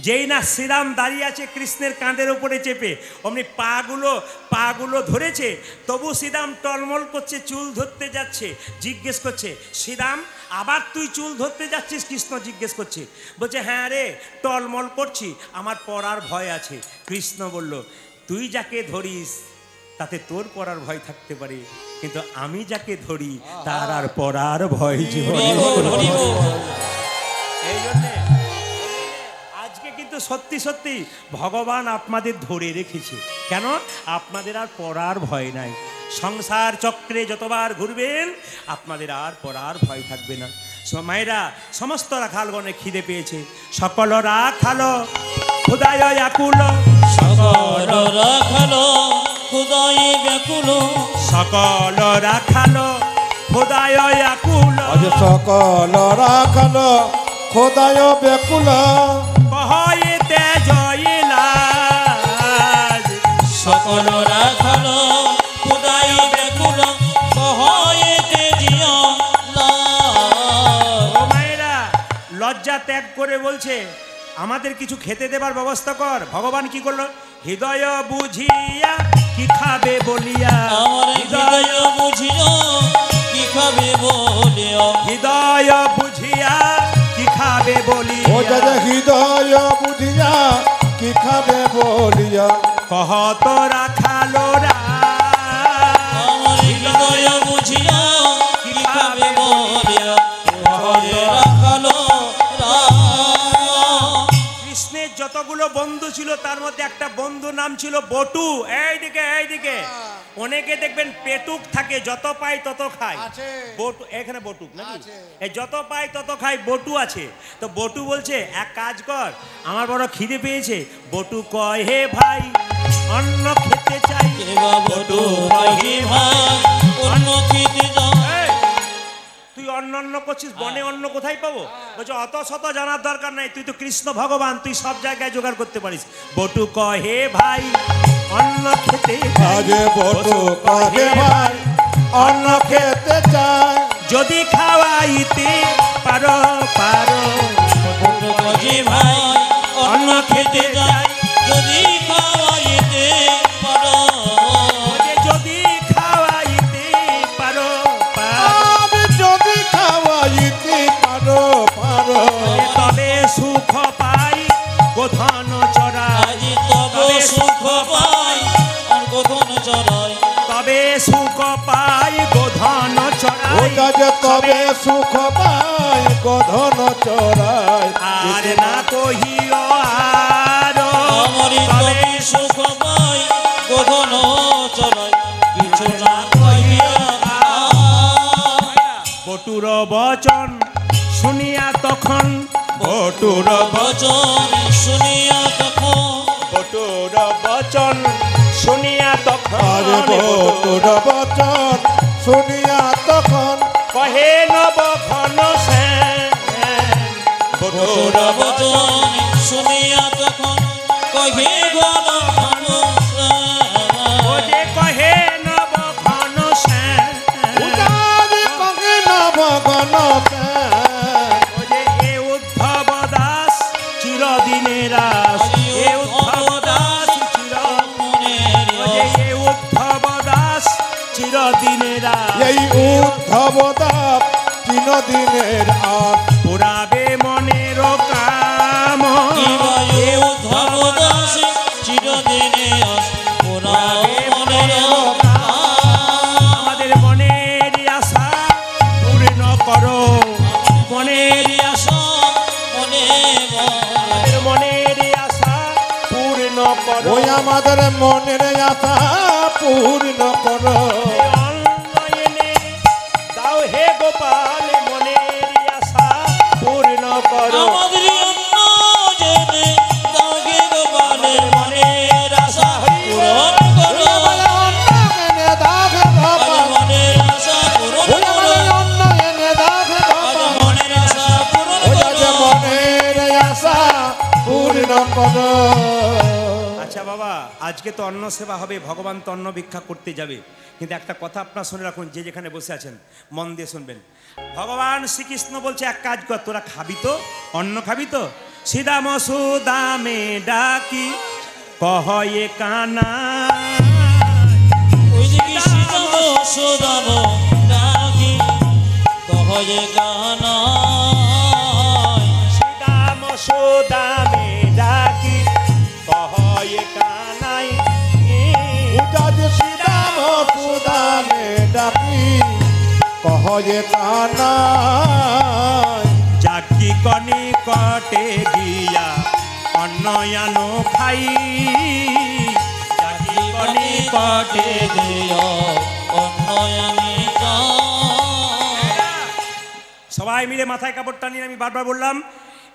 যেই না শ্রীরাম দাঁড়িয়ে আছে কৃষ্ণের কাঁধের উপরে চেপে, অমনি পাগুলো ধরেছে, তবু শ্রীরাম টলমল করছে, চুল ধরতে যাচ্ছে। জিজ্ঞেস করছে, শ্রীরাম আবার তুই চুল ধরতে যাচ্ছিস? কৃষ্ণ জিজ্ঞেস করছে। বলছে, হ্যাঁ রে, টলমল করছি, আমার পড়ার ভয় আছে। কৃষ্ণ বলল, তুই যাকে ধরিস তাতে তোর পড়ার ভয় থাকতে পারে, কিন্তু আমি যাকে ধরি তার আর পড়ার ভয় জীবনে। এই জন্যে আজকে কিন্তু সত্যি সত্যি ভগবান আপনাদের ধরে রেখেছে। কেন? আপনাদের আর পড়ার ভয় নাই। সংসার চক্রে যতবার ঘুরবেন আপনাদের আর পড়ার ভয় থাকবে না। মায়েরা, সমস্ত রাখালগণে খিদে পেয়েছে, সকল রাখাল খুদায় আকুল, সকল রাখাল খুদায় ব্যাকুল, সকল রাখাল খুদায় আকুল, আজ সকল রাখাল খোদায় বেকুল, কহইতে জয়লাজ, সকল রাখাল খুদায় ব্যাকুল, কহইতে জিয়া লাজ। ও মায়েরা, লজ্জা ত্যাগ করে বলছে, আমাদের কিছু খেতে দেবার ব্যবস্থা কর। ভগবান কি করলো? হৃদয় বুঝিয়া কি খাবে বলিয়া, আমার হৃদয় বুঝিয়া কি খাবে বলিয়া, হৃদয় বুঝিয়া কি খাবে বলিয়া, ও দাদা হৃদয় বুঝিয়া কি খাবে বলিয়া, কহ তোরা খালোরা আমার হৃদয় বুঝিয়া কি খাবে বলিয়া, রাখালো কৃষ্ণের যতগুলো বন্ধু ছিল তার মধ্যে একটা বন্ধু নাম ছিল বটু। এইদিকে অনেকে দেখবেন পেটুক থাকে, যত পায় তত খায়। বটু এখানে বটুক নাকি? এই যত পায় তত খায়, বটু আছে। তো বটু বলছে, এক কাজ কর, আমার বড় খিদে পেয়েছে। বটু কয়, হে ভাই অন্ন খেতে চাই। বটু হে ভাই অন্ন খেতে যাই। তুই অন্ন করছিস, বনে অন্ন কোথায় পাবো? বলছে, অত শত জানার দরকার নাই, তুই তো কৃষ্ণ ভগবান, তুই সব জায়গায় জোগাড় করতে পারিস। বটু কয়, হে ভাই অন্ন খেতে আজ বটু কহে ভাই অন্ন খেতে চায়, যদি খাওয়াইতে পারো পারো। গোধন চড়াই আজি তব সুখ পাই আর গোধন চড়াই তবে সুখ পাই গোধন চড়াই ওটা যে তবে সুখ পায় গোধন চড়ায় আর না কহিও আর আমারি তবে তবে সুখ পাই গোধন চড়াই কিছু না কহিয়া বটুর বচন শুনিয়া তখন বটুর বচন শুনিয়া তখন বটুর বচন শুনিয়া তখন আরে বটুর বচন শুনিয়া তখন কহে নব ঘন সেন বটুর বচন শুনিয়া তখন কহে ঘন ঘন ও যে কহে নব ঘন সেন উজারি কহে নব ঘন সেন ও যে এ উদ্ধব দাস চিরদিনের আস এ উদ্ধব দাস ও যে এ উদ্ধব দাস চিরদিনের আস এই উদ্ধব দাপ চিরদিনের আর পুরাবে মনের কাম এ উদ্ধব দাস চিরদিনে আস পুরাবে মনের আমাদের মনের আশা পূর্ণ করো মনের আশা মনে আমাদের মনের আশা পূর্ণ করো ওই আমাদের মনের আশা পূর্ণ করো অনয়নে দাও হে গোপাল মনের আশা পূর্ণ করো আমাদের অন্য জেনে দাগে গোপালের মনের আশা পূরণ করো বলে অন্ন এনে দাগ ধপা মনের আশা পূরণ ওই করো বলে অন্ন এনে দাগ ধপা মনের আশা পূরণ ওই যে করো মনের আশা পূর্ণ করো আচ্ছা বাবা আজকে তো অন্ন সেবা হবে ভগবান তো অন্ন ভিক্ষা করতে যাবে কিন্তু একটা কথা আপনার শুনে রাখুন যে যেখানে বসে আছেন মন দিয়ে শুনবেন ভগবান শ্রীকৃষ্ণ বলছে এক কাজ কর তোরা খাবি তো অন্ন খাবি তো শ্রীদাম সুদামে ডাকি কহয়ে কানা ওই যে কি সীতাম সুদাম ডাকি কহয়ে গানা শ্রীদাম সুদামে ডাকি কহয়ে কানাই উটা যে শ্রীরাম সুদামে ডাকি কহ যে কানাই জাকি কনি কটে গিয়া অন্নয়ান খাই জাকি কনি কটে দিও অন্নয়ামি সবাই মিলে মাথায় কাপড় টানিয়ে আমি বারবার বললাম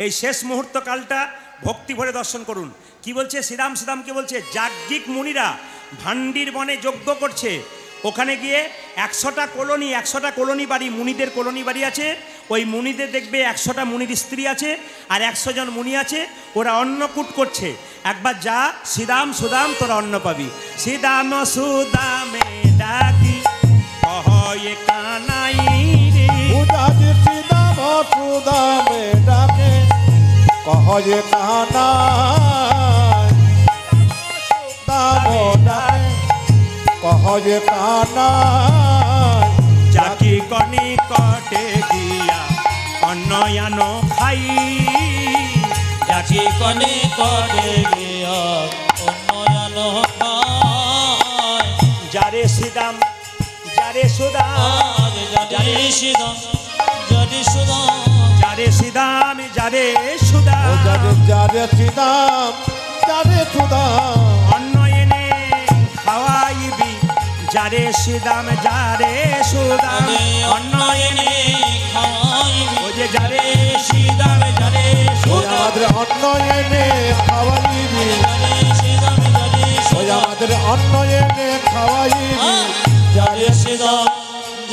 এই শেষ মুহূর্ত কালটা ভক্তি ভরে দর্শন করুন কি বলছে শ্রীরাম শ্রীরামকে বলছে যাজ্ঞিক মুনিরা ভান্ডির বনে যজ্ঞ করছে ওখানে গিয়ে 100টা কলোনি বাড়ি মুনিদের কলোনি বাড়ি আছে ওই মুনিদের দেখবে 100টা মুনির স্ত্রী আছে আর 100 জন মুনি আছে ওরা অন্নকূট করছে একবার যা শ্রীরাম সুদাম তোরা অন্ন পাবি শ্রীদাম সুদামে ডাকি কহয়ে কানাই রে উটা যে শ্রীরাম সুদামে ডাকে কহ যে কানাই দাম ডাকে কহ যে কানাই জাকি কনি কটে গিয়া অন্নয়ান খাই যাকে কনে করে গিয়া অন্নয়ান খায় যারে শ্রীদাম যারে সুদাম যারে সিদাম যারে সুদাম যারে শ্রীদাম যারে ও সুদাম যারে যারে শ্রীরাম যারে সুদাম অন্ন এনে খাওয়াইবি যারে শ্রীদাম যারে সুদাম অন্ন এনে খাওয়াইবি ও যে যারে শ্রীদাম যারে ওই সুদাম আমাদের অন্ন এনে খাওয়াইবি যারে সিদাম যারে ওই সুদাম আমাদের অন্ন এনে খাওয়াইবি যারে সিদাম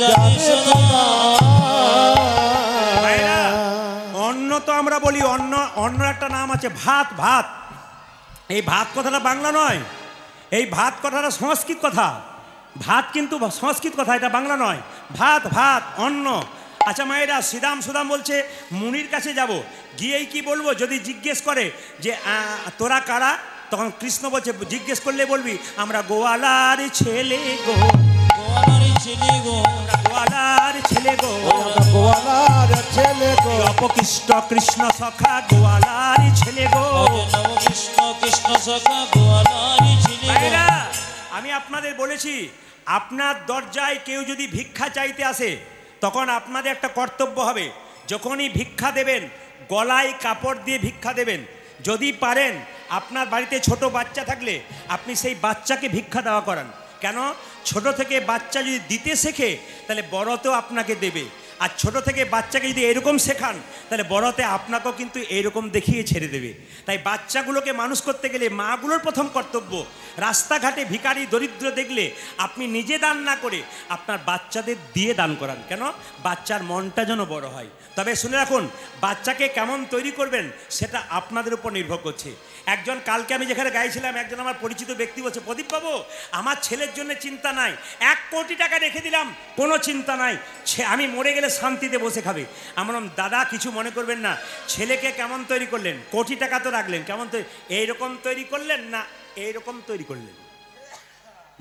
যারে যারে সুদাম ভাইরা, সুদাম অন্ন তো আমরা বলি অন্ন অন্নর একটা নাম আছে ভাত ভাত এই ভাত কথাটা বাংলা নয় এই ভাত কথাটা সংস্কৃত কথা ভাত কিন্তু সংস্কৃত কথা এটা বাংলা নয় ভাত ভাত অন্ন আচ্ছা মায়েরা শ্রীরাম সুদাম বলছে মুনির কাছে যাব গিয়েই কি বলবো যদি জিজ্ঞেস করে যে তোরা কারা তখন কৃষ্ণ বলছে জিজ্ঞেস করলে বলবি আমরা গোয়ালার ছেলে গো গোয়ালারি ছেলে গো আমরা গোয়ালার ছেলে গো গোয়ালার ছেলে অপকৃষ্ট কৃষ্ণ সখা গোয়ালারি ছেলে গো। নব কৃষ্ণ কৃষ্ণ সখা গোয়ালারি ছেলে গো। ভাইরা, আমি আপনাদের বলেছি, আপনার দরজায় কেউ যদি ভিক্ষা চাইতে আসে, তখন আপনাদের একটা কর্তব্য হবে, যখনই ভিক্ষা দেবেন গলায় কাপড় দিয়ে ভিক্ষা দেবেন। যদি পারেন, আপনার বাড়িতে ছোট বাচ্চা থাকলে আপনি সেই বাচ্চাকে ভিক্ষা দেওয়া করান। কেন? ছোট থেকে বাচ্চা যদি দিতে শেখে তাহলে বড়তেও আপনাকে দেবে, আর ছোট থেকে বাচ্চাকে যদি এরকম শেখান তাহলে বড়তে আপনাকেও কিন্তু এইরকম দেখিয়ে ছেড়ে দেবে। তাই বাচ্চাগুলোকে মানুষ করতে গেলে মাগুলোর প্রথম কর্তব্য, রাস্তাঘাটে ভিখারি দরিদ্র দেখলে আপনি নিজে দান না করে আপনার বাচ্চাদের দিয়ে দান করান। কেন? বাচ্চার মনটা যেন বড় হয়। তবে শুনে রাখুন, বাচ্চাকে কেমন তৈরি করবেন সেটা আপনাদের উপর নির্ভর করছে। একজন, কালকে আমি যেখানে গাইছিলাম, একজন আমার পরিচিত ব্যক্তি বলছে, প্রদীপবাবু আমার ছেলের জন্য চিন্তা নাই, 1 কোটি টাকা রেখে দিলাম, কোনো চিন্তা নাই, আমি মরে গেলে শান্তিতে বসে খাবে। আমার দাদা কিছু মনে করবেন না, ছেলেকে কেমন তৈরি করলেন? কোটি টাকা তো রাখলেন, কেমন তৈরি, এইরকম তৈরি করলেন না এইরকম তৈরি করলেন?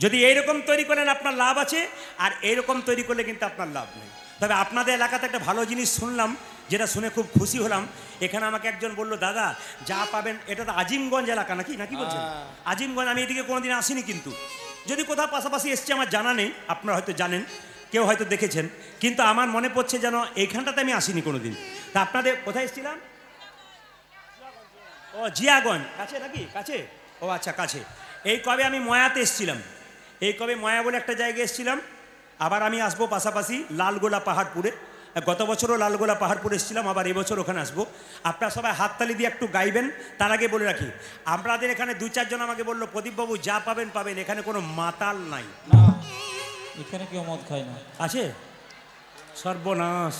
যদি এইরকম তৈরি করেন আপনার লাভ আছে, আর এইরকম তৈরি করলে কিন্তু আপনার লাভ নেই। তবে আপনাদের এলাকাতে একটা ভালো জিনিস শুনলাম, যেটা শুনে খুব খুশি হলাম। এখানে আমাকে একজন বললো, দাদা যা পাবেন, এটা তো আজিমগঞ্জ এলাকা নাকি নাকি বলছেন? আজিমগঞ্জ, আমি এদিকে কোনোদিন আসিনি, কিন্তু যদি কোথাও পাশাপাশি এসছে আমার জানা নেই, আপনারা হয়তো জানেন, কেউ হয়তো দেখেছেন, কিন্তু আমার মনে পড়ছে যেন এইখানটাতে আমি আসিনি কোনোদিন। তা আপনাদের কোথায় এসেছিলাম? ও জিয়াগঞ্জ, কাছে নাকি? কাছে? ও আচ্ছা, কাছে। এই কবে আমি ময়াতে এসেছিলাম, এই কবে ময়া বলে একটা জায়গায় এসেছিলাম। আবার আমি আসবো পাশাপাশি লালগোলা পাহাড়পুরে। গত বছরও লালগোলা পাহাড়পুরে এসেছিলাম, আবার এবছর ওখানে আসবো। আপনারা সবাই হাততালি দিয়ে একটু গাইবেন। তার আগে বলে রাখি, আপনাদের এখানে 2-4 জন আমাকে বললো, প্রদীপবাবু যা পাবেন পাবেন, এখানে কোনো মাতাল নাই। না, এখানে কেউ মদ খায় না। আছে? সর্বনাশ,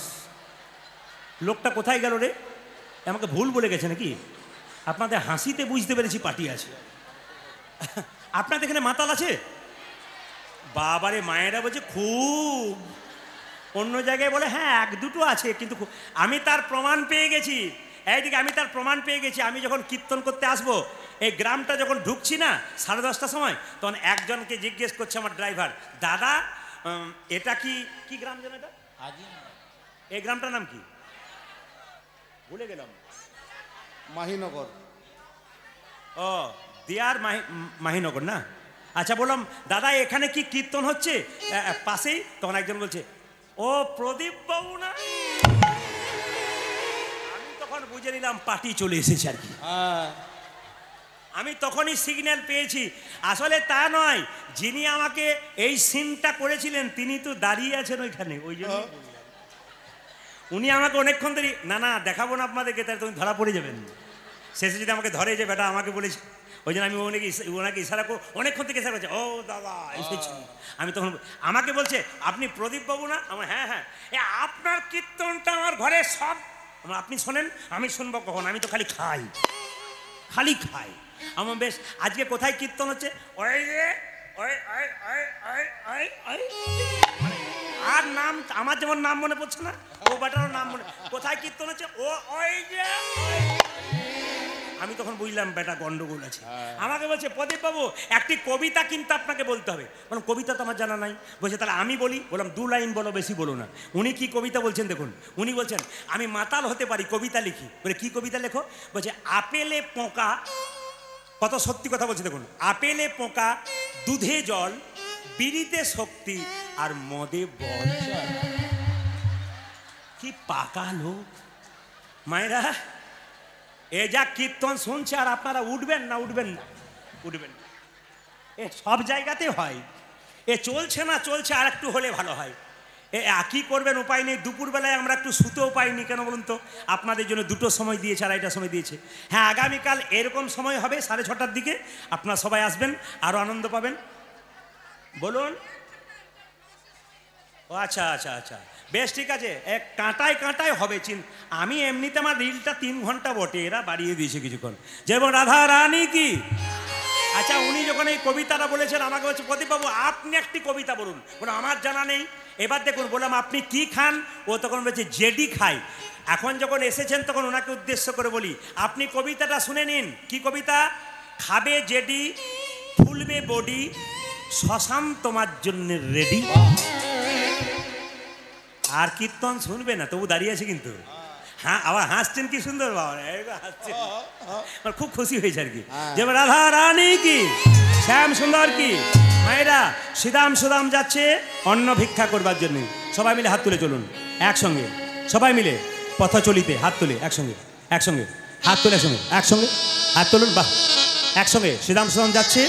লোকটা কোথায় গেল রে? আমাকে ভুল বলে গেছে নাকি? আপনাদের হাসিতে বুঝতে পেরেছি পার্টি আছে। আপনাদের এখানে মাতাল আছে? বাবারে, মায়েরা বলছে খুব, অন্য জায়গায় বলে হ্যাঁ 1-2 আছে, কিন্তু আমি তার প্রমাণ পেয়ে গেছি। এইদিকে আমি তার প্রমাণ পেয়ে গেছি। আমি যখন কীর্তন করতে আসবো, এই গ্রামটা যখন ঢুকছি না 10:30টার সময়, তখন একজনকে জিজ্ঞেস করছে আমার ড্রাইভার, দাদা এটা কি গ্রাম যেন? এটা এই গ্রামটার নাম কি? ভুলে গেলাম। মাহিনগর। ও দিয়ার মাহিনগর না? আচ্ছা, বললাম দাদা এখানে কি কীর্তন হচ্ছে পাশেই? তখন একজন বলছে, ও প্রদীপ বাবু না? আমি তখন বুঝে নিলাম পার্টি চলে এসেছে আর কি। আমি তখনই সিগন্যাল পেয়েছি। আসলে তা নয়, যিনি আমাকে এই সিনটা করেছিলেন তিনি তো দাঁড়িয়ে আছেন ওইখানে, ওই জন্য উনি আমাকে অনেকক্ষণ ধরে, না দেখাবো না আপনাদেরকে, তাহলে তুমি ধরা পড়ে যাবেন। শেষে যদি আমাকে ধরে যে বেটা আমাকে বলেছি, ওই জন্য আমি ওনাকে ইশারা করে অনেকক্ষণ থেকে ইশারা করছি, ও দাদা এসেছি। আমি তখন আমাকে বলছে, আপনি প্রদীপ বাবু না? আমার হ্যাঁ হ্যাঁ। আপনার কীর্তনটা আমার ঘরে সব, আপনি শোনেন, আমি শুনবো কখন? আমি তো খালি খাই। আমার বেশ, আজকে কোথায় কীর্তন হচ্ছে? ওই যে আর নাম আমার যেমন নাম মনে পড়ছে না, ও বেটারও নাম মনে, কোথায় কীর্তন হচ্ছে? ও ওই যে। আমি তখন বুঝলাম বেটা গন্ডগোল আছে। আমাকে বলছে, প্রদীপ বাবু একটি কবিতা কিন্তু আপনাকে বলতে হবে। বললাম কবিতা তো আমার জানা নাই। বলছে তাহলে আমি বলি। বললাম 2 লাইন বলো, বেশি বলো না। উনি কি কবিতা বলছেন দেখুন। উনি বলছেন, আমি মাতাল হতে পারি, কবিতা লিখি। বলে কি কবিতা লেখো? বলছে, আপেলে পোকা, কত সত্যি কথা বলছে দেখুন, আপেলে পোকা, দুধে জল, বিড়িতে শক্তি, আর মদে বল। কি পাকা লোক মায়েরা! এ যা কীর্তন শুনছে, আর আপনারা উঠবেন না? উঠবেন না। এ সব জায়গাতে হয়। এ চলছে না, চলছে, আর একটু হলে ভালো হয়। এ কি করবেন, উপায় নেই। দুপুরবেলায় আমরা একটু শুতেও পাইনি, কেন বলুন তো? আপনাদের জন্য 2টো সময় দিয়েছে, 2:30টার সময় দিয়েছে। হ্যাঁ, আগামীকাল এরকম সময় হবে 6:30টার দিকে। আপনারা সবাই আসবেন, আরও আনন্দ পাবেন। বলুন। ও আচ্ছা, বেশ ঠিক আছে। কাঁটায় হবে। আমি এমনিতে আমার রিলটা 3 ঘন্টা বটে, এরা বাড়িয়ে দিয়েছে কিছুক্ষণ। যেমন রাধা রানী কি। আচ্ছা, উনি যখন এই কবিতাটা বলেছেন, আমাকে বলছে, প্রদীপবাবু আপনি একটি কবিতা বলুন। বলে আমার জানা নেই। এবার দেখুন, বললাম আপনি কি খান? ও তখন বলছে জেডি খাই। এখন যখন এসেছেন তখন ওনাকে উদ্দেশ্য করে বলি, আপনি কবিতাটা শুনে নিন। কি কবিতা? খাবে জেডি, ফুলবে বডি, শ্মশান তোমার জন্য রেডি। আর কীর্তন শুনবে না, তবু দাঁড়িয়ে আছে কিন্তু। হ্যাঁ আবার হাসছেন কি সুন্দর বাবা, এইবার হাসছেন। আমার খুব খুশি হয়েছে আর কি, যে রাধা রানী কি, শ্যাম সুন্দর কি, মায়েরা শ্রীদাম সুদাম যাচ্ছে অন্ন ভিক্ষা করবার জন্য। সবাই মিলে হাত তুলে চলুন একসঙ্গে, সবাই মিলে পথ চলিতে হাত তুলে একসঙ্গে, একসঙ্গে হাত তুলে একসঙ্গে, একসঙ্গে হাত তুলুন। বাহ, একসঙ্গে শ্রীদাম সুদাম যাচ্ছে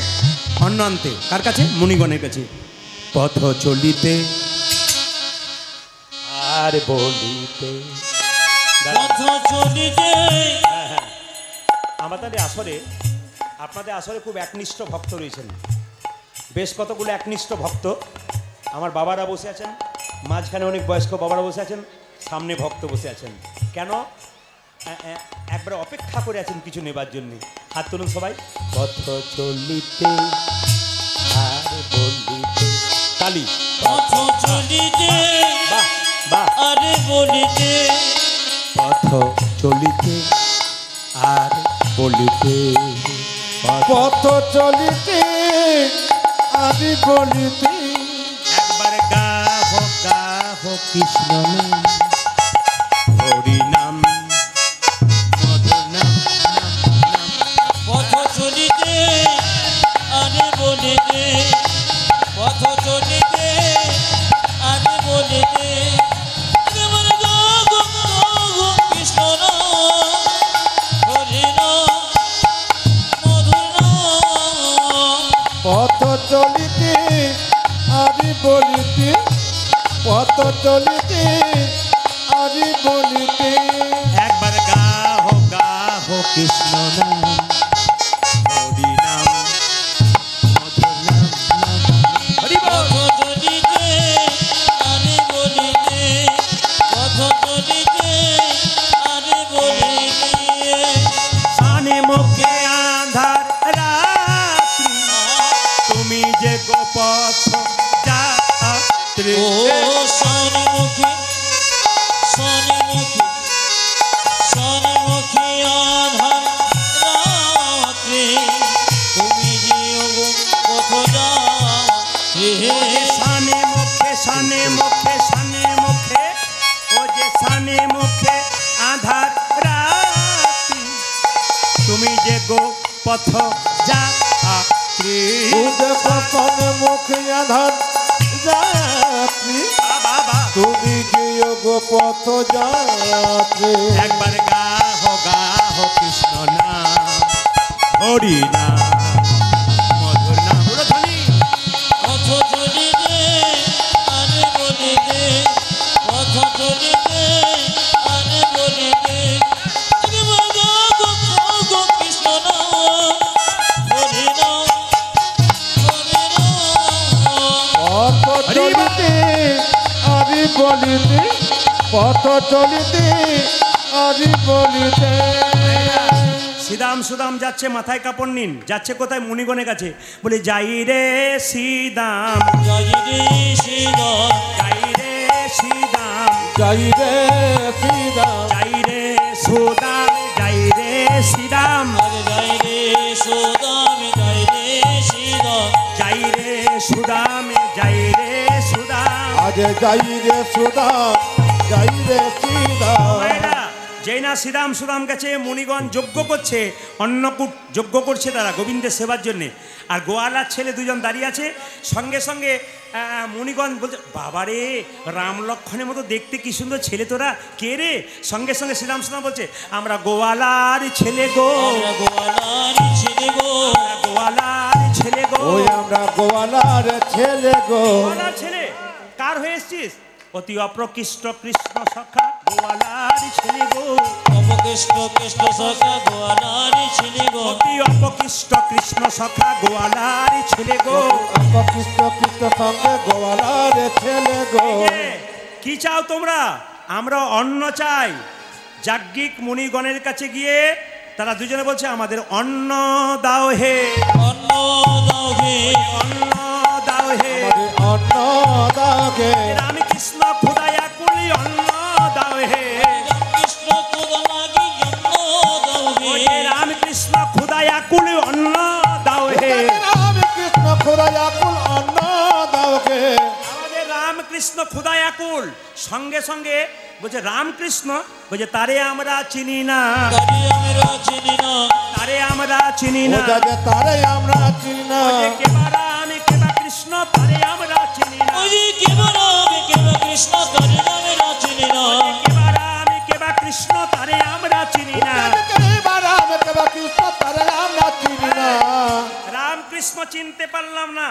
অন্ন আনতে। কার কাছে? মুনিগণের কাছে। পথ চলিতে আর বলিতে, পথ চলিতে। আমাদের আসরে, আপনাদের আসরে খুব একনিষ্ঠ ভক্ত রয়েছেন, বেশ কতগুলো একনিষ্ঠ ভক্ত। আমার বাবারা বসে আছেন, মাঝখানে অনেক বয়স্ক বাবারা বসে আছেন, সামনে ভক্ত বসে আছেন। কেন? একবার অপেক্ষা করে আছেন কিছু নেবার জন্য। হাত তুলুন সবাই। পথ চলিতে আর বলিতে, তালি। পথ চলিতে বাহ বাহ। আরে বলিতে, পথ চলিতে আর বলিতে, পথ চলিতে আদি বলিতে। একবার গাহ গাহ কৃষ্ণ নাম, হরি নাম, মধুর নাম, পথ চলিতে আরে বলিতে, পথ চলিতে আরে বলিতে। একেবারে গাহ গাহ কৃষ্ণ নাম, হরি নাম, মধুর নাম। পথ চলিতে আদি বলিতে, পথ চলিতে আদি বলিতে। একবার গাহ গাহ কৃষ্ণ নাম, হরি নাম, মধুর নাম, হরি বল। পথ চলিতে আরে বলিতে, পথ চলিতে আরে বলিতে। সানে মুখে আঁধার রাত্রি, তুমি যে গোপথ যাত্রী। ও সনিমুখী, সনিমুখী, সনিমুখী আধার রাত্রি, তুমি যে পথ যাত্রী। সানে মুখে, সানে মুখে, সানে মুখে, ও যে সানে মুখে আঁধার রাত্রি, তুমি যে গোপথ যাত্রী। পথ মুখে আধার যাত্রী, বাবা তুমি গিয়ে গো পথ যাত্রী। একবার গাহ গাহ কৃষ্ণ নাম, হরি নাম, মধুর নাম, ধ্বনি। পথ চলিতে আরে বলিতে, পথ চলিতে আরে বলিতে। একেবারে গাহ গাহ কৃষ্ণ নাম, হরি নাম, হরি নাম। পথ চলিতে আদি বলিতে, পথ চলিতে আদি বলিতে। শ্রীদাম সুদাম যাচ্ছে, মাথায় কাপড় নিন, যাচ্ছে কোথায়? মুনিগণের কাছে। বলে যাই রে শ্রীদাম, জয় রে শ্রীরাম, যাই রে শ্রীদাম, যাই রে শ্রীরাম, যাই রে সুদাম, যাই রে শ্রীরাম, আরে জয় রে সুদাম, জয় রে শ্রীরাম। যাই রে সুদাম, যাই রে সুদাম। আজ যাই রে সুদাম, যাই রে শ্রীরাম। মায়েরা, যেই না শ্রীরাম সুদাম গেছে, মুনিগণ যজ্ঞ করছে, অন্নকূট যজ্ঞ করছে তারা গোবিন্দের সেবার জন্যে। আর গোয়ালার ছেলে দুজন দাঁড়িয়ে আছে, সঙ্গে সঙ্গে মুনিগণ বলছে, বাবারে রাম লক্ষণের মতো দেখতে কি সুন্দর ছেলে তোরা, কে রে? সঙ্গে সঙ্গে শ্রীরাম সুদাম বলছে, আমরা গোয়ালার ছেলে গো, আমরা গোয়ালার ছেলে গো, গোয়ালার ছেলে গো। ওই আমরা গোয়ালার ছেলে গো। গোয়ালার ছেলে কার হয়ে এসছিস? অতি অপ্রকৃষ্ট কৃষ্ণ সখা গোয়ালার ছেলে গো, অপকৃষ্ট কৃষ্ণ সখা গোয়ালার ছেলে গো। অতি অপকৃষ্ট কৃষ্ণ সখা গোয়ালার ছেলে গো। কৃষ্ণ কৃষ্ণ সঙ্গে গোয়ালার ছেলে গো। এই যে, কি চাও তোমরা? আমরা অন্ন চাই। যাজ্ঞিক মুনিগণের কাছে গিয়ে তারা দুজনে বলছে, আমাদের অন্ন দাও হে, অন্ন দাও হে, অন্ন দাও হে। আমাদের অন্ন দাগে, রামকৃষ্ণ খুদায়া কুলি অন্ন দাও হে, কৃষ্ণ তোরা লাগি অন্ন দাও হে। রামকৃষ্ণ খুদায়া কুলি অন্ন দাও হে। রাম কৃষ্ণ খোরায়া কুল অন্ন দাগে, আমাদের রামকৃষ্ণ কৃষ্ণ ক্ষুধায় আকুল, সঙ্গে সঙ্গে বলছে রামকৃষ্ণ, বলছে তারে আমরা চিনি না, তারে আমরা চিনি না, তারে আমরা চিনি ও না, দাদা তারে আমরা চিনি না, কেবা রাম কেবা কৃষ্ণ তারে আমরা চিনি না, ওই কেবা রাম কেবা কৃষ্ণ তারে আমরা চিনি না, কেবা রাম কেবা কৃষ্ণ তারে আমরা চিনি না। কেবা রাম কেবা কৃষ্ণ তারে আমরা চিনি না। রামকৃষ্ণ চিনতে পারলাম না,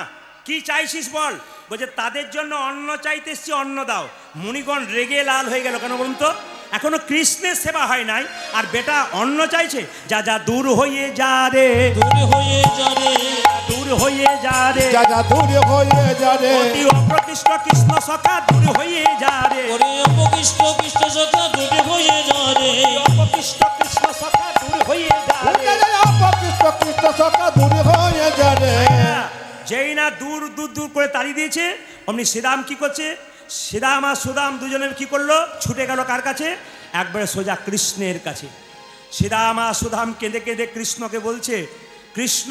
কি চাইছিস বল? বলছে তাদের জন্য অন্ন চাইতে এসছি, অন্ন দাও। মুনিগণ রেগে লাল হয়ে গেল, কেন বলুন তো? এখনো কৃষ্ণের সেবা হয় নাই, আর বেটা অন্ন চাইছে। যা যা দূর হয়ে যা রে, দূর হয়ে যা রে, দূর হয়ে যা রে, যা যা দূর হয়ে যা রে, অতি অপ্রকৃষ্ট কৃষ্ণ সখা দূর হয়ে যা রে, ওরে অপকৃষ্ট কৃষ্ণ সখা দূর হয়ে যা রে, অপকৃষ্ট কৃষ্ণ সখা দূর হয়ে যা রে। কৃষ্ণ কৃষ্ণ সখা দূর হয়ে যা রে। যেই না দূর দূর দূর করে তাড়িয়ে দিয়েছে, অমনি শ্রীরাম কি করছে? শ্রীরাম আর সুদাম দুজনের কি করলো? ছুটে গেল কার কাছে? একবারে সোজা কৃষ্ণের কাছে। শ্রীরাম আর সুদাম কেঁদে কেঁদে কৃষ্ণকে বলছে, কৃষ্ণ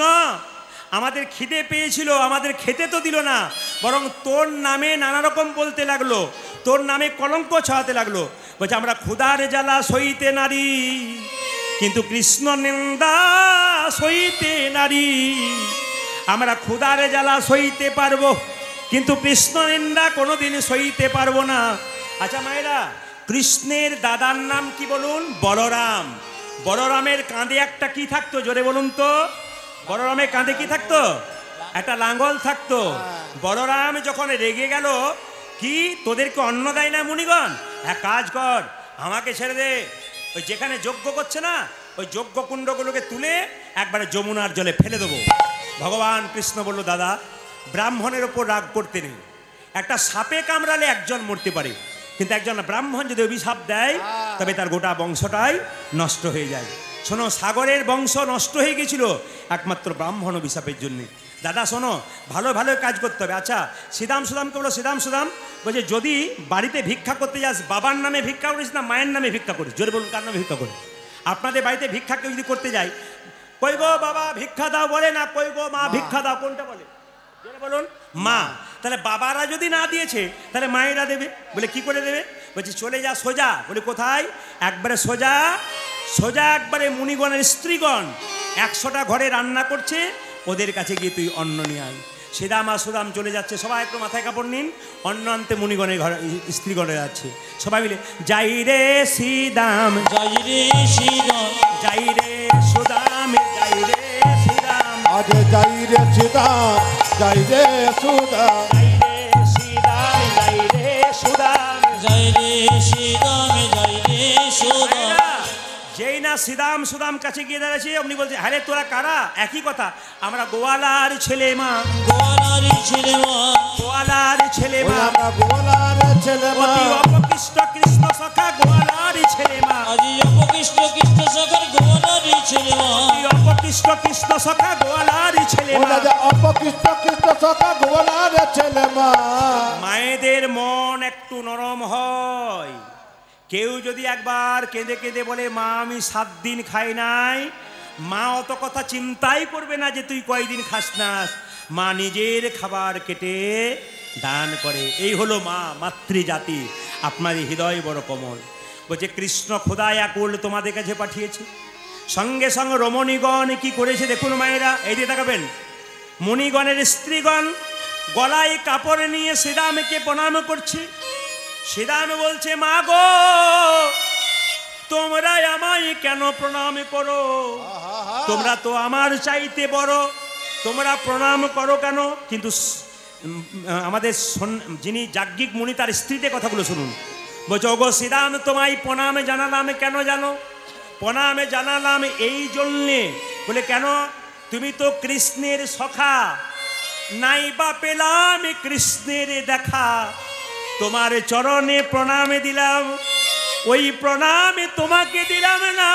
আমাদের খিদে পেয়েছিল, আমাদের খেতে তো দিল না, বরং তোর নামে নানা রকম বলতে লাগলো, তোর নামে কলঙ্ক ছড়াতে লাগলো। বলছে আমরা ক্ষুধার জ্বালা সইতে নারী, কিন্তু কৃষ্ণ নিন্দা সইতে নারী। আমরা ক্ষুধার জ্বালা সইতে পারবো, কিন্তু কৃষ্ণ নিন্দা কোনোদিন সইতে পারবো না। আচ্ছা মায়েরা, কৃষ্ণের দাদার নাম কি বলুন? বলরাম। বলরামের কাঁধে একটা কি থাকতো? জোরে বলুন তো। বলরামের কাঁধে কি থাকতো? একটা লাঙ্গল থাকতো। বলরাম যখন রেগে গেল, কি তোদেরকে অন্ন দেয় না মুনিগণ? এক কাজ কর, আমাকে ছেড়ে দে। ওই যেখানে যজ্ঞ করছে না, ওই যজ্ঞ কুণ্ডগুলোকে তুলে একবারে যমুনার জলে ফেলে দেবো। ভগবান কৃষ্ণ বলল, দাদা ব্রাহ্মণের ওপর রাগ করতে নেই, একটা সাপে কামড়ালে একজন মরতে পারে, কিন্তু একজন ব্রাহ্মণ যদি অভিশাপ দেয় তবে তার গোটা বংশটাই নষ্ট হয়ে যায়। শোনো, সাগরের বংশ নষ্ট হয়ে গেছিল একমাত্র ব্রাহ্মণ অভিশাপের জন্যে। দাদা শোনো, ভালো ভালো কাজ করতে হবে। আচ্ছা শ্রীরাম সুদামকে বলো, শ্রীরাম সুদাম বলছে যদি বাড়িতে ভিক্ষা করতে যাস, বাবার নামে ভিক্ষা করিস না মায়ের নামে ভিক্ষা করিস? জোরে বলুন, কার নামে ভিক্ষা করিস? আপনাদের বাড়িতে ভিক্ষা কেউ যদি করতে যায়, কই গো বাবা ভিক্ষা দাও বলে না, কই গো মা ভিক্ষা দাও, কোনটা বলে? জোরে বলুন, মা। তাহলে বাবারা যদি না দিয়েছে তাহলে মায়েরা দেবে। বলে কি করে দেবে? বলছে চলে যা সোজা। বলে কোথায়? একবারে সোজা সোজা একবারে মুনিগণের স্ত্রীগণ 100টা ঘরে রান্না করছে, ওদের কাছে গিয়ে তুই অন্ন নিয়ে আয়। শ্রীরাম আর সুদাম চলে যাচ্ছে, সবাই একটু মাথায় কাপড় নিন, অন্ন আনতে মুনিগণের ঘরে স্ত্রীগণে যাচ্ছে। সবাই মিলে যাই রে শ্রীরাম, যাই রে শ্রীরাম, যাই রে সুদাম, যাই রে শ্রীরাম, আজ যাই রে সুদাম, যাই রে সুদাম, যাই রে শ্রীরাম, যাই রে সুদাম। যাই রে শ্রীরাম, যাই রে সুদাম। যেই না শ্রীরাম সুদাম কাছে গিয়ে দাঁড়াচ্ছে, অমনি বলছে, হ্যাঁ রে তোরা কারা? একই কথা, আমরা গোয়ালার ছেলে মা, গোয়ালার ছেলে মা, গোয়ালার ছেলে ওই মা, আমরা গোলার ছেলে মা, অতি অপকৃষ্ট কৃষ্ণ সখা গোয়ালার ছেলে মা, আজি অপকৃষ্ট কৃষ্ণ সখার গোয়ালার ছেলে মা, অতি অপকৃষ্ট কৃষ্ণ সখা গোয়ালার ছেলে ও মা। দাদা অপকৃষ্ট কৃষ্ণ সখা গোলার ছেলে মা। মায়েদের মন একটু নরম হয়। কেউ যদি একবার কেঁদে কেঁদে বলে, মা আমি 7 দিন খাই নাই, মা অত কথা চিন্তাই করবে না যে তুই কয়দিন খাস না, মা নিজের খাবার কেটে দান করে। এই হলো মা, মাতৃজাতি। আপনার হৃদয় বড় কোমল। বলছে কৃষ্ণ খোদায় আকুল তোমাদের কাছে পাঠিয়েছে। সঙ্গে সঙ্গে রমণীগণ কি করেছে দেখুন মায়েরা, এই দিয়ে তাকাবেন। মুনিগণের স্ত্রীগণ গলায় কাপড় নিয়ে শ্রীরামকে প্রণাম করছে। শ্রীরাম বলছে, মা গো তোমরা আমায় কেন প্রণাম করো? তোমরা তো আমার চাইতে বড়, তোমরা প্রণাম করো কেন? কিন্তু আমাদের যিনি যাজ্ঞিক মুনি তার স্ত্রীতে কথাগুলো শুনুন। বলছে, ওগো শ্রীরাম তোমায় প্রণাম জানালাম কেন জানো? প্রণাম জানালাম এই জন্যে। বলে কেন? তুমি তো কৃষ্ণের সখা, নাই বা পেলাম কৃষ্ণের দেখা, তোমার চরণে প্রণামে দিলাম, ওই প্রণামে তোমাকে দিলাম না,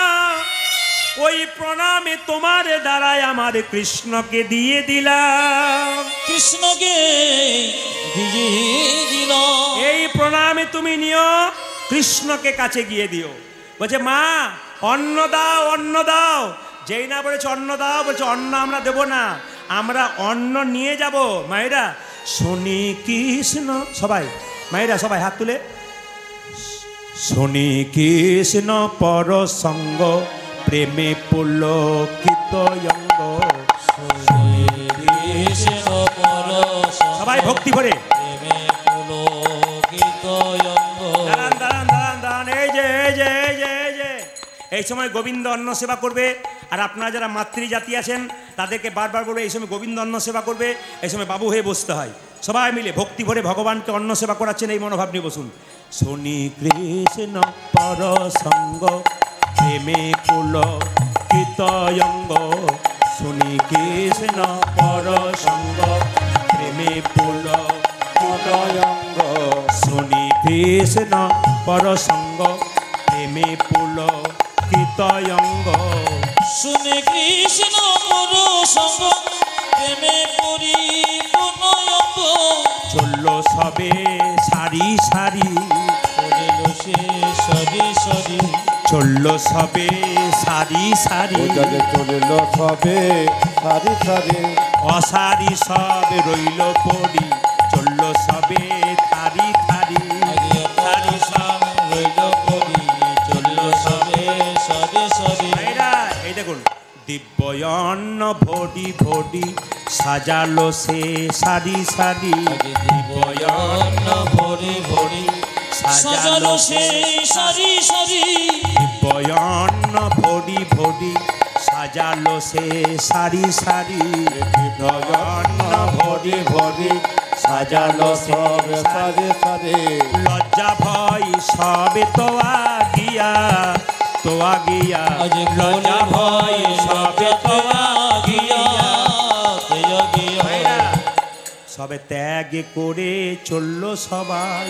ওই প্রণামে তোমার দ্বারায় আমার কৃষ্ণকে দিয়ে দিলাম, কৃষ্ণকে দিয়ে দিলাম। এই প্রণামে তুমি নিও, কৃষ্ণকে কাছে গিয়ে দিও। বলছে মা অন্ন দাও, অন্ন দাও। যেই না বলেছে অন্ন দাও, বলছে অন্ন আমরা দেবো না, আমরা অন্ন নিয়ে যাব। মায়েরা শুনি কৃষ্ণ, সবাই মায়েরা সবাই হাত তুলে। শনি কৃষ্ণ পর সঙ্গ প্রেমে পুলকিত অঙ্গ। কৃষ্ণ পর সবাই ভক্তি ভরে প্রেমে পুলকিত অঙ্গ। দাঁড়ান দাঁড়ান দাঁড়ান দাঁড়ান, এই যে এই যে এই যে এই যে এই সময় গোবিন্দ অন্ন সেবা করবে। আর আপনারা যারা মাতৃ জাতি আছেন তাদেরকে বারবার বলবে এই সময় গোবিন্দ অন্ন সেবা করবে, এই সময় বাবু হয়ে বসতে হয়। সবাই মিলে ভক্তি ভরে ভগবানকে অন্ন সেবা করাচ্ছেন, এই মনোভাব নিয়ে বসুন। শনি কৃষ্ণ পর সঙ্গ প্রেমে পুলকিত অঙ্গ। শনি কৃষ্ণ পর সঙ্গ প্রেমে পুলকিত অঙ্গ। শনি কৃষ্ণ পর সঙ্গ প্রেমে পুলকিত অঙ্গ। শুনে কৃষ্ণ পর সঙ্গ প্রেমে পরিপূর্ণ অঙ্গ। চলল সবে সারি সারি, চলিল সে সরি সরি। চলল সবে সারি সারি, চলিল সবে সারি সারি। অসারি সব রইল পড়ি, চলল সবে থারি থারি। সারি সব রইল পরি, চলিল সবে সরি সরি। ভাইরা এই দেখুন, দিব্যয়ন্ন ভরি ভরি সাজালো সে সারি সারি। দিব্যয়ন্ন ভরি ভরি সাজালো সেই সারি সারি। দিব্যয়ন্ন ভরি ভরি সাজালো সে সারি সারি। দিব্যয়ন্ন ভরি ভরি সাজালো সবে সারি সারি। লজ্জা ভয় সবে তোয়া গিয়া তোয়া গিয়া। আজ লজ্জা ভয় সবে তোয়া গিয়া। ভাইরা, সবে ত্যাগ করে চলল সবাই,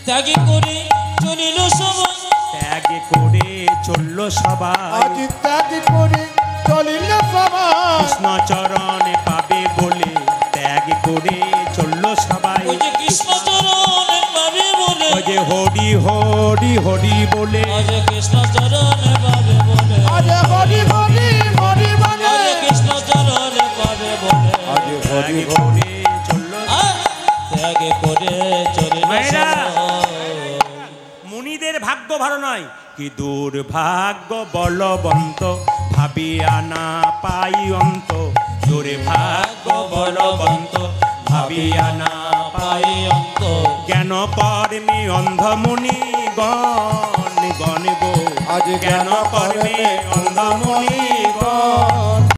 ত্যাগ করে চলিল সবাই। ত্যাগ করে চলল সবাই। আজ ত্যাগ করে চলিল সবাই। কৃষ্ণ চরণে পাবে বলে ত্যাগ করে চলল সবাই। ওই যে কৃষ্ণ চরণে পাবে বলে, ওই যে হরি হরি হরি বলে, আজ কৃষ্ণ চরণে পাবে বলে, আজ হরি হরি হরি বলে। আজ কৃষ্ণ চরণে পাবে বলে। আজ ত্যাগ হরি হরি করে চলল। ত্যাগ করে চলিল মায়েরা, সবাই। মুনিদের ভাগ্য ভালো নয়, কি দুর্ভাগ্য বলবন্ত ভাবিয়া না পাই অন্ত। দুর্ভাগ্য বলবন্ত ভাবিয়া না পাই অন্ত। জ্ঞান কর্মে অন্ধ মুনি গণ গণ গো। আজ জ্ঞান কর্মে অন্ধ মুনি গণ